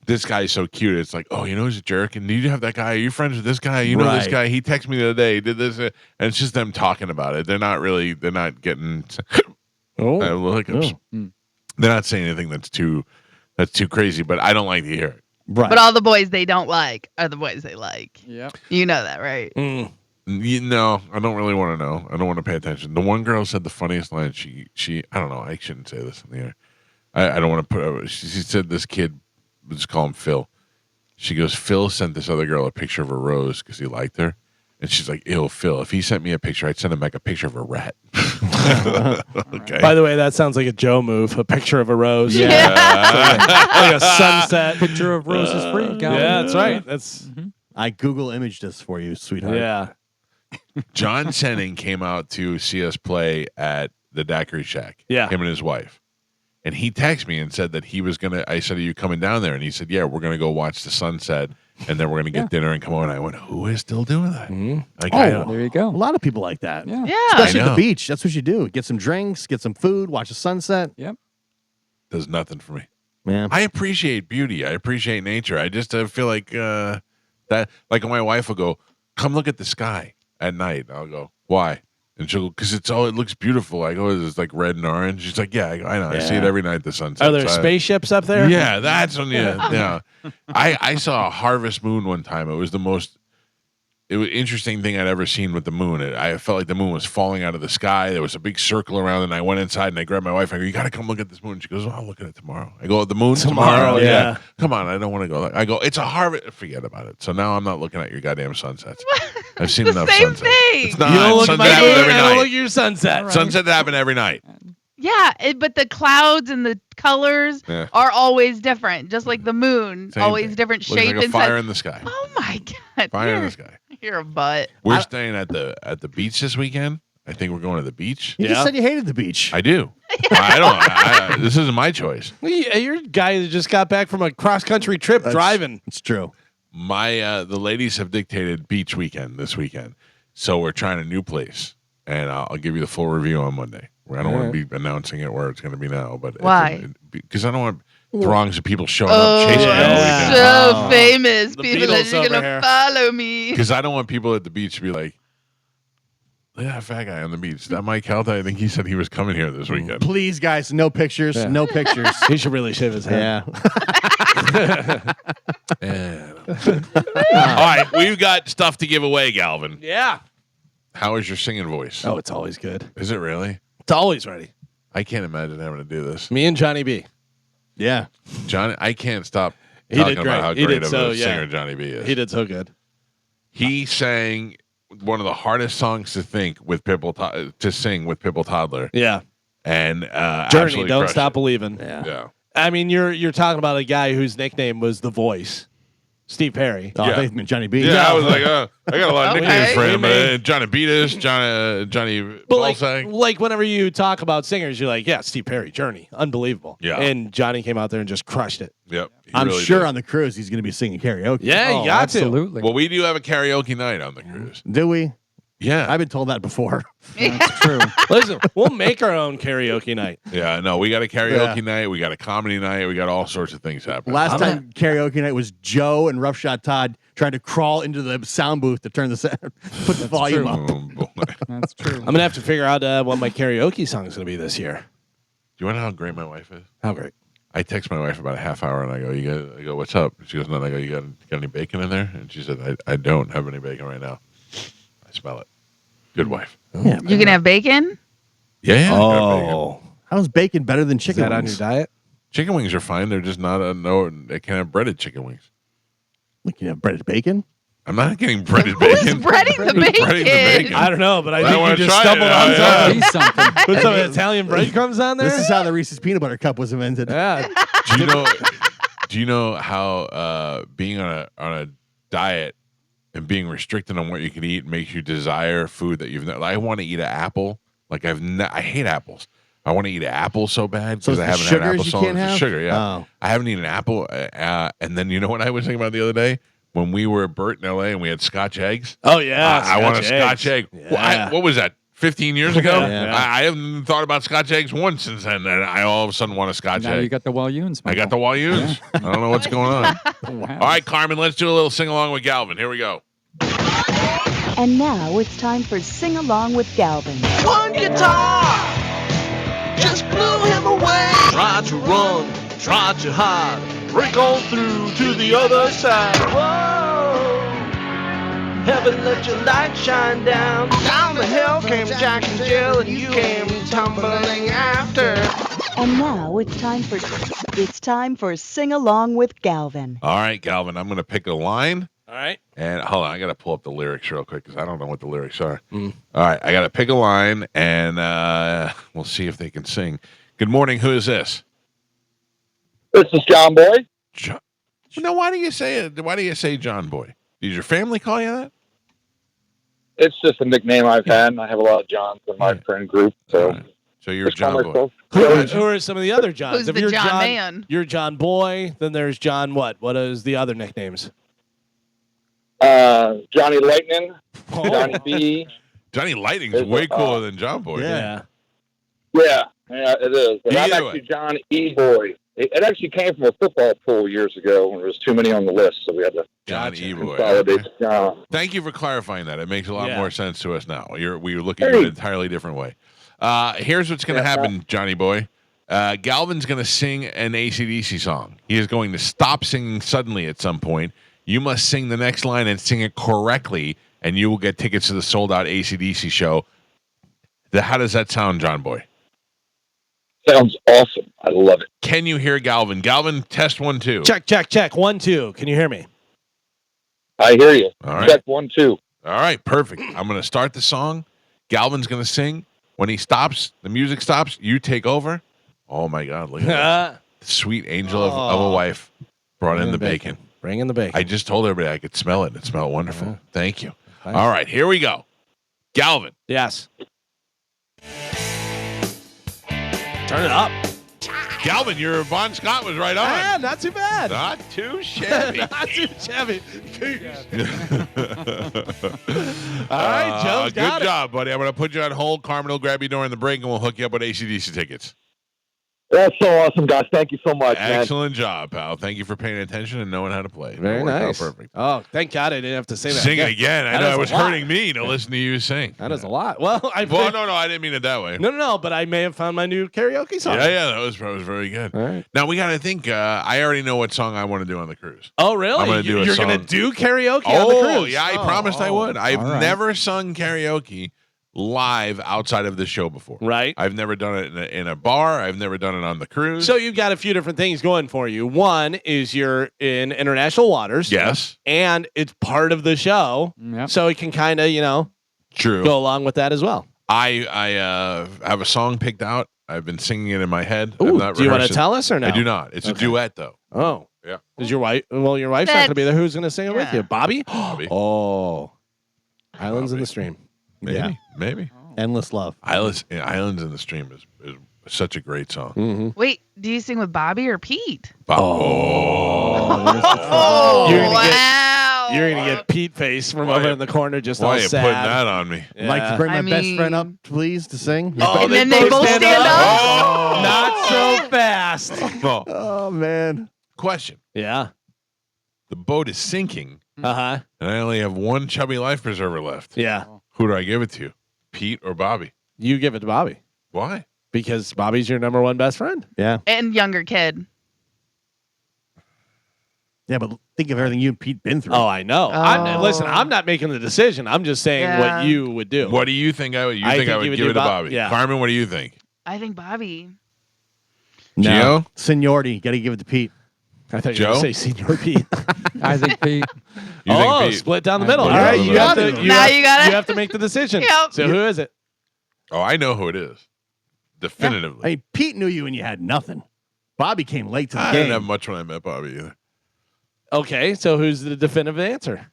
this guy's so cute. It's like, oh, he's a jerk. And do you have that guy? Are you friends with this guy? You know this Right. guy? He texted me the other day. He did this, and it's just them talking about it. They're not getting hiccups. They're not saying anything that's too crazy. But I don't like to hear it. Right. But all the boys they don't like are the boys they like. Yep. You know that, right? No, I don't really want to know. I don't want to pay attention. The one girl said the funniest line. She I don't know. I shouldn't say this in the air. I don't want to put. She said this kid, we'll just call him Phil. She goes, Phil sent this other girl a picture of a rose because he liked her. And she's like, ew, Phil, if he sent me a picture, I'd send him back a picture of a rat. Okay. By the way, that sounds like a Joe move. A picture of a rose. Yeah. Like a sunset. Picture of roses free. Galvin. Yeah, that's right. That's I Google imaged this for you, sweetheart. yeah. John Senning came out to see us play at the Daiquiri Shack. Yeah. Him and his wife. And he texted me and said that he was going to, I said, are you coming down there? And he said, yeah, we're going to go watch the sunset and then we're going to get dinner and come over. And I went, who is still doing that? Like, There you go. A lot of people like that. Yeah. Especially I at the know. beach. That's what you do. Get some drinks, get some food, watch the sunset. Yep. Does nothing for me. Yeah. I appreciate beauty. I appreciate nature. I just feel like that, like my wife will go, come look at the sky at night. I'll go, why? And she'll go, because it looks beautiful. I go, it's like red and orange. She's like, yeah, I go, I know. I see it every night, the sunset. Are there spaceships up there? Yeah, that's when yeah. I saw a harvest moon one time. It was the most interesting thing I'd ever seen with the moon. I felt like the moon was falling out of the sky. There was a big circle around, and I went inside and I grabbed my wife. I go, you got to come look at this moon. She goes, I'll look at it tomorrow. I go, the moon tomorrow? Yeah. Come on, I don't want to go. I go, it's a harvest. Forget about it. So now I'm not looking at your goddamn sunsets. I've seen enough Same sunsets. thing. It's not. You don't look at Sunset my happens moon, every I don't look night. at your sunset. Sunsets happen every night. Yeah, but the clouds and the colors Yeah. are always different, just like the moon, Same always thing. different Looks shape like a and fire size. in the sky. Oh my god! Fire in the sky. You're a butt. We're staying at the beach this weekend. I think we're going to the beach. You just said you hated the beach. I do. I don't. This isn't my choice. You're a guy that just got back from a cross country trip driving. It's true. My the ladies have dictated beach weekend this weekend, so we're trying a new place, and I'll give you the full review on Monday. I don't want to be announcing it where it's going to be now, but Why? Because I don't want throngs of people showing Oh, up chasing me all I'm weekend. so famous. The People are Beatles just over gonna here. follow me. Because I don't want people at the beach to be like, look at that fat guy on the beach. That Mike Calta, I think he said he was coming here this weekend. Please, guys, no pictures. Yeah. No pictures. He should really shave his head. Yeah. All right, we've got stuff to give away, Galvin. Yeah. How is your singing voice? Oh, it's always good. Is it really? It's always ready. I can't imagine having to do this. Me and Johnny B. Yeah. Johnny, I can't stop He talking did about great. how He great did of so, a yeah. singer Johnny B is. He did so good. He sang one of the hardest songs to sing with Pitbull Toddler. Yeah. And Journey, absolutely Don't crushed Stop it. Believing. Yeah. I mean, you're talking about a guy whose nickname was The Voice, Steve Perry. Oh, Yeah. I think it's Johnny B. Yeah, I was like, I got a lot of Okay. nicknames for him. We may- Johnny Beatus, Johnny But Ballsack. like whenever you talk about singers, you're like, yeah, Steve Perry, Journey, unbelievable. Yeah. And Johnny came out there and just crushed it. Yep. he I'm really sure did. on the cruise he's going to be singing karaoke. Yeah, Oh, you got absolutely. Well, we do have a karaoke night on the cruise. Do we? Yeah. I've been told that before. That's true. to. Listen, we'll make our own karaoke night. Yeah, no, we got a karaoke Yeah. night. We got a comedy night. We got all sorts of things happening. Last time karaoke night was Joe and Roughshot Todd trying to crawl into the sound booth to turn the put the volume true. up. Oh, boy. Do That's true. I'm gonna have to figure out what my karaoke song is gonna be this year. you want to know how great my wife is? How great! I text my wife about a half hour and I go, what's up? She goes, no. I go, you got any bacon in there? And she said, I don't have any bacon right now. I smell it. Good wife. Yeah, You can have bacon. Yeah. I got bacon. Oh, how's bacon better than is chicken that on wings? your diet? Chicken wings are fine. They're just not they can't have breaded chicken wings. Like you have breaded bacon? I'm not getting breaded Who's bacon. breading the bacon? Breading the bacon. I don't know, but I I think wanna you just try it. stumbled on Yeah. something. Be something. Put some Italian breadcrumbs on there. This is how the Reese's peanut butter cup was invented. yeah. Do you know how being on a diet and being restricted on what you can eat makes you desire food that you've never. I want to eat an apple. Like I hate apples. I want to eat an apple so bad So because it's I the haven't had sugars apple you so can't long. It's have? sugar, yeah. Oh. I haven't eaten an apple. And then you know what I was thinking about the other day when we were at Burt in L.A. and we had Scotch eggs. Oh yeah. I want a Scotch Scotch egg. eggs. Well, Yeah. what was that? 15 years ago? Yeah. I haven't thought about Scotch eggs once since then. And I all of a sudden want a Scotch Now egg. you got the Walloons. I got the Walloons. I don't know what's going on. Wow. All right, Carmen, let's do a little sing along with Galvin. Here we go. And now it's time for Sing Along with Galvin. One guitar just blew him away. Try to run, try too hard, break on through to the other side. Whoa. Heaven, let your light shine down. Down the hill came Jack and Jill, and you came tumbling after. And now it's time for Sing Along with Galvin. All right, Galvin, I'm going to pick a line. All right. And hold on, I got to pull up the lyrics real quick because I don't know what the lyrics are. All right, I got to pick a line, and we'll see if they can sing. Good morning. Who is this? This is John Boy. John. No, why do you say it? Why do you say John Boy? Does your family call you that? It's just a nickname I've had, and I have a lot of Johns in my friend group. So, so you're John Boy. Who are some of the other Johns? Who's If the you're John man? You're John Boy. Then there's John what? What is the other nicknames? Johnny Lightning, Oh. Johnny B. Johnny Lightning's way cooler than John Boy. Yeah. Yeah, it is. But I'm Either actually John E. Boy. It actually came from a football pool years ago when there was too many on the list, so we had to John E. Boy. consolidate. Thank you for clarifying that. It makes a lot Yeah. more sense to us now. We were looking at it an entirely different way. Here's what's going to happen, Johnny Boy. Galvin's going to sing an AC/DC song. He is going to stop singing suddenly at some point. You must sing the next line and sing it correctly, and you will get tickets to the sold-out AC/DC show. How does that sound, John Boy? Sounds awesome. I love it. Can you hear Galvin? Galvin, test 1, 2. Check, check, check. 1, 2. Can you hear me? I hear you. All right. Check 1, 2. All right, perfect. I'm going to start the song. Galvin's going to sing. When he stops, the music stops, you take over. Oh, my God. Look at that. Sweet angel of a wife brought in the bacon. Bring in the bacon. I just told everybody I could smell it. It smelled wonderful. Thank you. All right, here we go. Galvin. Yes. Turn it up. Galvin, your Bon Scott was right on. Ah, not too bad. Not too shabby. Not too shabby. All right, Joe's got good it. job, buddy. I'm going to put you on hold. Carmen will grab you during the break, and we'll hook you up with AC/DC tickets. That's so awesome, guys. Thank you so much, man. Excellent job, pal. Thank you for paying attention and knowing how to play. Very That worked out nice. Perfect. Oh, thank God I didn't have to say that. Sing it again. I That know is it a was lot. hurting me to listen to you sing. That is a lot. Well, no, I didn't mean it that way. No, but I may have found my new karaoke song. Yeah, that was very good. All right. Now we got to think. I already know what song I want to do on the cruise. Oh, really? I'm gonna do a You're song. going to do karaoke on the cruise? Yeah, I promised I would. I've all right. never sung karaoke live outside of the show before. Right. I've never done it in a bar. I've never done it on the cruise. So you've got a few different things going for you. One is you're in international waters. Yes. And it's part of the show. Yep. So it can kind of, True. go along with that as well. I have a song picked out. I've been singing it in my head. Ooh, I've not do you want to rehearsed it. tell us or no? I do not. It's a duet though. Oh. Yeah. Is your wife? Well, your wife's not going to be there. Who's going to sing it with Yeah. you? Bobby? Bobby. Oh. Islands in the Stream. Maybe. Endless Love. Islands in the Stream is such a great song. Mm-hmm. Wait, do you sing with Bobby or Pete? Oh, wow. You're gonna get Pete face from over in the corner, just Why all are you sad. putting that on me? Yeah. Like to bring my I best friend up, mean- please, to sing. Oh, And then they both stand up? Oh. Not so fast. Oh. Oh man. Question. Yeah. The boat is sinking, Uh huh. and I only have one chubby life preserver left. Yeah. Who do I give it to? Pete or Bobby? You give it to Bobby Why? because Bobby's your number one best friend. Yeah. And younger kid. Yeah, but think of everything you and Pete been through. Oh, I know. Listen, I'm not making the decision. I'm just saying Yeah. what you would do. What do you think I would? You I think I think would you would give do it to Bob- Bobby? yeah. Carmen, what do you think? I think Bobby. no. Gio? Seniority. Got to give it to Pete. I thought you were Joe? going to say Senior Pete. I think Pete. You oh, think Pete? split down the middle. Split All down right, the you middle. have to. Now you gotta- You have to make the decision. Yep. So who is it? Oh, I know who it is. Definitively. I mean, Pete knew you when you had nothing. Bobby came late to the I game. didn't have much when I met Bobby either. Okay, so who's the definitive answer?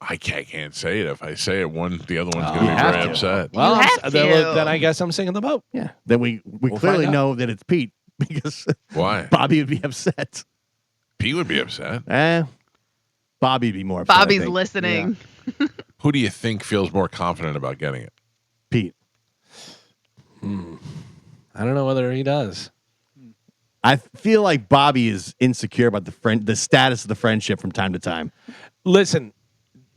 I can't say it. If I say it, the other one's going to You be have very to. upset. Well, You have then, to. then I guess I'm singing the boat. Yeah. Then we We'll clearly find out. know that it's Pete because Why? Bobby would be upset. Pete would be upset. Bobby'd be more upset. I Bobby's think. listening. Who do you think feels more confident about getting it? Pete. I don't know whether he does. I feel like Bobby is insecure about the status of the friendship from time to time. Listen,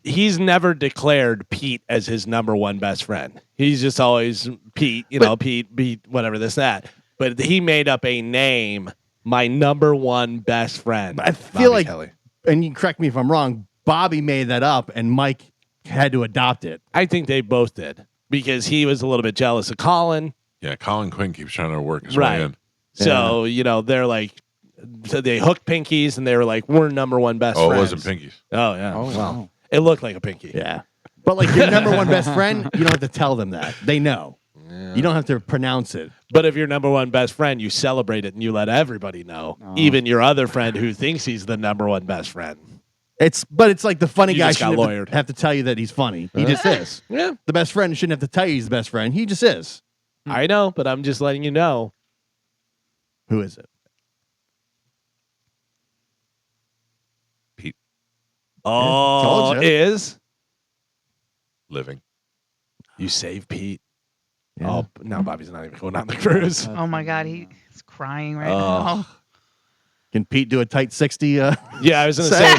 he's never declared Pete as his number one best friend. He's just always Pete, Pete, whatever, this, that. But he made up a name, my number one best friend. I feel Bobby like, Kelly. and you correct me if I'm wrong, Bobby made that up, and Mike had to adopt it. I think they both did because he was a little bit jealous of Colin. Yeah, Colin Quinn keeps trying to work his way in. So, they're like, so they hooked pinkies and they were like, we're number one best friends. Oh, it wasn't pinkies. Oh, yeah. Oh, Well, wow. it looked like a pinky. Yeah. But like your number one best friend, you don't have to tell them that. They know. You don't have to pronounce it. But if your number one best friend, you celebrate it and you let everybody know, even your other friend who thinks he's the number one best friend. It's like the funny You guy just got shouldn't lawyered. have to tell you that he's funny. He just is. Yeah. The best friend shouldn't have to tell you he's the best friend. He just is. I know, but I'm just letting you know. Who is it? Pete. Oh, told ya. is Living. you save Pete? Yeah. Oh, no, Bobby's not even going on the cruise. Oh my God, he's crying right Oh. now. Can Pete do a tight 60? Yeah, I was going to say,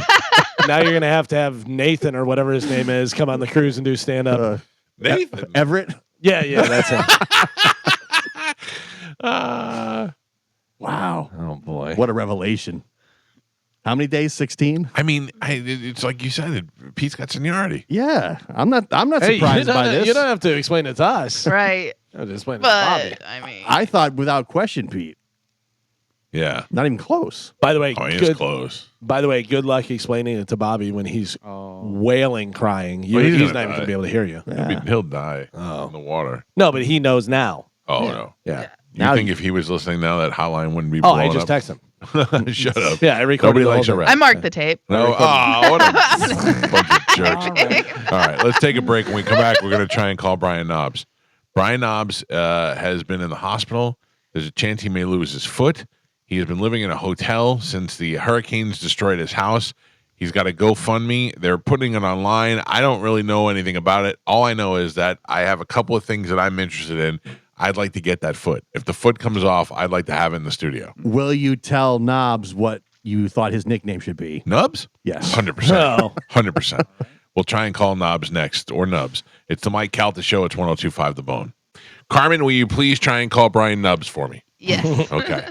now you're going to have Nathan or whatever his name is come on the cruise and do stand up. Nathan. Everett? Yeah, that's it. Wow. Oh, boy. What a revelation. How many days? 16? I mean, it's like you said. Pete's got seniority. Yeah. I'm not Hey, surprised by this. You don't have to explain it to us. Right. I'll just explain it to Bobby. But, I mean, I thought without question, Pete. Yeah. Not even close. By the way, Oh, he is close. By the way, good luck explaining it to Bobby when he's wailing, crying. Well, He's he's not even gonna going to die. be able to hear you. He'll die in the water. No, but he knows now. Oh, no. Yeah. You think if he was listening now, that hotline wouldn't be Oh, blowing I just up? text him. Shut up. Yeah, I recorded Nobody the likes a whole rat. I marked the tape. No, what a bunch of jerks. All right, let's take a break. When we come back, we're going to try and call Brian Knobs. Brian Knobs has been in the hospital. There's a chance he may lose his foot. He has been living in a hotel since the hurricanes destroyed his house. He's got a GoFundMe. They're putting it online. I don't really know anything about it. All I know is that I have a couple of things that I'm interested in. I'd like to get that foot. If the foot comes off, I'd like to have it in the studio. Will you tell Knobs what you thought his nickname should be? Nubs? Yes. 100%. 100%. We'll try and call Knobs next, or Nubs. It's the Mike Calta Show. It's 102.5 The Bone. Carmen, will you please try and call Brian Nubs for me? Yes. Okay.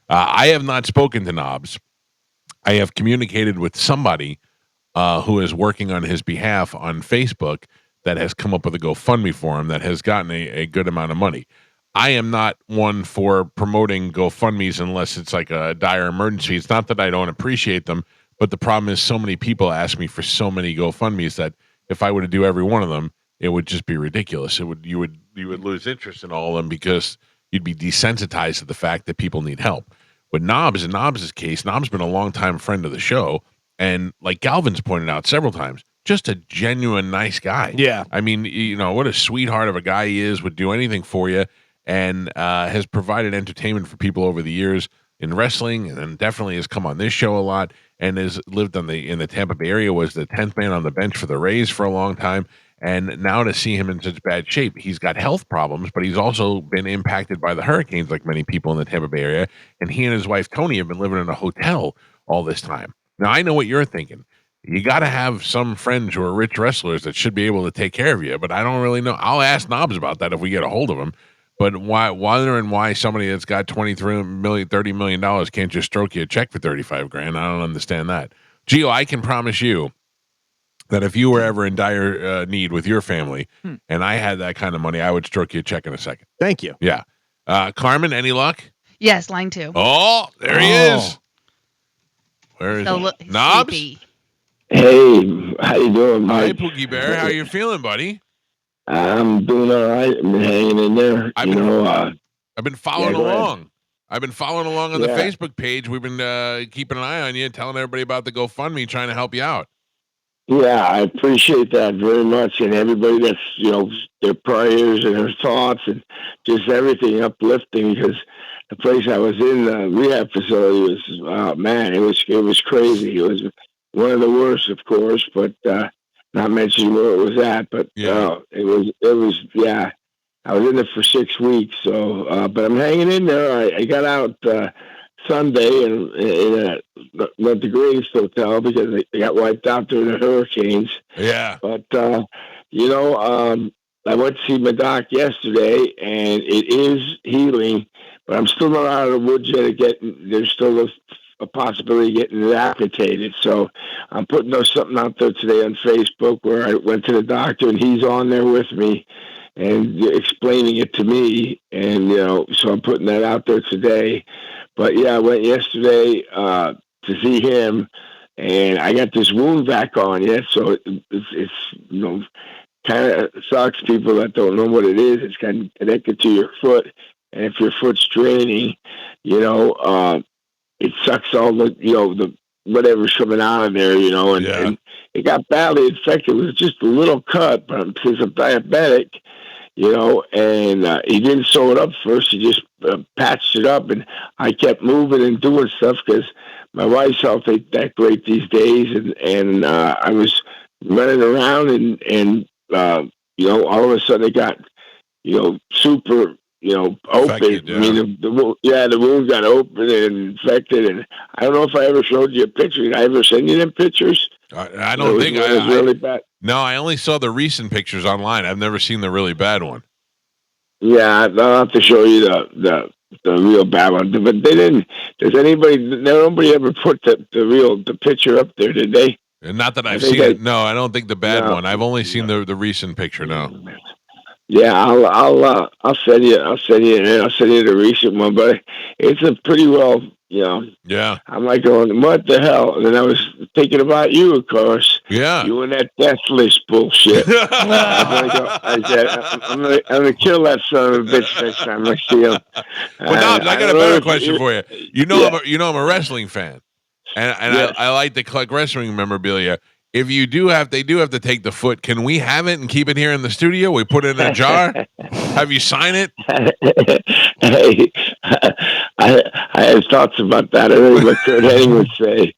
I have not spoken to Knobs. I have communicated with somebody who is working on his behalf on Facebook that has come up with a GoFundMe for him that has gotten a good amount of money. I am not one for promoting GoFundMes unless it's like a dire emergency. It's not that I don't appreciate them, but the problem is so many people ask me for so many GoFundMes that if I were to do every one of them, it would just be ridiculous. You would lose interest in all of them because you'd be desensitized to the fact that people need help. With Knobs, in Knobs' case, Knobs been a longtime friend of the show, and like Galvin's pointed out several times, just a genuine nice guy. Yeah. I mean, what a sweetheart of a guy he is, would do anything for you, and has provided entertainment for people over the years in wrestling, and definitely has come on this show a lot, and has lived in the Tampa Bay area, was the 10th man on the bench for the Rays for a long time. And now to see him in such bad shape, he's got health problems, but he's also been impacted by the hurricanes like many people in the Tampa Bay area. And he and his wife, Tony, have been living in a hotel all this time. Now, I know what you're thinking. You got to have some friends who are rich wrestlers that should be able to take care of you, but I don't really know. I'll ask Knobs about that if we get a hold of him. But why somebody that's got $30 million can't just stroke you a check for $35,000? I don't understand that. Gio, I can promise you that if you were ever in dire need with your family and I had that kind of money, I would stroke you a check in a second. Thank you. Yeah. Carmen, any luck? Yes, line 2. Oh, there he is. Where is he? Knobs? Sleepy. Hey, how you doing, Hi, Mike? Pookie Bear. How you feeling, buddy? I'm doing all right. I'm hanging in there. I've been following go ahead. along. I've been following along on the Yeah. Facebook page. We've been keeping an eye on you, telling everybody about the GoFundMe, trying to help you out. Yeah, I appreciate that very much, and everybody that's their prayers and their thoughts and just everything uplifting. Because the place I was in, the rehab facility, was it was crazy. It was one of the worst, of course, but not mentioning where it was at. But it was I was in there for 6 weeks, so but I'm hanging in there. I got out Sunday and went to Grace Hotel because they got wiped out during the hurricanes. Yeah. But I went to see my doc yesterday, and it is healing. But I'm still not out of the woods yet. There's still a possibility of getting it amputated. So I'm putting something out there today on Facebook where I went to the doctor and he's on there with me and explaining it to me. And, so I'm putting that out there today. But yeah, I went yesterday to see him and I got this wound back on yet. So it's kind of sucks people that don't know what it is. It's kind of connected to your foot. And if your foot's draining, it sucks all the whatever's coming out of there, and it got badly infected. It was just a little cut, but since I'm diabetic, and he didn't sew it up first. He just patched it up, and I kept moving and doing stuff because my wife's health ain't that great these days, and I was running around, and all of a sudden it got, super, Infected, open. I mean, the wound got open and infected, and I don't know if I ever showed you a picture. Did I ever send you them pictures? I don't think it was really bad. No, I only saw the recent pictures online. I've never seen the really bad one. Yeah, I'll have to show you the real bad one. But they didn't. Nobody ever put the picture up there, did they? And not that I've seen it. No, I don't think the bad one. I've only seen the recent picture. No. Yeah, I'll send you. I'll send you the recent one, but it's a pretty well. Yeah. I'm like going, what the hell? And then I was thinking about you, of course. Yeah. You and that death list bullshit. I said, I'm gonna kill that son of a bitch next time I see him. Well, Dobbs, I got a better question for you. I'm a wrestling fan, and I like to collect wrestling memorabilia. If they do have to take the foot, can we have it and keep it here in the studio? We put it in a jar. Have you sign it? Hey, I had thoughts about that. I think what Kurt Hennig would say,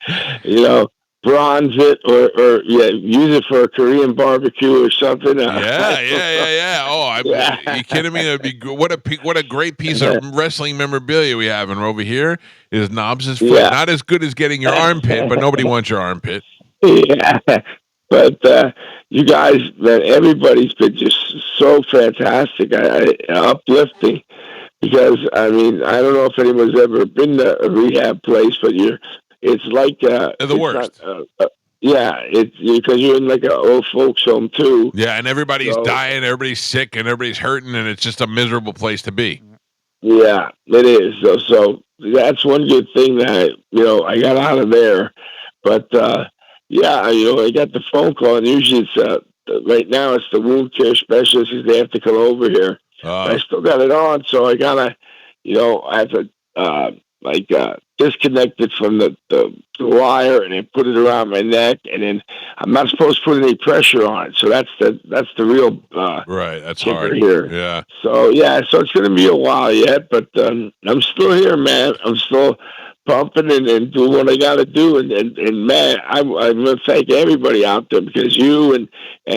bronze it or use it for a Korean barbecue or something. Yeah. Oh, are you kidding me? It'd be what a great piece of wrestling memorabilia we have. And over here is Knobs' foot. Yeah. Not as good as getting your armpit, but nobody wants your armpit. Yeah, but you guys, man, everybody's been just so fantastic, uplifting. Because I mean, I don't know if anyone's ever been to a rehab place, but it's like the worst. It's because you're in like an old folks home too. Yeah, and everybody's dying, everybody's sick, and everybody's hurting, and it's just a miserable place to be. Yeah, it is. So that's one good thing that I got out of there, but. I got the phone call, and usually it's right now it's the wound care specialist because they have to come over here. I still got it on, so I gotta, I have to disconnect it from the wire and then put it around my neck, and then I'm not supposed to put any pressure on it. So that's the real right. That's hard here. Yeah. So it's gonna be a while yet, but I'm still here, man. I'm still pumping and doing what I got to do. And man, I'm going to thank everybody out there because you and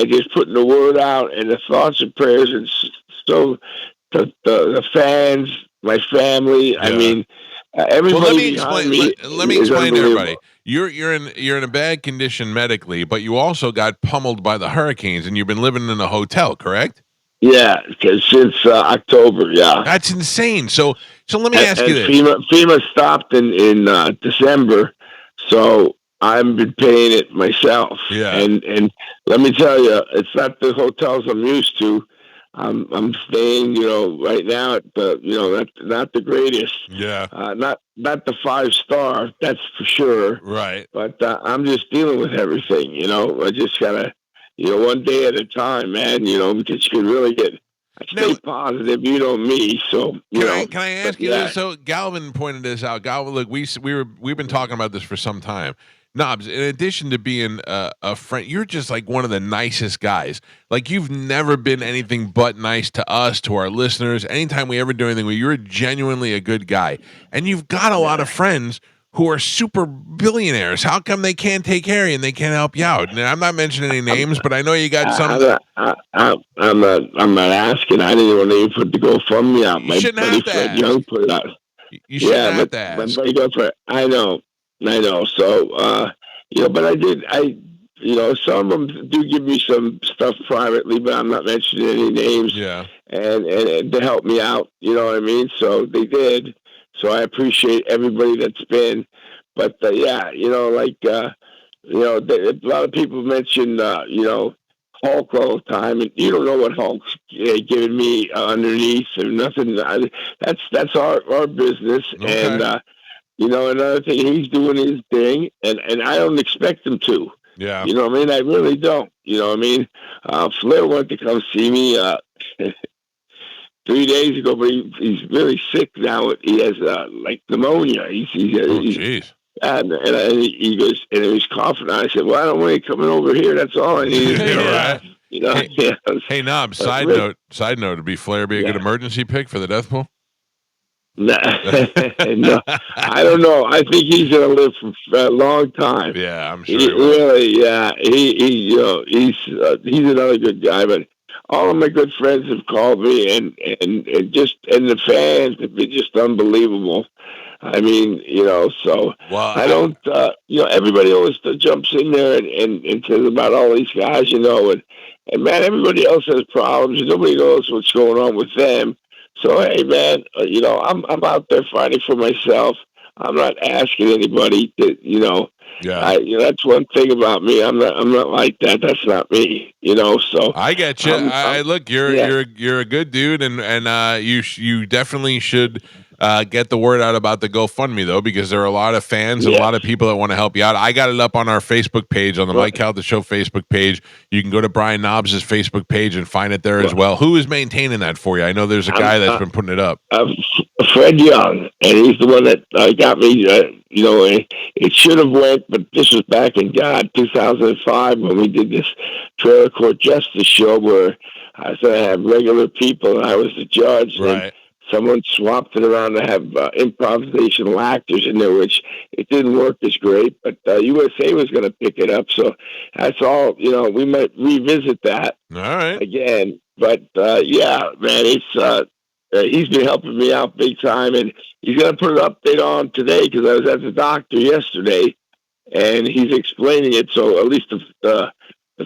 just putting the word out and the thoughts and prayers and so the fans, my family. Yeah. I mean, everybody. Well, let me explain to everybody. You're in a bad condition medically, but you also got pummeled by the hurricanes, and you've been living in a hotel, correct? Yeah, since October. Yeah, that's insane. So let me ask you this: FEMA stopped in December, so I've been paying it myself. Yeah, and let me tell you, it's not the hotels I'm used to. I'm staying, right now at the, not the greatest. Yeah, not the 5-star, that's for sure. Right, but I'm just dealing with everything. I just gotta. One day at a time, man, because you can really stay positive, me. So, can I ask you this? So Galvin pointed this out. Galvin, look, we've been talking about this for some time. Knobs, in addition to being a friend, you're just like one of the nicest guys. Like you've never been anything but nice to us, to our listeners. Anytime we ever do anything with you, you're genuinely a good guy. And you've got a lot of friends who are super billionaires. How come they can't take care of you and they can't help you out? And I'm not mentioning any names, but I know you got some. I'm not asking. I didn't want to even put the GoFundMe out. My buddy Fred Young put it out. You shouldn't have to ask. My buddy GoFundMe. I know. So, but I did. Some of them do give me some stuff privately, but I'm not mentioning any names. Yeah. And to help me out, you know what I mean? So they did. So I appreciate everybody that's been, But yeah, like a lot of people mention Hulk all the time, and you don't know what Hulk's giving me underneath or nothing. That's our business, and another thing, he's doing his thing, and I don't expect him to. Yeah. You know what I mean? I really don't. You know what I mean? Flair wanted to come see me 3 days ago, but he's really sick now. He has like pneumonia. Jeez. And he goes, and he was coughing. I said, "Well, I don't want you coming over here. That's all I need." Right. Hey, Knob. Side really, note. Would Flair be a good emergency pick for the death pool? No, I don't know. I think he's gonna live for a long time. Yeah, I'm sure. He will. Really, yeah. He's another good guy. But all of my good friends have called me, and the fans have been just unbelievable. I mean, so I don't, everybody always jumps in there and says about all these guys, and man, everybody else has problems. Nobody knows what's going on with them. So, hey, man, I'm out there fighting for myself. I'm not asking anybody to, that's one thing about me. I'm not like that. That's not me, so. I get you. Look, you're a good dude, and you definitely should get the word out about the GoFundMe, though, because there are a lot of fans and a lot of people that want to help you out. I got it up on our Facebook page, on the Mike Calta Show Facebook page. You can go to Brian Knobs' Facebook page and find it there as well. Who is maintaining that for you? I know there's a guy that's been putting it up. Fred Young, and he's the one that got me. It should have went, but this was back in 2005 when we did this Trailer Court Justice show where I was going to have regular people and I was the judge. Right. And someone swapped it around to have improvisational actors in there, which it didn't work as great. But USA was going to pick it up, so that's all. We might revisit that again. But yeah, man, it's he's been helping me out big time, and he's going to put an update on today because I was at the doctor yesterday, and he's explaining it. So at least the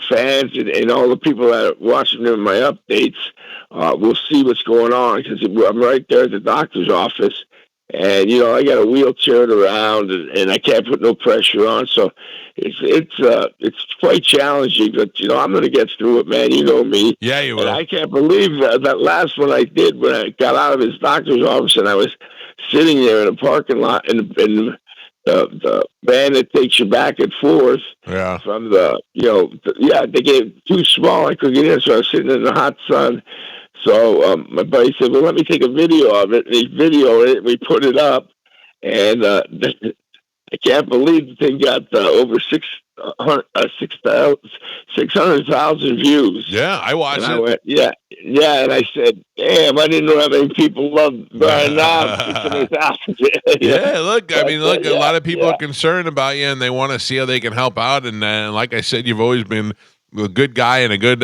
fans and all the people that are watching my updates will see what's going on because I'm right there at the doctor's office, and I got a wheelchair around, and I can't put no pressure on, so it's quite challenging. But I'm going to get through it, man. You know me. Yeah, you will. And I can't believe that last one I did when I got out of his doctor's office, and I was sitting there in a parking lot in the van that takes you back and forth from they gave too small. I couldn't get in, so I was sitting in the hot sun. So my buddy said, well, let me take a video of it. And he videoed it. We put it up. And I can't believe the thing got over 600,000 views. Yeah, I watched it. I went, yeah. And I said, damn, I didn't know how many people loved Brian Knobs. Yeah, look, a lot of people are concerned about you, and they want to see how they can help out. And like I said, you've always been a good guy and a good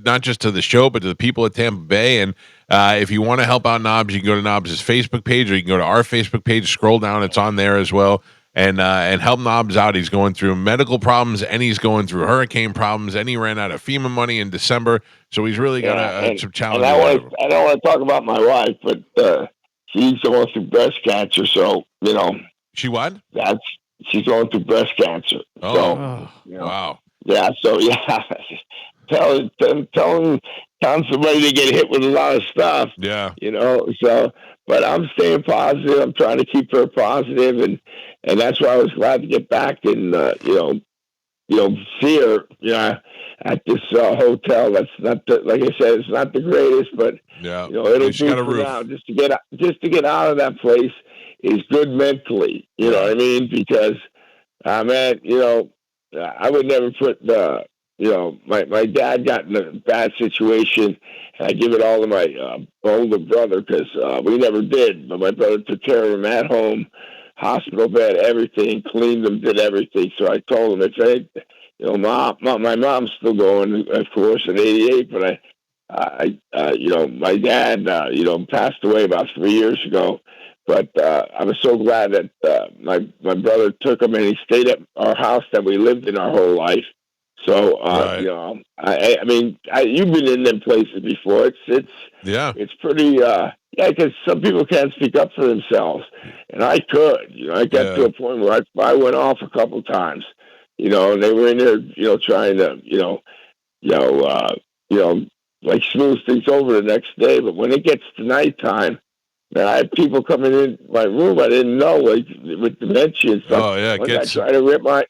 not just to the show, but to the people at Tampa Bay. And if you want to help out Knobs, you can go to Knobs' Facebook page, or you can go to our Facebook page, scroll down, it's on there as well. And help Knobs out. He's going through medical problems, and he's going through hurricane problems, and he ran out of FEMA money in December, so he's really got some challenges. I don't want to talk about my wife, but she's going through breast cancer, so She what? She's going through breast cancer. Oh, wow. Yeah, so telling somebody to get hit with a lot of stuff. Yeah. So but I'm staying positive. I'm trying to keep her positive, and that's why I was glad to get back and see her at this hotel. That's not like I said, it's not the greatest, but it'll be for now. Just to get out of that place is good mentally. You know what I mean? Because man, I would never put my dad got in a bad situation, and I give it all to my older brother because we never did. But my brother took care of him at home, hospital bed, everything, cleaned him, did everything. So I told him, my mom's still going, of course, at 88, but my dad, passed away about 3 years ago. But I was so glad that my brother took him, and he stayed at our house that we lived in our whole life. So, Right. you know, I mean, you've been in them places before. It's pretty, yeah, because some people can't speak up for themselves, and I could. You know, I got to a point where I went off a couple times. You know, and they were in there, you know, trying to, like smooth things over the next day. But when it gets to nighttime, man, I had people coming in my room I didn't know, like with dementia and stuff. Oh yeah, One guy tried to rip my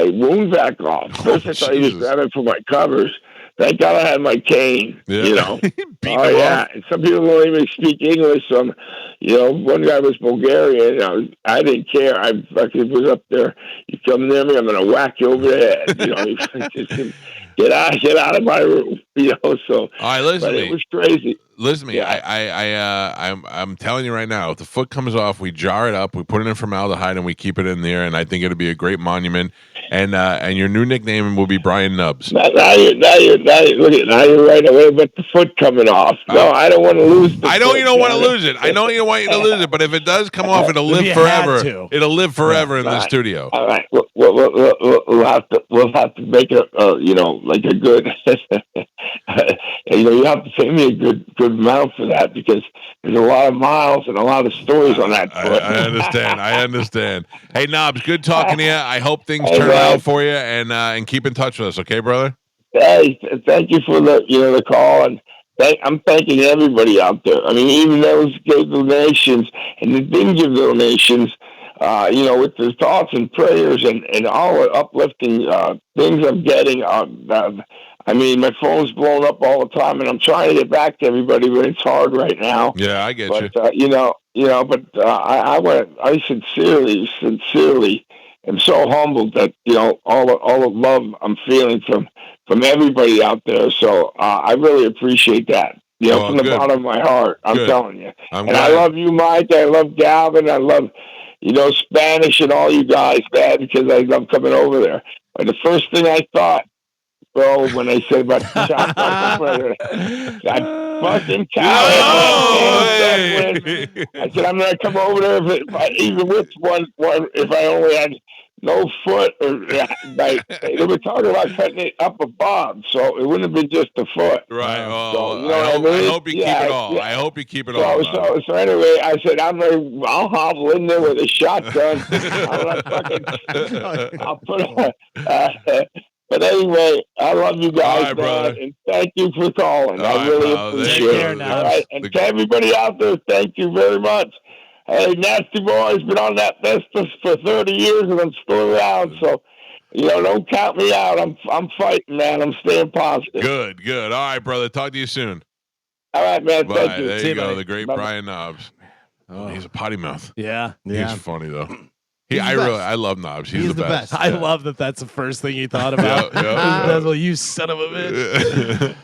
wound vac off. First I thought he was grabbing for my covers. Thank God I had my cane. Yeah. You know. Oh yeah. And some people don't even speak English. Some, you know, one guy was Bulgarian. I didn't care. I fucking was up there. You come near me, I'm gonna whack you over the head. You know, just get out of my room. You know. So. All right, listen to me. It was crazy. Listen to me. Yeah. I'm telling you right now, if the foot comes off, we jar it up, we put it in formaldehyde, and we keep it in there. And I think it'll be a great monument. And your new nickname will be Brian Nubbs. Now you're right away about the foot coming off. No, I don't want to lose the I know foot, you don't want to damn it. lose it. I know you don't want you to lose it, but if it does come off, it'll live forever. It'll live forever in the studio. All right, we'll have to make it, you know, like a good, you know, you have to pay me a good amount for that because there's a lot of miles and a lot of stories on that foot. I understand. Hey, Knobs, good talking to you. I hope things turn out for you, and keep in touch with us, okay, brother? Hey, thank you for the call, and I'm thanking everybody out there. I mean, even those gave donations and that didn't give donations, you know, with the thoughts and prayers and all the uplifting things I'm getting. I mean, my phone's blowing up all the time, and I'm trying to get back to everybody, but it's hard right now. Yeah, I get you. But I sincerely am so humbled that, you know, all the love I'm feeling from everybody out there. So I really appreciate that. You know, from the bottom of my heart, I'm telling you. I'm glad. I love you, Mike. I love Galvin. I love, you know, Spanish and all you guys, man, because I love coming over there. But the first thing I thought, bro, when they said about the shot, that fucking cow. I said, I'm gonna come over there if I even with one if I only had no foot or like they were talking about cutting it up above, so it wouldn't have been just the foot. Right. So, you know I hope you keep it all. I hope you keep it all. So anyway, I said I'll hobble in there with a shotgun. I'll put but anyway, I love you guys, man, brother. and thank you for calling. I really appreciate it. All right, and to everybody out there, thank you very much. Hey, Nasty Boy's been on that business for 30 years, and I'm still around. So, you know, don't count me out. I'm fighting, man. I'm staying positive. Good. All right, brother. Talk to you soon. All right, man. Bye. Thank you. There See you go. buddy. The great Bye-bye. Brian Knobs. Oh, he's a potty mouth. Yeah. He's funny though. I love Knobs. He's the best. I love that. That's the first thing you thought about. That's what you son of a bitch.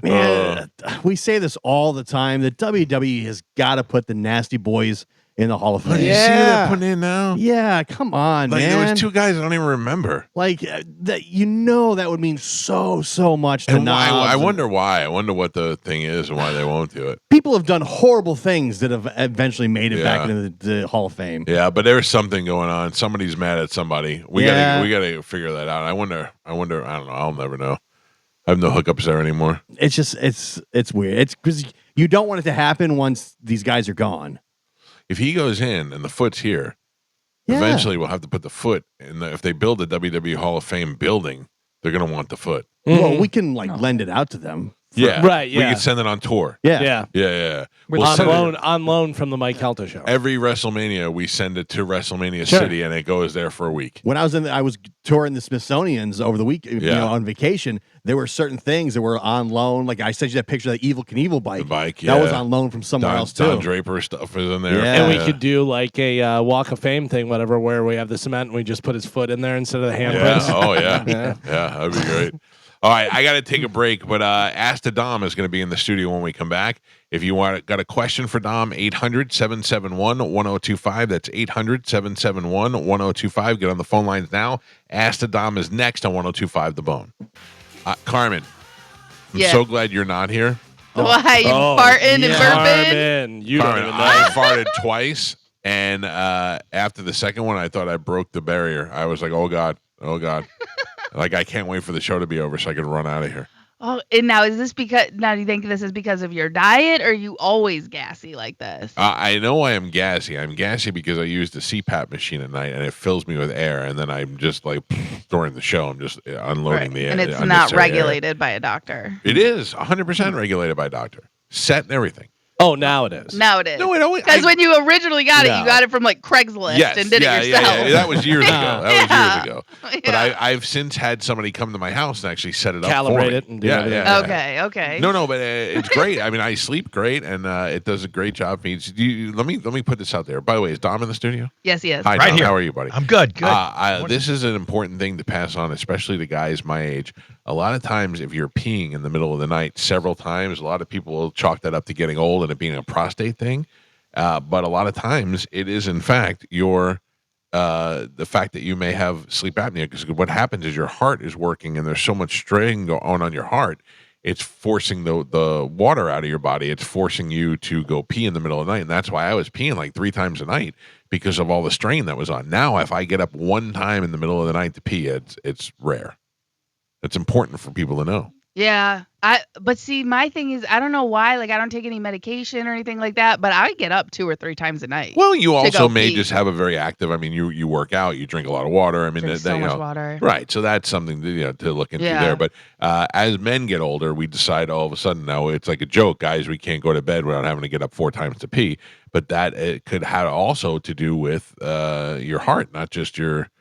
Man, we say this all the time. The WWE has got to put the Nasty Boys in the Hall of Fame. You see what they're putting in now? Yeah, come on, Like, man. there was two guys I don't even remember. Like that, you know, that would mean so much to And why? Knobs. I wonder why. I wonder what the thing is and why they won't do it. People have done horrible things that have eventually made it back Yeah. into the Hall of Fame. Yeah, but there's something going on. Somebody's mad at somebody. We gotta figure that out. I wonder. I don't know. I'll never know. I have no hookups there anymore. It's just it's weird. It's because you don't want it to happen once these guys are gone. If he goes in and the foot's here, eventually we'll have to put the foot in. If they build a WWE Hall of Fame building, they're gonna want the foot. Well, we can lend it out to them. Yeah, Right, We yeah. can send it on tour. Yeah. Yeah. With We'll send it- On loan from the Mike Calta Show. every WrestleMania, we send it to WrestleMania Sure. City, and it goes there for a week. When I was touring the Smithsonian's over the week, you Yeah. know, on vacation, there were certain things that were on loan. Like I sent you that picture of the Evil Knievel bike. The bike, That was yeah. on loan from somewhere else too. Don Draper stuff is in there. Yeah. And we could do like a Walk of Fame thing, whatever, where we have the cement and we just put his foot in there instead of the handprints. Yeah. Oh yeah. Yeah. Yeah, that'd be great. All right, I got to take a break, but Ask the Dom is going to be in the studio when we come back. If you got a question for Dom, 800-771-1025. That's 800-771-1025. Get on the phone lines now. Ask the Dom is next on 1025 The Bone. Carmen, I'm Yeah. so glad you're not here. Why? You farting and burping? Carmen, you Carmen, don't even know. I farted twice, and after the second one, I thought I broke the barrier. I was like, oh, God. Oh God. Like I can't wait for the show to be over so I can run out of here. Oh, and now do you think this is because of your diet, or are you always gassy like this? I know I am gassy. I'm gassy because I use the CPAP machine at night and it fills me with air, and then I'm just like during the show I'm just unloading the air. And it's not regulated by a doctor. It is 100% regulated by a doctor. Set and everything. Oh, now it is. Now it is. No, it always because when you originally got it, you got it from like Craigslist and did it yourself. Yeah. That was years ago. But I've since had somebody come to my house and actually set it up, calibrate for me. it, and do everything. Okay. No, but it's great. I mean, I sleep great, and it does a great job for me. Let me put this out there. By the way, is Dom in the studio? Yes, he is. Hi, right Dom. here. How are you, buddy? I'm good. This is an important thing to pass on, especially to guys my age. A lot of times, if you're peeing in the middle of the night several times, a lot of people will chalk that up to getting old and it being a prostate thing. But a lot of times, it is in fact the fact that you may have sleep apnea, because what happens is your heart is working and there's so much strain going on your heart. It's forcing the water out of your body. It's forcing you to go pee in the middle of the night. And that's why I was peeing like 3 times a night, because of all the strain that was on. Now, if I get up one time in the middle of the night to pee, it's rare. It's important for people to know. Yeah. But see, my thing is, I don't know why, like I don't take any medication or anything like that, but I get up 2 or 3 times a night. Well, you also may just have a very active, I mean, you work out, you drink a lot of water. I mean, drink so much water. Right. So that's something to look into there. But as men get older, we decide all of a sudden now it's like a joke, guys, we can't go to bed without having to get up 4 times to pee. But that it could have also to do with your heart, not just your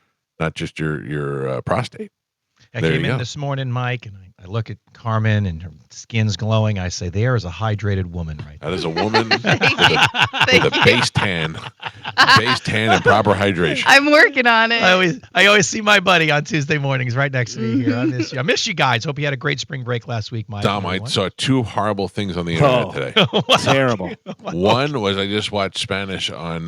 prostate. I came in this morning, Mike, and I look at Carmen, and her skin's glowing. I say, there is a hydrated woman right there. That is a woman with a base tan and proper hydration. I'm working on it. I always see my buddy on Tuesday mornings right next to me here. I miss you guys. Hope you had a great spring break last week, Mike. Dom, I saw 2 horrible things on the internet today. Terrible. One was I just watched Spanish on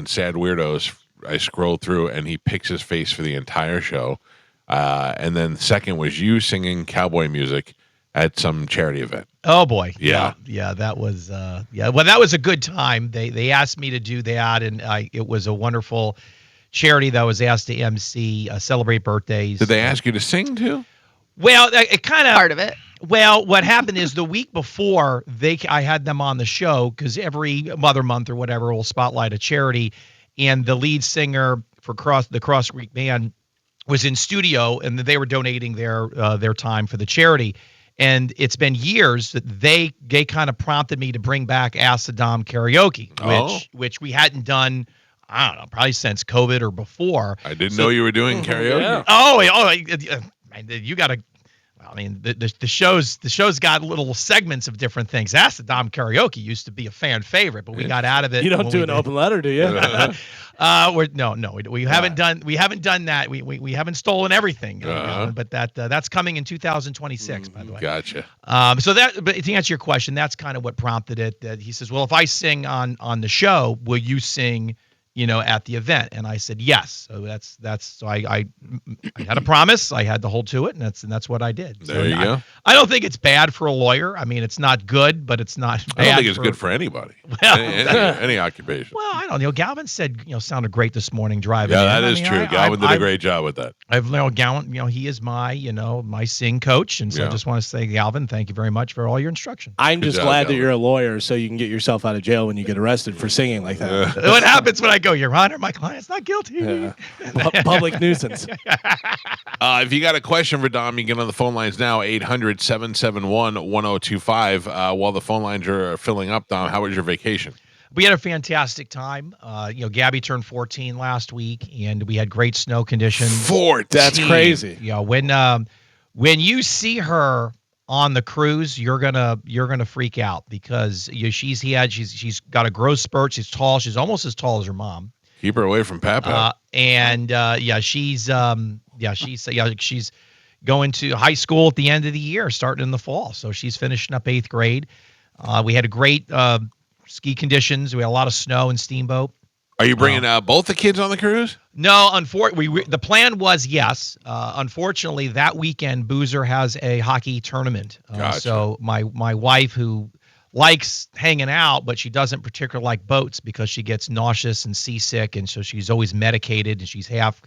Sad Weirdos. I scrolled through, and he picks his face for the entire show. And then second was you singing cowboy music at some charity event. Oh boy. Yeah. That was, well, that was a good time. They asked me to do that, and it was a wonderful charity that was asked to MC, celebrate birthdays. Did they ask you to sing too? Well, it kind of part of it. Well, what happened is the week before I had them on the show, because every Mother Month or whatever will spotlight a charity, and the lead singer for the Cross Creek Band was in studio, and they were donating their time for the charity. And it's been years that they kind of prompted me to bring back Ask the Dom karaoke, which we hadn't done, I don't know, probably since COVID or before. I didn't know you were doing karaoke. Yeah. You got to. I mean, the show's got little segments of different things. Ask the Dom karaoke used to be a fan favorite, but we got out of it. You don't do an open letter, do you? We haven't done that. We haven't stolen everything, but that's coming in 2026, by the way. Gotcha. But to answer your question, that's kind of what prompted it. That he says, well, if I sing on the show, will you sing, at the event? And I said yes. So I had a promise. I had to hold to it, and that's what I did. There you go. I don't think it's bad for a lawyer. I mean, it's not good, but it's not bad. I don't think it's good for anybody. Well, any occupation. Well, I don't know. Galvin said, sounded great this morning driving. Yeah, that is true. Galvin did a great job with that. Galvin, he is my, my sing coach, and so I just want to say, Galvin, thank you very much for all your instruction. I'm just glad that you're a lawyer, so you can get yourself out of jail when you get arrested for singing like that. What happens when I go, Your Honor, my client's not guilty. Yeah. Public nuisance. If you got a question for Dom, you can get on the phone lines now, 800-771-1025. While the phone lines are filling up, Dom, how was your vacation? We had a fantastic time. Gabby turned 14 last week, and we had great snow conditions. 14. That's crazy. Yeah, when you see her on the cruise, you're gonna freak out, because she's got a growth spurt. She's tall. She's almost as tall as her mom. Keep her away from Papa. She's going to high school at the end of the year, starting in the fall. So she's finishing up 8th grade. We had a great ski conditions. We had a lot of snow and steamboat. Are you bringing both the kids on the cruise? No, unfortunately, the plan was yes. Unfortunately, that weekend, Boozer has a hockey tournament. Gotcha. So my wife, who likes hanging out, but she doesn't particularly like boats because she gets nauseous and seasick, and so she's always medicated, and she's half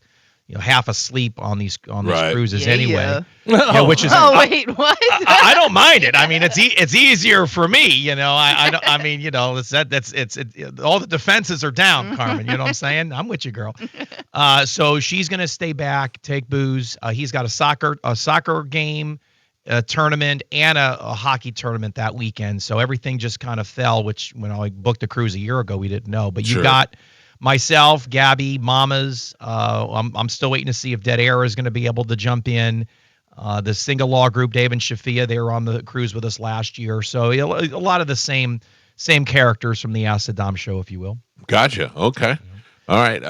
half asleep on these Right. cruises Yeah, anyway. yeah. Which is Oh, wait, what? I don't mind it. I mean, it's easier for me, I don't. I mean, all the defenses are down, Carmen. You know what I'm saying? I'm with you, girl. So she's gonna stay back, take booze. He's got a soccer game, a tournament, and a hockey tournament that weekend. So everything just kind of fell. Which when I booked the cruise a year ago, we didn't know. But you Sure. got myself, Gabby, Mamas. I'm still waiting to see if Dead Air is going to be able to jump in. The single law group, Dave and Shafia, they were on the cruise with us last year. So a lot of the same characters from the Ask Saddam show, if you will. Gotcha. Okay. All right.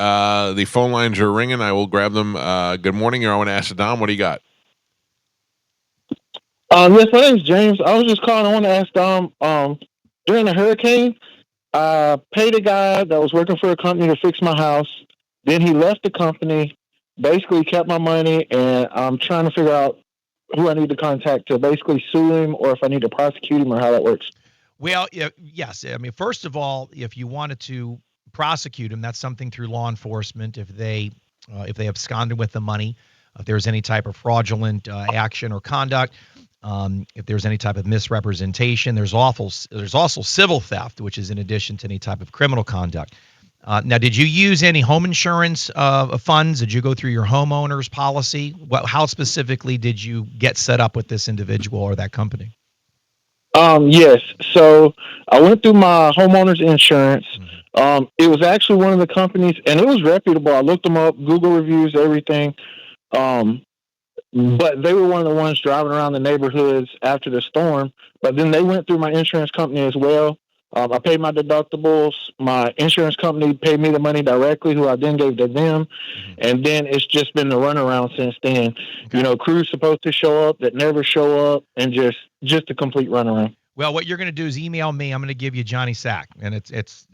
The phone lines are ringing. I will grab them. Good morning. You're on Ask Saddam. What do you got? Yes, my name's James. I was just calling. I want to ask Dom. During the hurricane, I paid a guy that was working for a company to fix my house. Then he left the company, basically kept my money, and I'm trying to figure out who I need to contact to basically sue him, or if I need to prosecute him, or how that works. Well, yes. I mean, first of all, if you wanted to prosecute him, that's something through law enforcement. If they absconded with the money, if there's any type of fraudulent action or conduct, if there's any type of misrepresentation, there's also civil theft, which is in addition to any type of criminal conduct. Now, did you use any home insurance funds? Did you go through your homeowner's policy? How specifically did you get set up with this individual or that company? Yes. So I went through my homeowner's insurance. It was actually one of the companies, and it was reputable. I looked them up, Google reviews, everything. But they were one of the ones driving around the neighborhoods after the storm. But then they went through my insurance company as well. I paid my deductibles. My insurance company paid me the money directly, who I then gave to them. And then it's just been the runaround since then. Okay. Crews supposed to show up that never show up, and just a complete runaround. Well, what you're going to do is email me. I'm going to give you Johnny Sack, and it's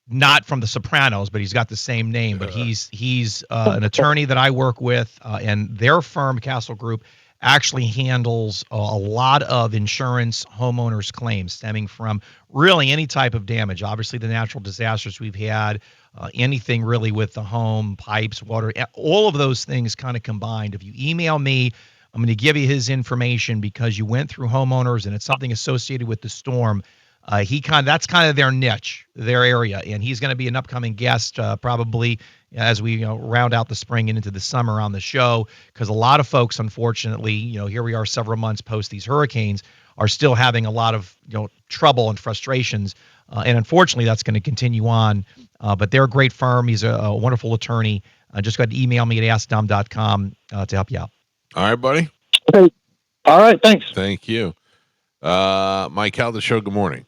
not from The Sopranos, but he's got the same name. But he's an attorney that I work with, and their firm, Castle Group, actually handles a lot of insurance homeowners claims stemming from really any type of damage. Obviously, the natural disasters we've had, anything really with the home, pipes, water, all of those things kind of combined. If you email me, I'm going to give you his information because you went through homeowners and it's something associated with the storm. That's kind of their niche, their area, and he's going to be an upcoming guest probably as we round out the spring and into the summer on the show, because a lot of folks, unfortunately, here we are several months post these hurricanes, are still having a lot of trouble and frustrations, and unfortunately that's going to continue on. But they're a great firm. He's a wonderful attorney. Just go ahead and email me at askdom.com to help you out. All right, buddy. Okay. All right. Thanks. Thank you. Mike Calta Show. Good morning.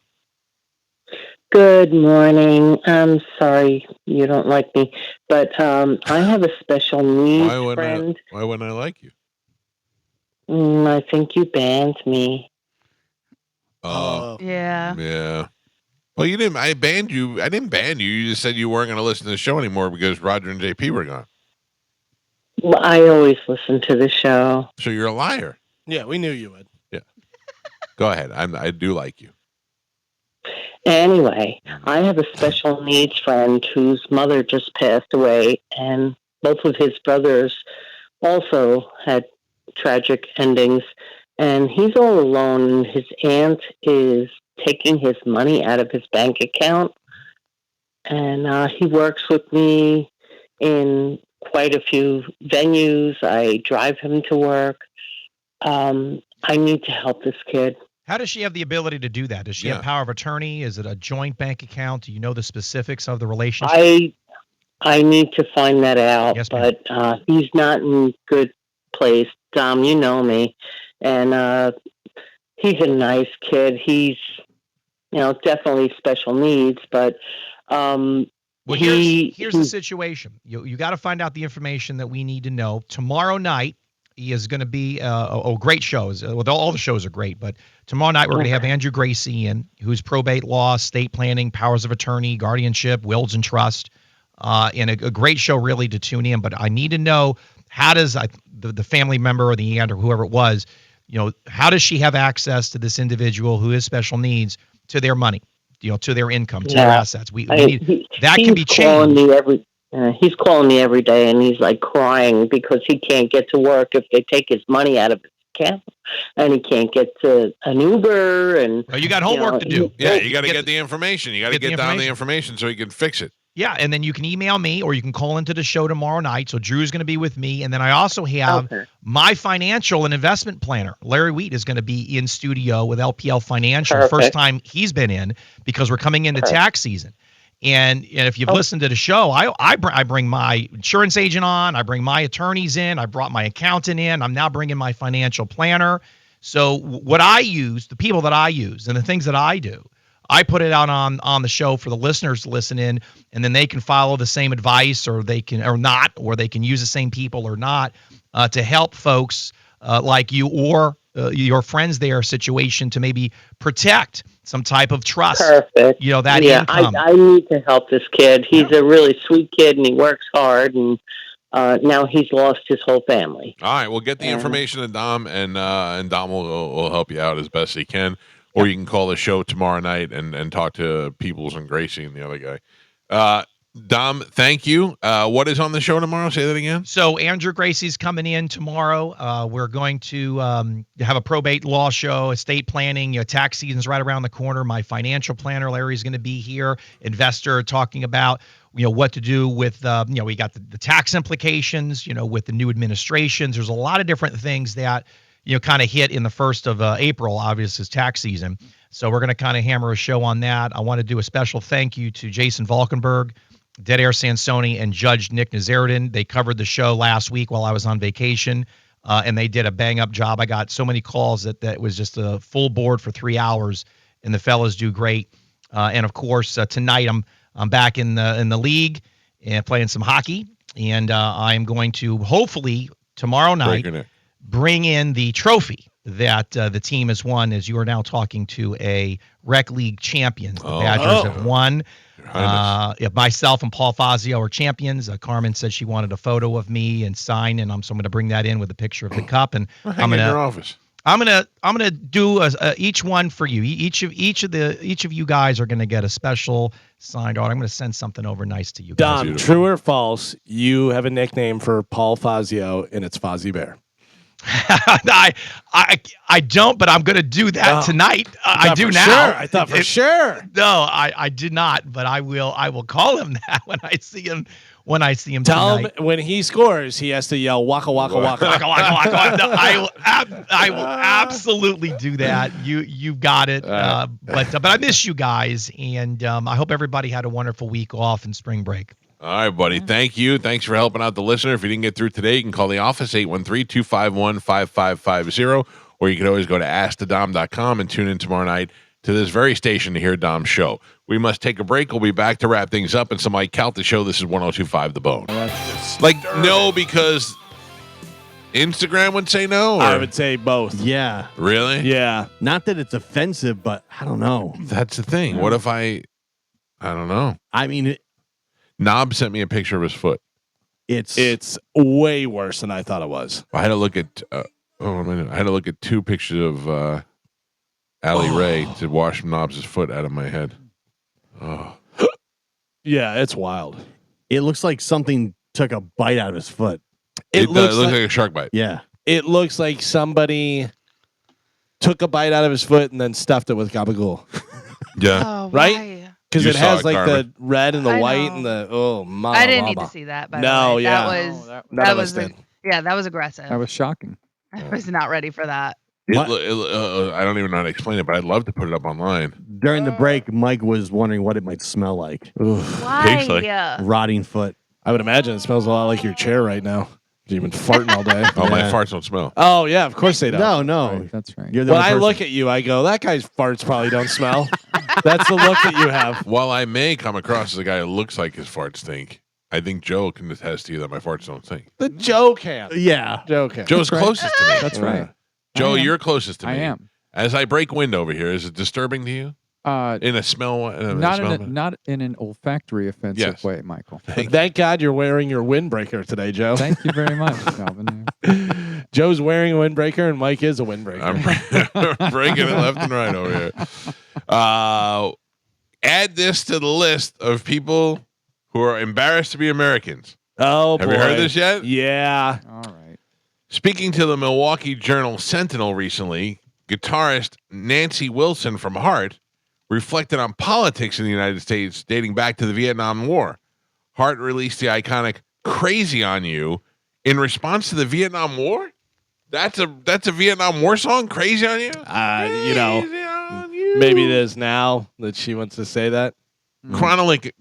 Good morning. I'm sorry you don't like me, but I have a special needs friend. Why wouldn't I like you? I think you banned me. Yeah. Yeah. Well, you didn't. I banned you. I didn't ban you. You just said you weren't going to listen to the show anymore because Roger and JP were gone. Well, I always listen to the show. So you're a liar. Yeah, we knew you would. Yeah. Go ahead. I do like you. Anyway, I have a special needs friend whose mother just passed away, and both of his brothers also had tragic endings, and he's all alone. His aunt is taking his money out of his bank account, and he works with me in quite a few venues. I drive him to work. I need to help this kid. How does she have the ability to do that? Does she have power of attorney? Is it a joint bank account? Do you know the specifics of the relationship? I need to find that out, Yes, but he's not in good place. Dom, you know me, and he's a nice kid. He's, definitely special needs, but well, here's the situation. You got to find out the information that we need to know. Tomorrow night, he is going to be a great show. Well, all the shows are great, but tomorrow night we're going to have Andrew Gracie in, who's probate law, estate planning, powers of attorney, guardianship, wills and trust, and a great show really to tune in. But I need to know, how does the family member or the aunt or whoever it was, how does she have access to this individual who has special needs, to their money, to their income, to their assets? We need that can be changed. He's calling me every day, and he's like crying because he can't get to work if they take his money out of his account, and he can't get to an Uber. And Well, you got homework to do. Yeah, you got to get the information. You got to get the get down the information so he can fix it. Yeah, and then you can email me or you can call into the show tomorrow night. So Drew's going to be with me. And then I also have my financial and investment planner. Larry Wheat is going to be in studio with LPL Financial. Perfect. First time he's been in because we're coming into tax season. And if you've listened to the show, I bring my insurance agent on. I bring my attorneys in. I brought my accountant in. I'm now bringing my financial planner. So what I use, the people that I use and the things that I do, I put it out on the show for the listeners to listen in, and then they can follow the same advice or they can use the same people or not to help folks like you or your friends their situation to maybe protect some type of trust. Perfect. That income. I need to help this kid. He's a really sweet kid, and he works hard, and now he's lost his whole family. All right, we'll get the information to Dom, and Dom will help you out as best he can. Or you can call the show tomorrow night and talk to Peoples and Gracie and the other guy. Dom, thank you. What is on the show tomorrow? Say that again. So Andrew Gracie's coming in tomorrow. We're going to have a probate law show, estate planning. Tax season's right around the corner. My financial planner, Larry's going to be here. Investor talking about what to do with we got the tax implications. With the new administrations. There's a lot of different things that kind of hit in the 1st of April, obviously, is tax season. So we're going to kind of hammer a show on that. I want to do a special thank you to Jason Valkenberg, Dead Air Sansoni, and Judge Nick Nazarian. They covered the show last week while I was on vacation, and they did a bang-up job. I got so many calls that was just a full board for 3 hours, and the fellas do great. And, of course, tonight I'm back in the league and playing some hockey, and I'm going to hopefully tomorrow night bring in the trophy that the team has won, as you are now talking to a rec league champions. The Badgers have won. Myself and Paul Fazio are champions. Carmen said she wanted a photo of me and sign, and so I'm going to bring that in with a picture of the cup. And I'm in your office. I'm gonna do each one for you. Each of you guys are gonna get a special signed art. I'm gonna send something over nice to you guys. Dom, true or false? You have a nickname for Paul Fazio, and it's Fozzie Bear. I don't, but I'm going to do that tonight. I do now. Sure. I thought for sure. No, I did not, but I will call him that when I see him. Tell tonight. him when he scores, he has to yell waka waka waka. Waka waka waka. No, I will absolutely do that. You got it. But I miss you guys, and I hope everybody had a wonderful week off in spring break. All right, buddy. Thank you. Thanks for helping out the listener. If you didn't get through today, you can call the office, 813-251-5550, or you can always go to AskTheDom.com and tune in tomorrow night to this very station to hear Dom's show. We must take a break. We'll be back to wrap things up. It's the Mike Calta Show. This is 102.5 The Bone. No, because Instagram would say no? Or? I would say both. Yeah. Really? Yeah. Not that it's offensive, but I don't know. That's the thing. What if I don't know. I mean, Knob sent me a picture of his foot. It's way worse than I thought it was. I had to look at I had to look at 2 pictures of Allie Ray to wash Knobs' foot out of my head. Oh. Yeah, it's wild. It looks like something took a bite out of his foot. It looks like a shark bite. Yeah. It looks like somebody took a bite out of his foot and then stuffed it with gabagool. Yeah. Oh, right? Because it has like Carmen. the red and the I white know. and the I didn't need to see that. By the way. yeah. that was yeah, that was aggressive. That was shocking. I was not ready for that. I don't even know how to explain it, but I'd love to put it up online. During the break, Mike was wondering what it might smell like. Why? Rotting foot. I would imagine it smells a lot like your chair right now. You've been farting all day. Oh, my farts don't smell. Oh, yeah, of course they don't. No. Right, that's right. You're the When only I person. look at you, I go, that guy's farts probably don't smell. That's the look that you have. While I may come across as a guy who looks like his farts stink, I think Joe can attest to you that my farts don't stink. The Joe can. Yeah. Joe can. Joe's right. closest to me. That's right. Joe, I am. you're closest to me. I am. As I break wind over here, is it disturbing to you? In a smell? Not in an olfactory offensive way, Michael. Thank God you're wearing your windbreaker today, Joe. Thank you very much, Calvin. Joe's wearing a windbreaker, and Mike is a windbreaker. I'm breaking it left and right over here. Add this to the list of people who are embarrassed to be Americans. Oh, Have you heard this yet? Yeah. All right. Speaking to the Milwaukee Journal Sentinel recently, guitarist Nancy Wilson from Heart reflected on politics in the United States dating back to the Vietnam War. Heart released the iconic "Crazy on You" in response to the Vietnam War. That's a Vietnam War song, "Crazy on You." Maybe it is now that she wants to say that. Chronic.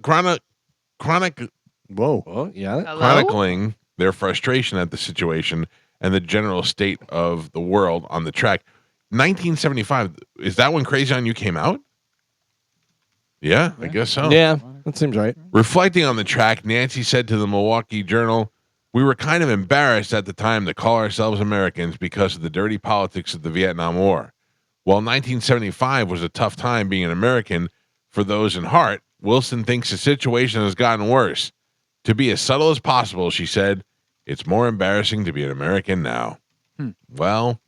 Whoa. Oh, yeah. Hello? Chronicling their frustration at the situation and the general state of the world on the track. 1975, is that when "Crazy on You" came out? Yeah, I guess so. Yeah, that seems right. Reflecting on the track, Nancy said to the Milwaukee Journal, "We were kind of embarrassed at the time to call ourselves Americans because of the dirty politics of the Vietnam War. While 1975 was a tough time being an American for those in Heart, Wilson thinks the situation has gotten worse. To be as subtle as possible," she said, "it's more embarrassing to be an American now." Well,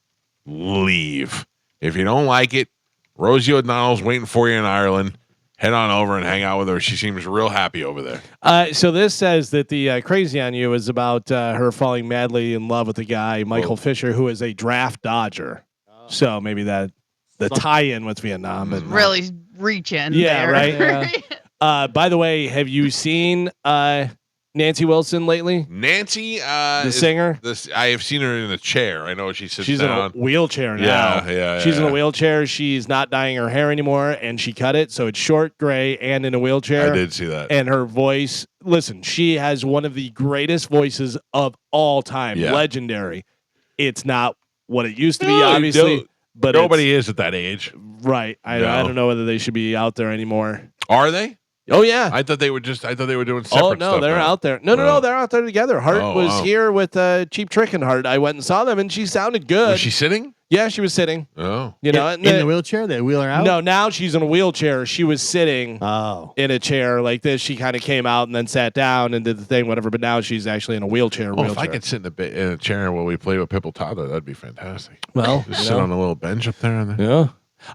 leave. If you don't like it, Rosie O'Donnell's waiting for you in Ireland. Head on over and hang out with her. She seems real happy over there. So this says that the "Crazy on You" is about her falling madly in love with a guy, Michael Fisher, who is a draft dodger. So maybe that the tie-in with Vietnam. But Really reaching. Yeah, there. right. By the way, have you seen Nancy Wilson lately? Nancy, the singer. I have seen her in a chair. I know she sits She's down. in a wheelchair now. Yeah. She's in a wheelchair. She's not dyeing her hair anymore, and she cut it so it's short, gray, and in a wheelchair. I did see that. And her voice. Listen, she has one of the greatest voices of all time. Yeah. Legendary. It's not what it used to be, obviously. But nobody is at that age. Right. I don't know whether they should be out there anymore. Are they? Oh yeah. I thought they were doing separate stuff. Oh no, they're out there. No, they're out there together. Hart was here with Cheap Trick and Hart. I went and saw them, and she sounded good. Was she sitting? Yeah, she was sitting. Oh, you know, in the wheelchair. They wheel her out. No, now she's in a wheelchair. She was sitting. in a chair like this. She kind of came out and then sat down and did the thing, whatever. But now she's actually in a wheelchair. If I could sit in a chair while we play with Pipple Toddler, that'd be fantastic. Well, just sit on a little bench up there. Yeah.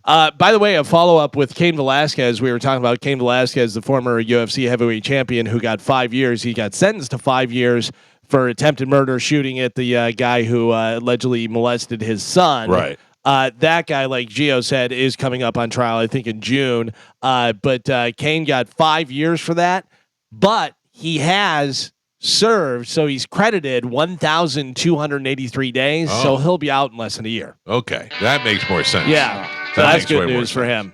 By the way, a follow-up with Cain Velasquez. We were talking about Cain Velasquez, the former UFC heavyweight champion who got 5 years. He got sentenced to 5 years for attempted murder, shooting at the guy who allegedly molested his son. Right. That guy, like Gio said, is coming up on trial, I think, in June. But Cain got 5 years for that. But he has served, so he's credited 1,283 days. So he'll be out in less than a year. Okay. That makes more sense. Yeah. So that's good news for him.